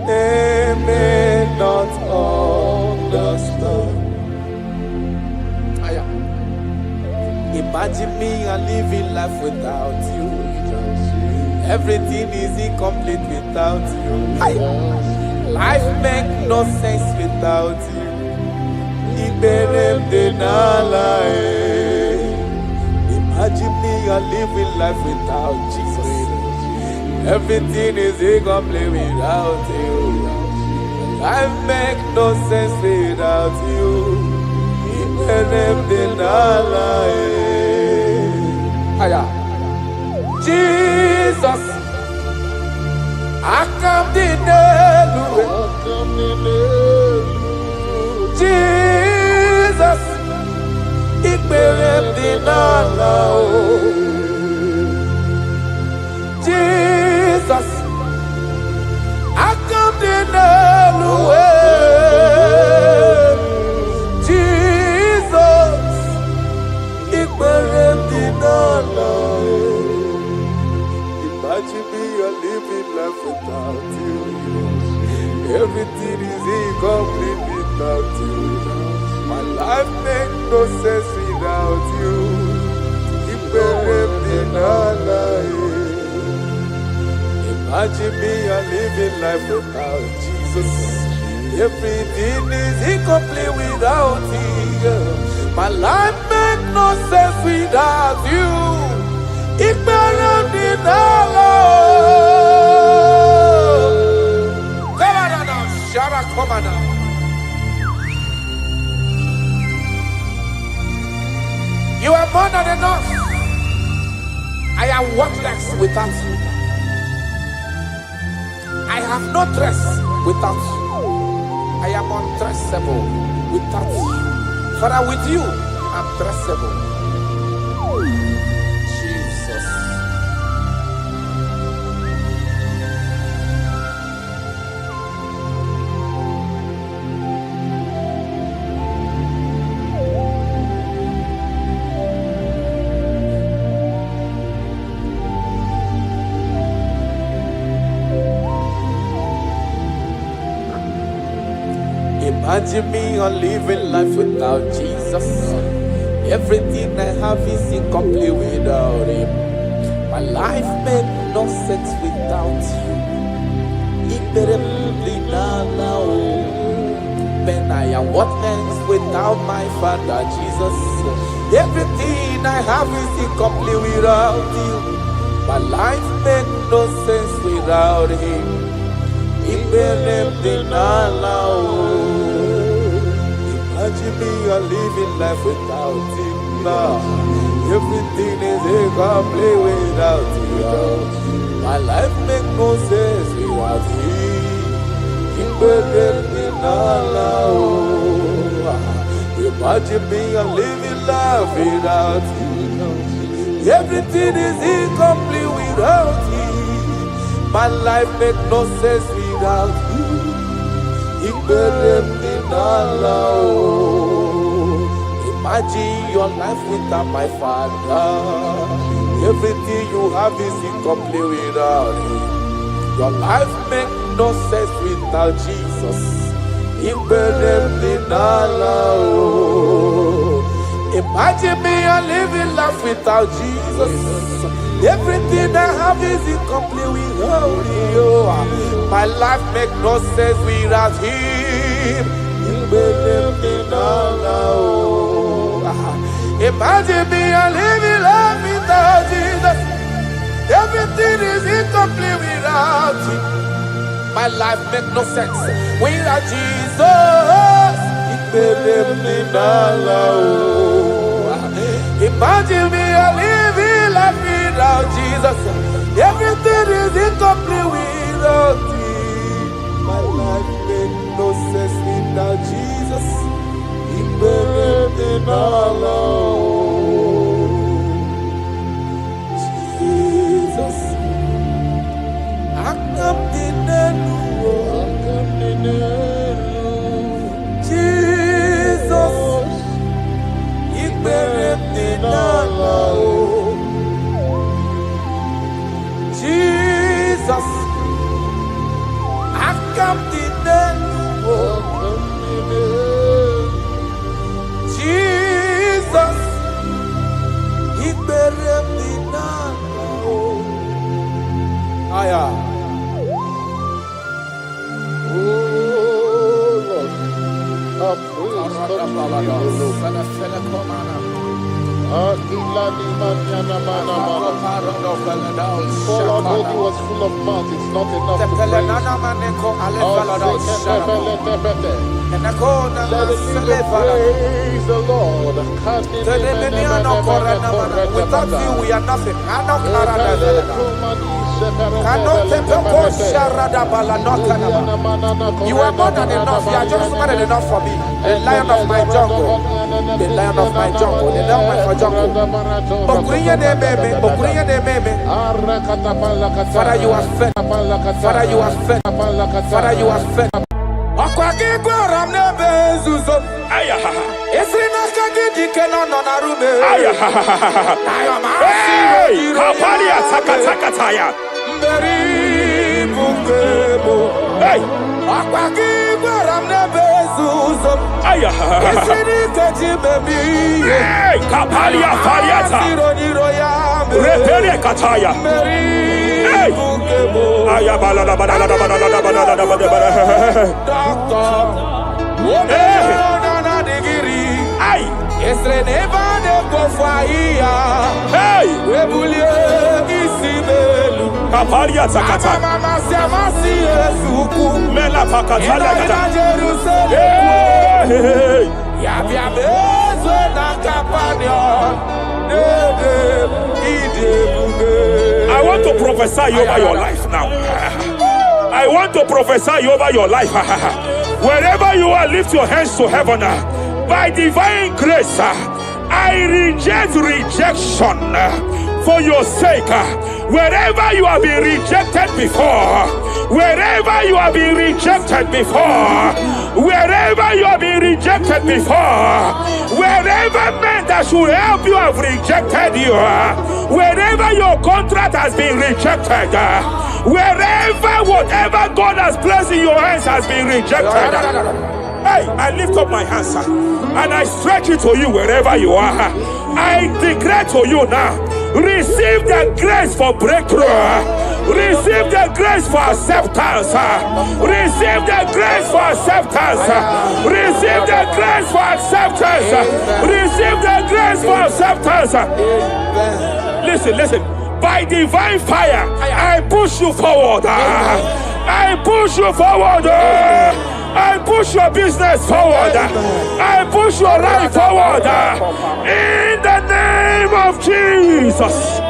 They may not understand. Imagine me and living life without you. Everything is incomplete without you. Life makes no sense without you. Imagine me and living life without Jesus. Everything is incomplete without you. Life makes no sense without you. Jesus, I come to Jesus, Jesus, I come to Imagine me living life without you. Everything is incomplete without you. My life makes no sense without you. Imagine me living life without Jesus. Everything is incomplete without you. My life makes no sense without you. You are more than enough. I am worthless without you. I have no dress without you. I am undressable without you. Father, with you, I'm dressable. Jesus. Imagine me living life without Jesus. Everything I have is incomplete without him. My life made no sense without you. When I am worthless without my Father Jesus. Everything I have is incomplete without you. My life made no sense without him. Imagine me living life without him now. Everything is incomplete without you. My life makes no sense without him. Imagine me living life without you. Everything is incomplete without you. My life makes no sense without you. Imagine your life without my Father. Everything you have is incomplete without him. Your life makes no sense without Jesus. Imagine me living life without Jesus. Everything I have is incomplete without you. My life makes no sense without him. Imagine me living life without Jesus. Everything is incomplete without him. My life makes no sense without Jesus. Imagine me living life without Jesus. Everything is incomplete without him. My life makes no sense without Jesus. Jesus, Aya. Oh Lord, a praise for our God who was full of mouth, it's not enough to praise. Let the leader praise the Lord. Without you, we are nothing. You are more than enough. You are just more than enough for me. The lion of my jungle. The lion of my jungle. The lion of my jungle. Father, you are fed. Father, you are fed. Father, you are fed. I want to prophesy over your life now. I want to prophesy over your life. Wherever you are, lift your hands to heaven. By divine grace, I reject rejection for your sake. Wherever you have been rejected before, wherever you have been rejected before, wherever you have been rejected before, wherever men that should help you have rejected you, wherever your contract has been rejected, wherever whatever God has placed in your hands has been rejected, hey, I lift up my hands and I stretch it to you wherever you are. I declare to you now, receive the grace for breakthrough. Receive the grace for acceptance. Receive the grace for acceptance. Receive the grace for acceptance. Receive the grace for acceptance. Listen. By divine fire, I push you forward. I push you forward. I push your business forward. I push your life forward. In the name of Jesus.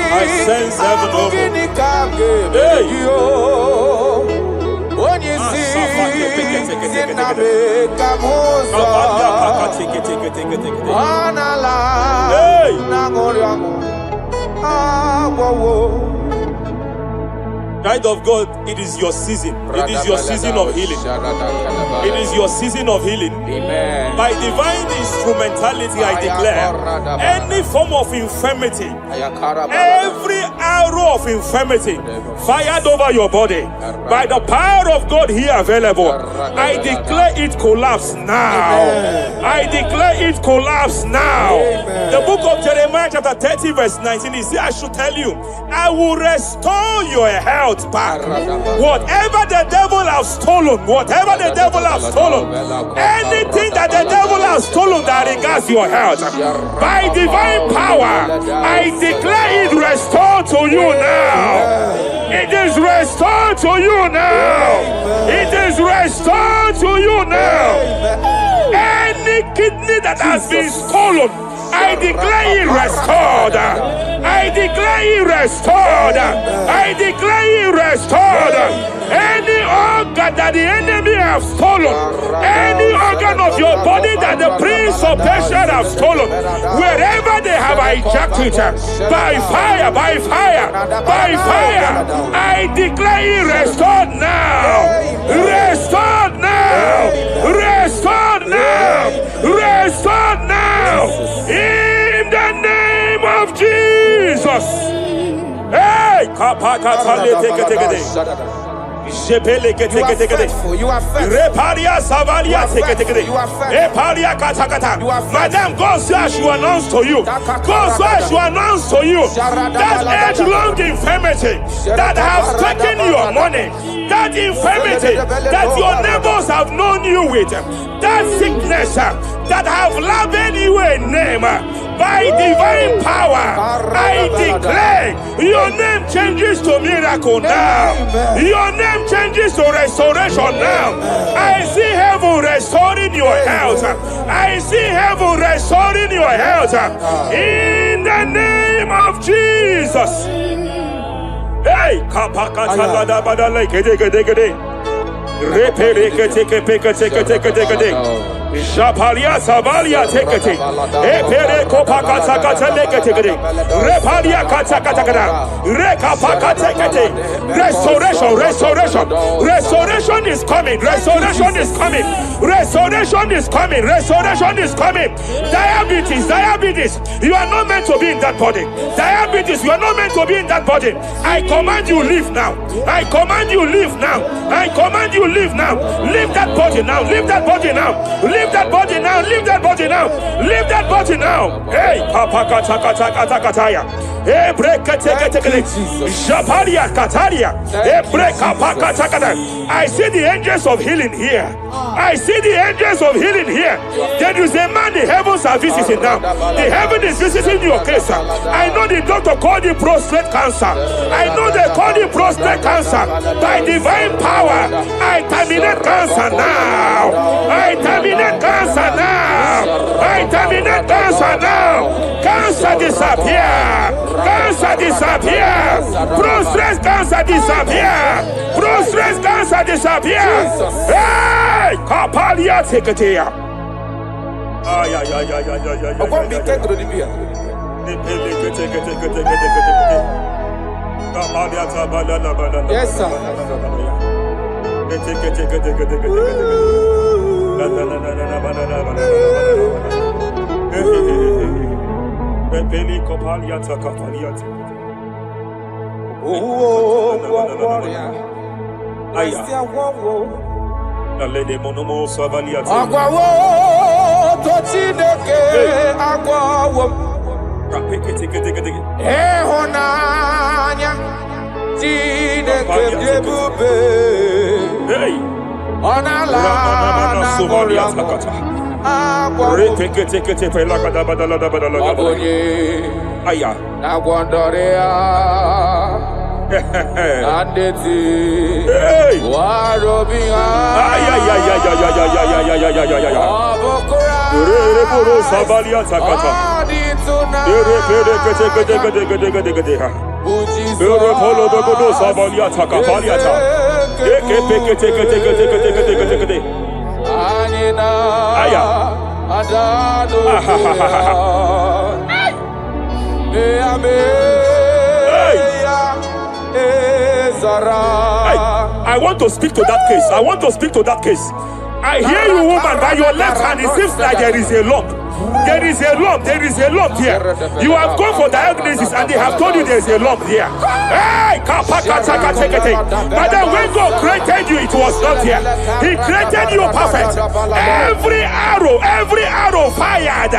I sense heaven open. Child of God, it is your season. It is your season of healing. It is your season of healing. Amen. By divine instrumentality, I declare any form of infirmity, every arrow of infirmity fired over your body, by the power of God here available, I declare it collapse now. I declare it collapse now. The book of Jeremiah chapter 30 verse 19 is, I should tell you, I will restore your health back. Whatever the devil has stolen, whatever the devil has stolen, anything that the devil has stolen that regards your health, by divine power, I declare it restored to you now. It is restored to you now. It is restored to you now. Any kidney that has been stolen, I declare it restored. I declare it restored. I declare it restored. Any organ that the enemy have stolen, any organ of your body that the prince of Persia have stolen, wherever they have hijacked it, by fire, by fire, by fire, I declare You are faithful. You are faithful. Madam, God says I should announce to you. God says I should announce to you that age-long infirmity that has taken your money, that infirmity that your neighbors have known you with, that sickness that have labeled you a name, by divine power, I declare your name changes to miracle now. Your name changes to restoration now. I see heaven restoring your health. I see heaven restoring your health. In the name of Jesus. Hey, Japalia Savalia tekete, Epere Kopakata Katalekete, Repalia Katakata, Rekapaka tekete. Restoration, restoration, restoration is coming, restoration is coming, restoration is coming, restoration is coming. Diabetes, diabetes, you are not meant to be in that body. Diabetes, you are not meant to be in that body. I command you leave now. I command you leave now. I command you leave now. Leave that body now. Leave that body now. Leave that body now. Leave that body now. Leave that body now. Hey, Papa Katakataya. Hey, break Japalia Kataria. Hey, break Katakata. I see the angels of healing here. I see the angels of healing here. There is a man the heavens are visiting now. The heaven is visiting your case. I know the doctor called it prostate cancer. I know they call it prostate cancer. By divine power, I terminate cancer now. I terminate cancer now. I terminate cancer now. Cancer disappear. Cancer disappear. Prostate cancer disappear. Prostate cancer disappear. Hey, Kapalia Teketea. Ay. Yes, sir. I want to speak to that case. I want to speak to that case. I hear you, woman, by your left hand. It seems like there is a lump. There is a lump. There is a lump here. You have gone for diagnosis and they have told you there is a lump here. Hey, but then when God created you, it was not here. He created you perfect. Every arrow fired.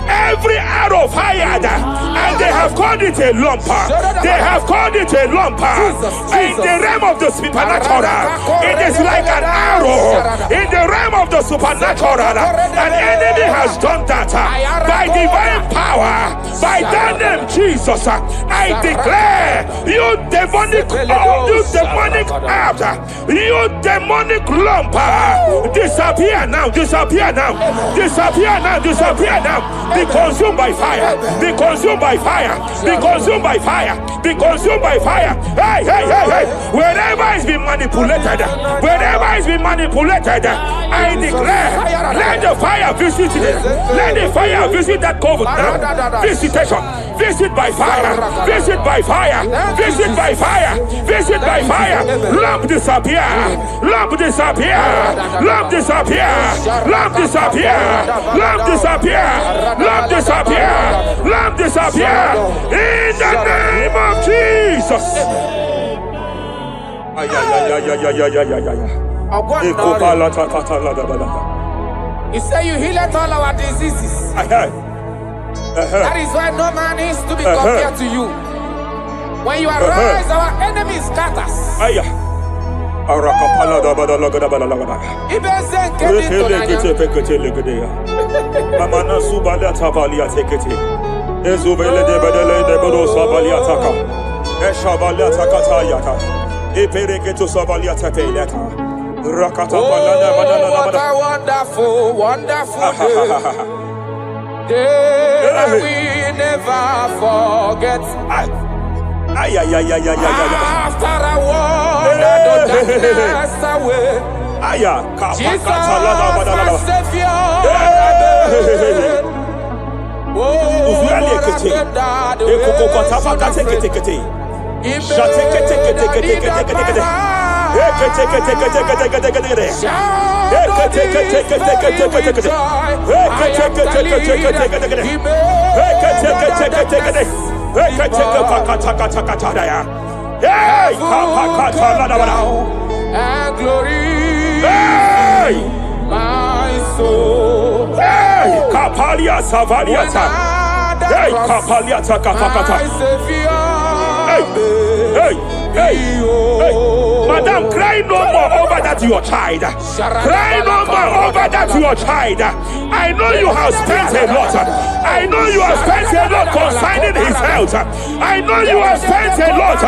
Every arrow fired. And they have called it a lump. They have called it a lump. In the realm of the supernatural, it is like an arrow. In the realm of the supernatural, an enemy has done that. By divine power, by that name Jesus, I declare you demonic act, you demonic lump, disappear now, disappear now, disappear now, disappear now. Be consumed by fire, be consumed by fire, be consumed by fire, be consumed by fire. Hey, hey, hey, hey. Wherever it's been manipulated, wherever it's been manipulated, I declare, let the fire visit it. Let the fire visit that coven now. Visitation, visit by fire, visit by fire, visit by fire, visit by fire. Lamp disappear, lamp disappear, lamp disappear, lamp disappear, lamp disappear, lamp disappear, lamp disappear. In the name of Jesus. You say you heal all our diseases. That is why no man is to be compared to you. When you arise, our enemies scatters. Oh, what a wonderful, wonderful day. Day we never forget. After a wander the darkness away, Jesus our Savior. Oh, what a and glory, my soul. Kapalia Savaliata. Kapalia Takapakata. Hey, Madam, cry no more over that your child. Cry no more over that your child. I know you have spent a lot. I know you have spent a lot concerning his health. I know you have spent a lot.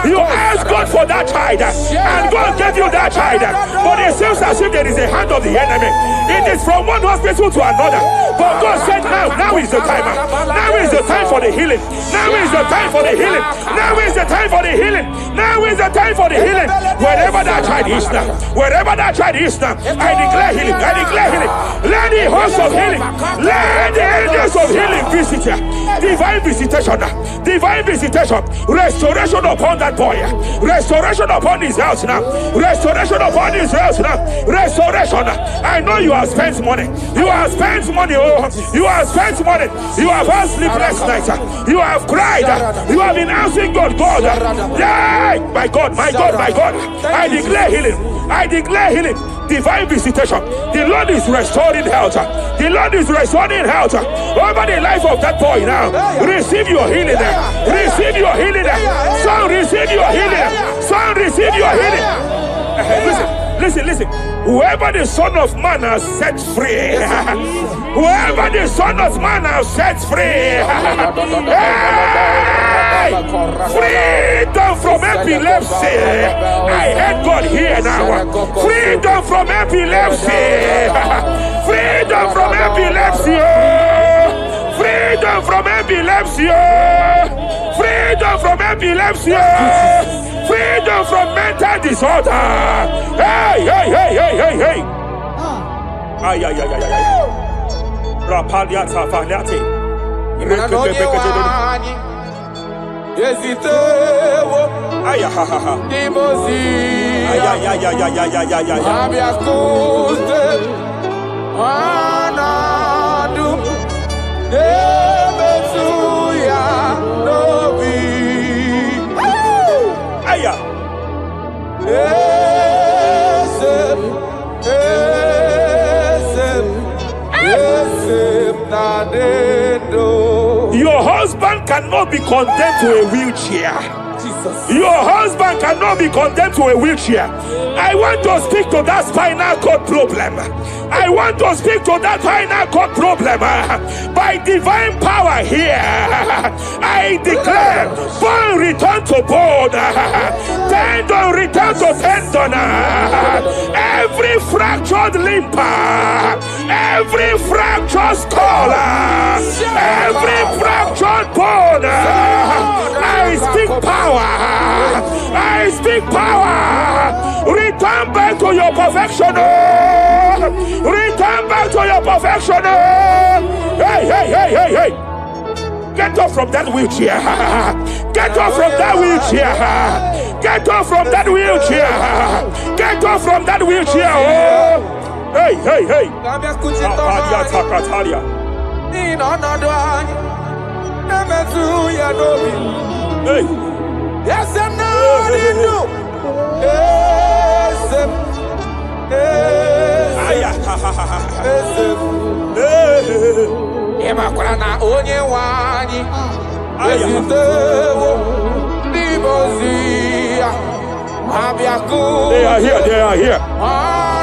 You asked God for that child, and God gave you that child. But it seems as if there is a hand of the enemy. It is from one hospital to another. But God said, now is the time. Now is the time for the healing. Now is the time for the healing. Now is the time for the healing. Now is the time for the healing. Wherever that child is now, wherever that child is now, I declare healing. I declare healing. Let the host of healing, let the angels of healing visit you. Divine visitation, divine visitation, restoration upon that boy, restoration upon his house now, restoration upon his house now, restoration. I know you have spent money. You have spent money. Oh, you have spent money. You have had sleepless nights. You have cried. You have been asking God. Yeah, my God, my God, my God. I declare healing. I declare healing. Divine visitation. The Lord is restoring health. The Lord is restoring health over the life of that boy now. Receive your healing. Receive your healing. Son, receive your healing. Son, receive your healing. Listen. Whoever the Son of Man has set free, whoever the Son of Man has set free, freedom from epilepsy. I heard God here now. Freedom from epilepsy. Freedom from epilepsy. Freedom from epilepsy. Freedom from epilepsy. Freedom from mental disorder. Hey. Ay. Rapalia Tafaniati. Your husband cannot be condemned to a wheelchair. Jesus. Your husband cannot be condemned to a wheelchair. I want to speak to that spinal cord problem. I want to speak to that spinal cord problem. By divine power here, I declare bone return to bone, tendon return to tendon, every fractured limb, every fractured skull, every fractured bone. I speak power. I speak power. Return back to your perfection. Return back to your perfection. Hey. Get off from that wheelchair. Get off from that wheelchair. Get off from that wheelchair. Get off from that wheelchair. Oh. Hey. Hey. Yes, and no. Imakrana onye wani ezitewo ndibozia abiaku. They are here, they are here.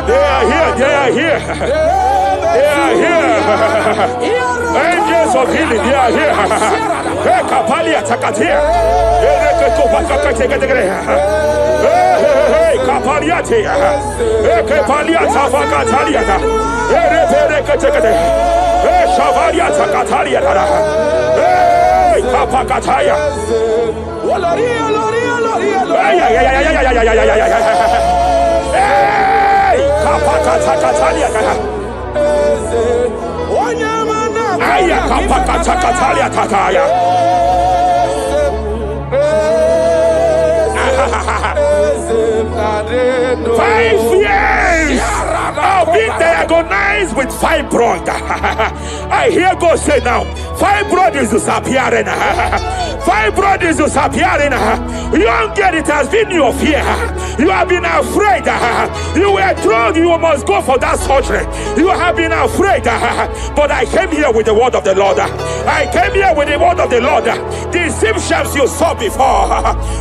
They are here, they are here. They are here. Angels of healing, they are here. Hey, Kapalia Takatia. Hey, Kapaliati. Hey, Kapalia Tafakatalia. Hey, Shavalia Takatalia. Hey, Kapakataya. Hey, Kapakatakalia. Aya Kapakatakalia Tataya. 5 years of being diagnosed with fibroid. I hear God say now, fibroid is disappearing. Fibroid is disappearing. You don't get it, has been your fear. You have been afraid. You were told you must go for that surgery. You have been afraid. But I came here with the word of the Lord. I came here with the word of the Lord. The symptoms you saw before,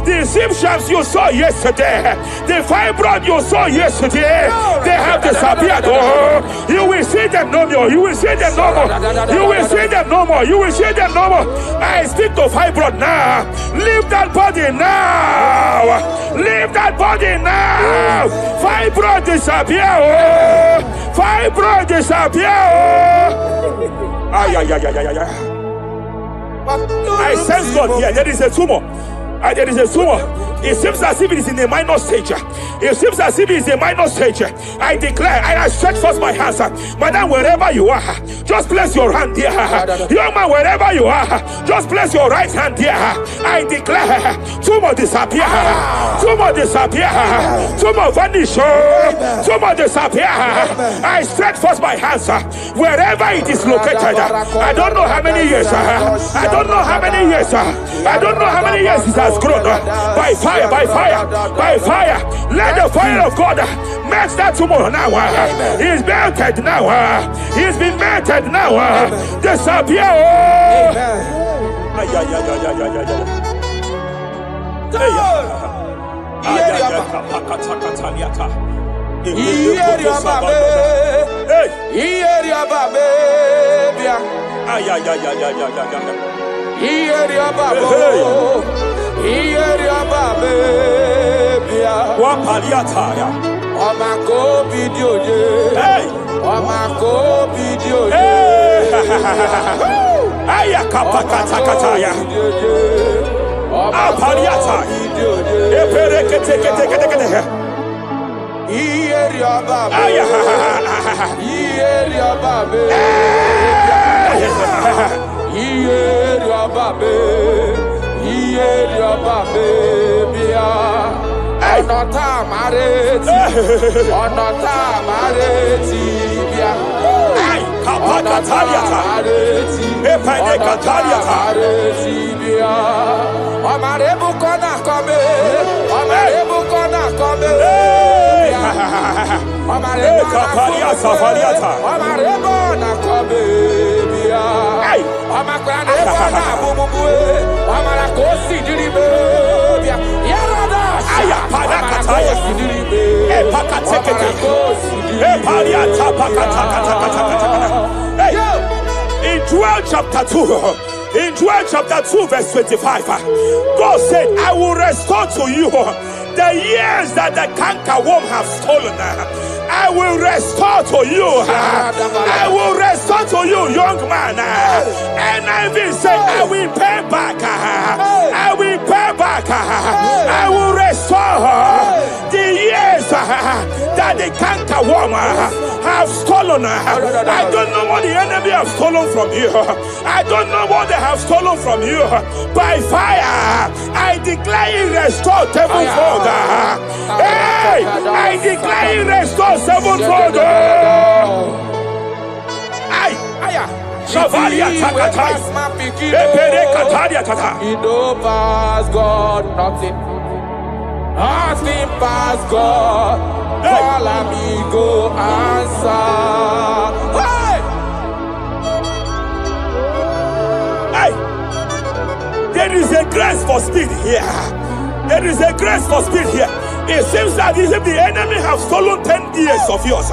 the symptoms you saw yesterday, the fibroid you saw yesterday, they have disappeared. Oh, you will see them no more. You will see them no more. You will see them no more. You will see them no more. I speak to fibroid now. Leave that body now. Leave that body now. Fibroid disappear. Oh, fibroid disappear. Oh. Ay, ay, ay, ay, ay, ay. I sense God here. There is a tumor. There is a tumor. It seems as if it is in a minor stage. It seems as if it is a minor stage. I declare, and I stretch forth my hands. Madam, wherever you are, just place your hand there. Young man, wherever you are, just place your right hand there. I declare, tumor disappear. Tumor disappear. Tumor vanish. Tumor disappear. I stretch forth my hands. Wherever it is located, I don't know how many years. I don't know how many years. I don't know how many years it has grown. By fire, by fire, by fire. Let the fire of God match that tumor now. He's melted now. He's been melted now. Disappear. In Joel chapter 2, in Joel chapter 2 verse 25, God said, I will restore to you the years that the cankerworm have stolen. I will restore to you. I will restore to you, young man. And I will say, I will pay back. I will pay back. I will restore the years that the cankerworm have stolen. I don't know what the enemy have stolen from you. I don't know what they have stolen from you. By fire, I declare it restored sevenfold. Hey, I declare it restored sevenfold. Ay, Shavalia Takatai. Epere Kataria Tata. It don't pass God, nothing. Nothing pass God. Call me, go answer. There is a grace for speed here. There is a grace for speed here. It seems that if the enemy has stolen 10 years of yours,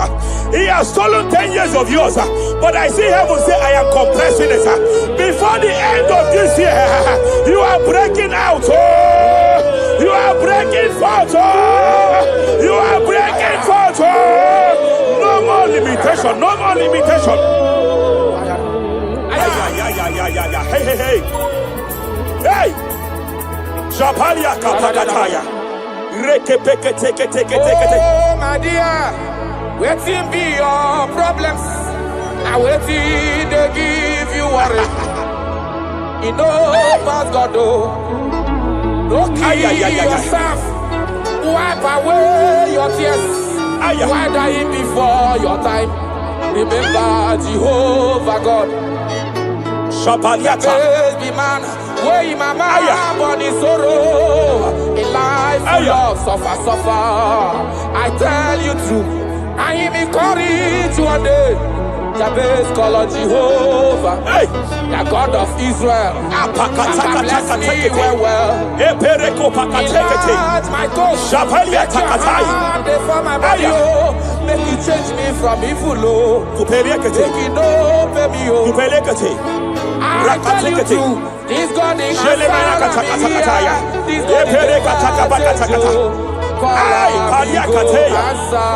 he has stolen 10 years of yours. But I see heaven say, I am compressing it. Before the end of this year, you are breaking out. You are breaking forth. You are breaking forth. No more limitation. No more limitation. Hey, hey, hey. Hey. Japalia kapakataya. Oh, my dear, waiting be your problems. I waiting to give you worry. You know, past God, don't kill yourself. Wipe away your tears. Why dying before your time? Remember Jehovah God. Baby man, where my mama born in sorrow, in life full of suffer. I tell you true, I am encouraged one day. Jabez call on Jehovah, the God of Israel. Bless me well. Enlarge my coast, make your hand for my body. Make you change me from evil. Make it open me. I tell you true, this God is answer. This God is answer.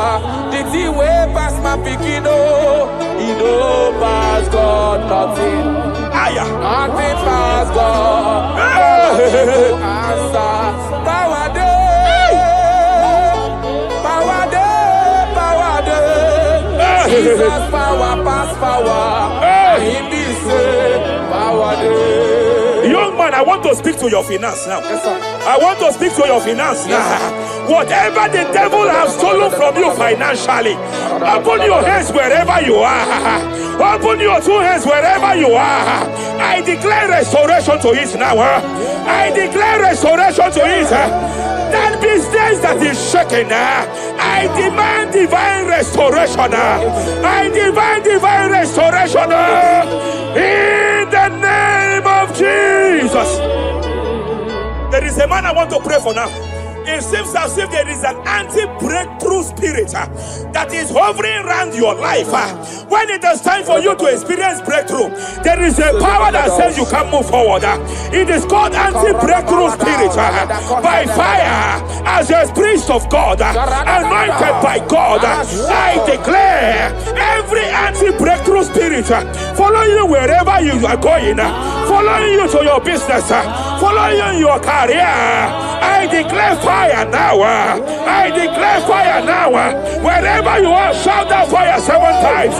The thing way past my picking, he know past God nothing. Nothing past God. Answer. Power day. Power day. Power day. Jesus power past power. He be say power day. Young man, I want to speak to your finance now. Yes, sir. I want to speak to your finance now. Whatever the devil has stolen from you financially, open your hands wherever you are. Open your two hands wherever you are. I declare restoration to it now. I declare restoration to it. That business that is shaking, I demand divine restoration. I demand divine restoration in the name of Jesus. There is a man I want to pray for now. It seems as if there is an anti-breakthrough spirit that is hovering around your life. When it is time for you to experience breakthrough, there is a power that says you can move forward. It is called anti-breakthrough spirit. By fire, as a priest of God, anointed by God, I declare every anti-breakthrough spirit following you wherever you are going, following you to your business, following you in your career. I declare fire now. I declare fire now. Wherever you are, shout that fire 7 times.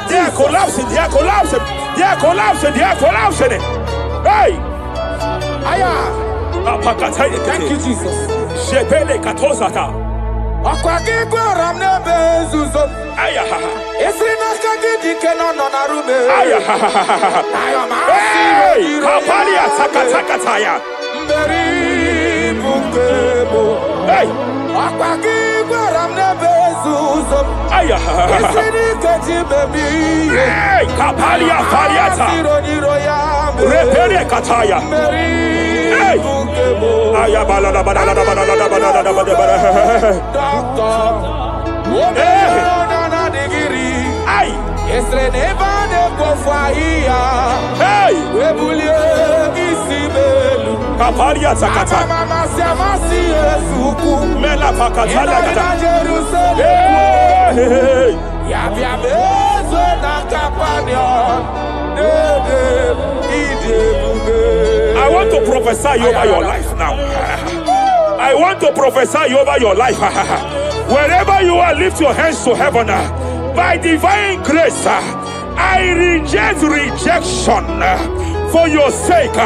They are collapsing. They are collapsing. They are collapsing. They are collapsing. Hey. Thank you, Jesus. I want to prophesy over your life now. I want to prophesy over your life. Wherever you are, lift your hands to heaven. By divine grace, I reject rejection for your sake.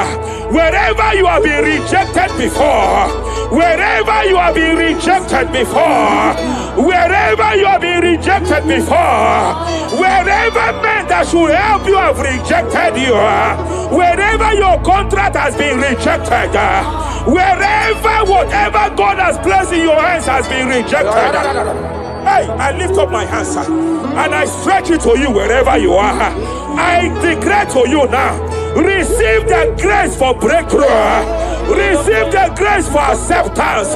Wherever you have been rejected before, wherever you have been rejected before, Wherever you have been rejected before, wherever men that should help you have rejected you, wherever your contract has been rejected, wherever whatever God has placed in your hands has been rejected. Hey, I lift up my hands and I stretch it to you wherever you are. I declare to you now, receive the grace for breakthrough. Receive the grace for acceptance.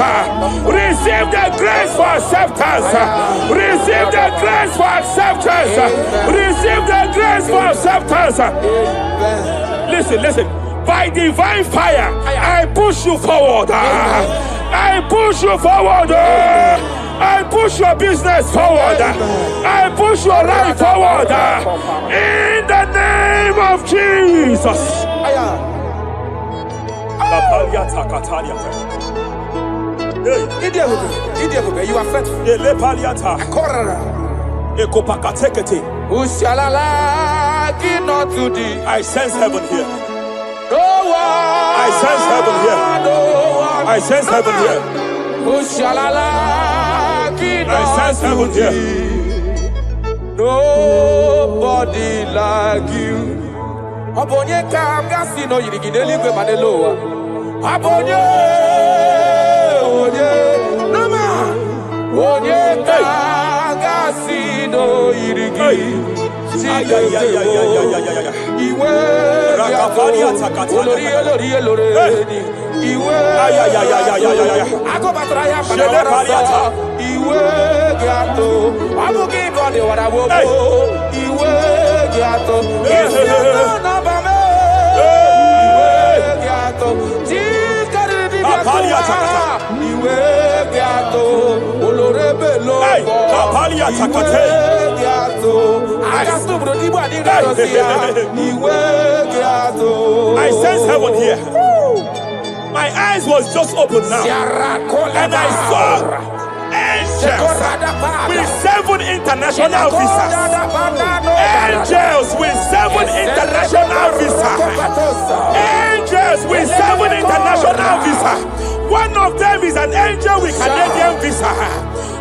Receive the grace for acceptance. Receive the grace for acceptance. Receive the grace for acceptance. Listen. By divine fire, I push you forward. I push you forward. I push your business forward. I push your life forward. In the name of Jesus. Ebube, you are faithful. I sense heaven here. No one. I sense heaven here. No one. I sense heaven here. I sense heaven here. Nobody like you. Abonye kamgasi no yirigideli gwe maneloa. Abonye, nama. Abonye kamgasi no yirigideli. Iwe I sense heaven here. My eyes was just open now, and I saw angels with 7 international visas. Angels with 7 international visas. Angels with 7 international visas. One of them is an angel with Canadian visa.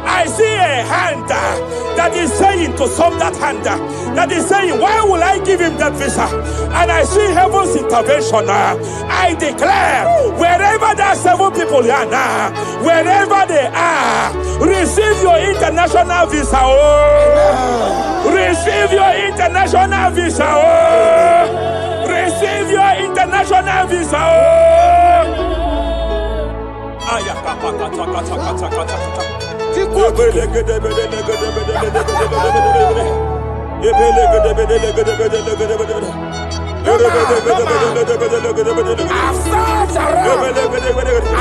I see a hand that is saying to some that hand that is saying, why will I give him that visa? And I see heaven's intervention. I declare, wherever there are 7 people here now, wherever they are, receive your international visa. Oh, receive your international visa. Oh, receive your international visa. Oh. I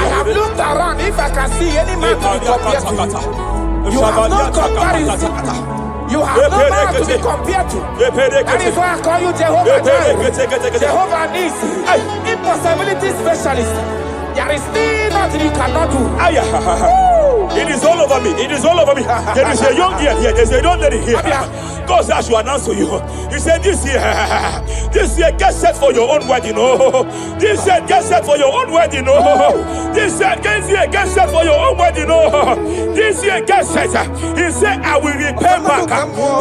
have looked around if I can see any man to be compared to. You have no comparison. You have no man to be compared to. That is why I call you Jehovah Jireh, Jehovah Nisi, impossibility specialist. There is nothing you cannot do. It is all over me. It is all over me. There is a young girl here. There is a young lady here. God said I should announce to you. He said this year, get set for your own wedding. Oh, this year, get set for your own wedding. Oh, this year, get set for your own wedding. Oh, this year, get set. He said, I will repay back.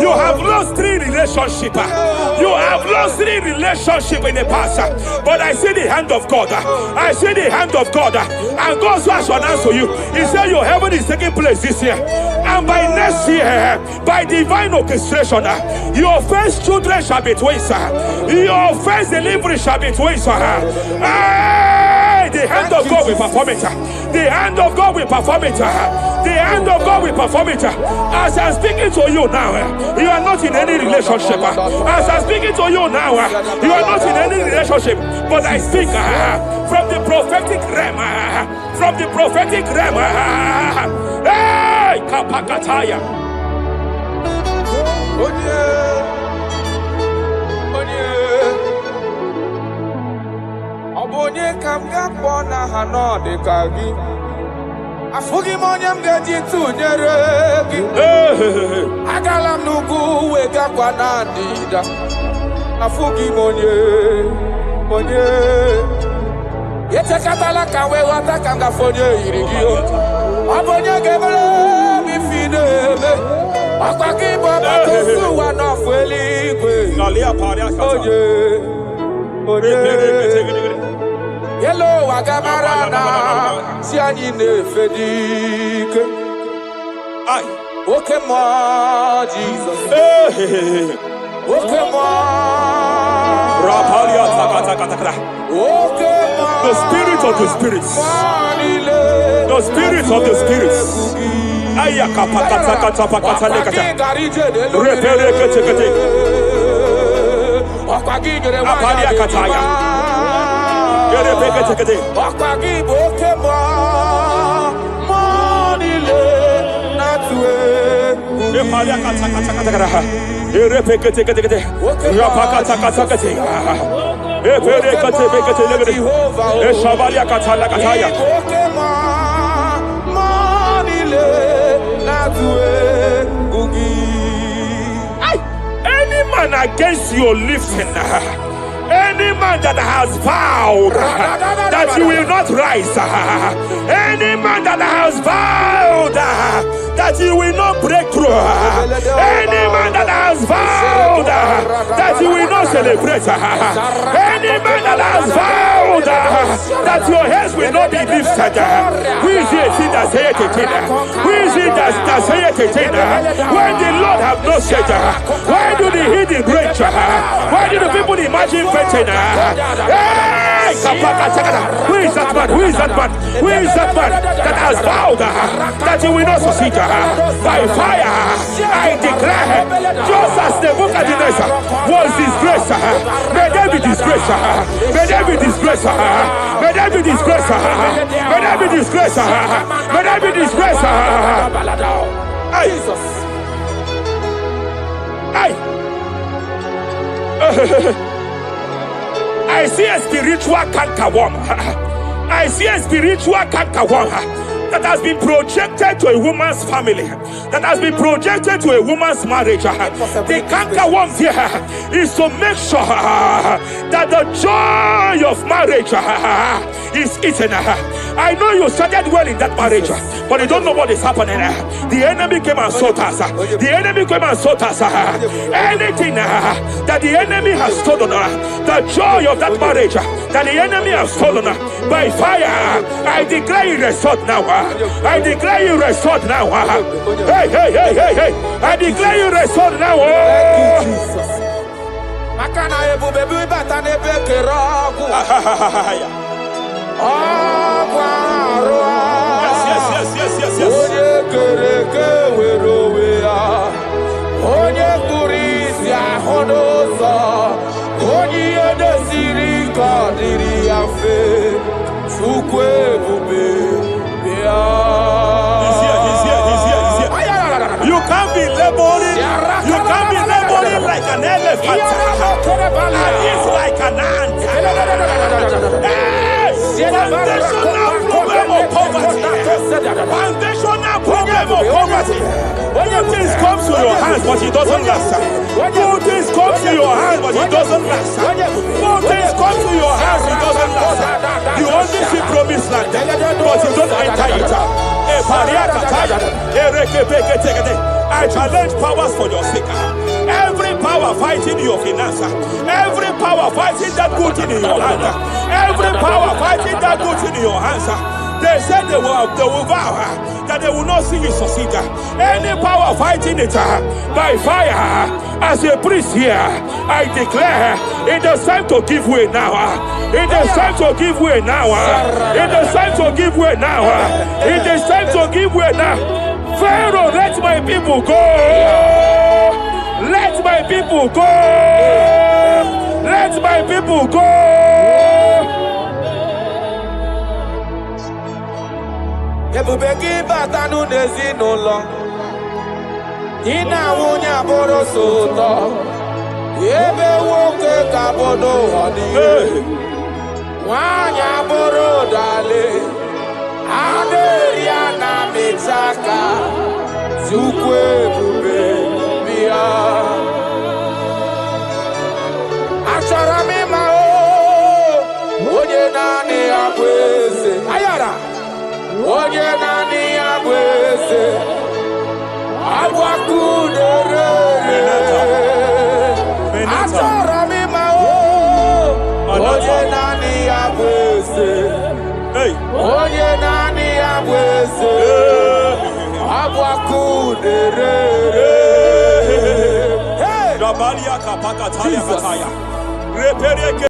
You have lost 3 relationships. You have lost 3 relationships in the past. But I see the hand of God. I see the hand of God. And God said I should announce to you. He said your heaven is taking place this year. And by next year, by divine orchestration, your first children shall be twins. Your first delivery shall be twins. The hand of God will perform it. The hand of God will perform it. The hand of God will perform it. As I'm speaking to you now, you are not in any relationship. As I'm speaking to you now, you are not in any relationship. But I speak from the prophetic realm. From the prophetic realm. Hey, Kapakataya. Obonye kamga na hanode kagi. Afugi monyam gaji tunyere gi. Agalam nugu wega kwa nandida. Afugi monye. Yete katala kawe wata kanga fonye irigio. Obonye gebele mi fide Igeme. Akwaki baba tosu wanofeli igwe. Oye. Oye. Hello, Wagamarana, Sianine Fedike. Okay, more Jesus. Okay, more. Okay, more. The spirit of the spirits. The spirit of the spirits. Any man against your lifting, any man that has vowed that you will not rise, any man that has vowed that you will not break through, any man that has vowed that you will not celebrate, any man that has vowed that your heads will not be lifted, who is it that say it? Who is it that say it? When the Lord have not said, why do the hidden break? Why do the people imagine betting? Hey, who is that man? Who is that man? Who is that man that has vowed that you will not succeed? By fire, I declare, just as the book of Nebuchadnezzar was disgraced, may they be disgraced. May they be disgraced. May they be disgraced. May they be disgraced. May they be disgraced. Jesus. I see a spiritual cankerworm. I see a spiritual cankerworm that has been projected to a woman's family, that has been projected to a woman's marriage. The cankerworm here is to make sure that the joy of marriage is eaten. I know you started well in that marriage, but you don't know what is happening. The enemy came and sought us. The enemy came and sought us. Anything that the enemy has stolen, the joy of that marriage that the enemy has stolen, by fire, I declare you restored now. I declare you restored now. Hey, hey, hey, hey, hey. I declare you restored now. You can't be laboring. You can't be laboring like an elephant. And it's like an ant. Foundational problem of poverty. Foundational problem of poverty. Good things come to your hands, but it doesn't last. Good things come to your hands, but it doesn't last. Good things come to your hands, it doesn't last. You only see promised land, but you don't enter it. I challenge powers for your sake. Every power fighting your finance, every power fighting that good thing in your hand, every power fighting that good thing in your hands. They said they will vow that they will not see you succeed. Any power fighting it by fire, as a priest here, I declare it is time to give way now. It is time to give way now. It is time to give way now. It is time to give way now. Pharaoh, let my people go. Let my people go. Let my people go. Ebube gị bata n'ezinụlọ, gị na nwunye abụrụ so ụtọ, ebe nwoke ka bụrụ ọdịyo, nwanyị abụrụ ụdale, adịrị ya na mechaka, Chukwu ebube bịa. Achọrọ m ịma onye naanị ya bụ eze. Ayara! Onye naanị ya bụ eze, Hey. Hey.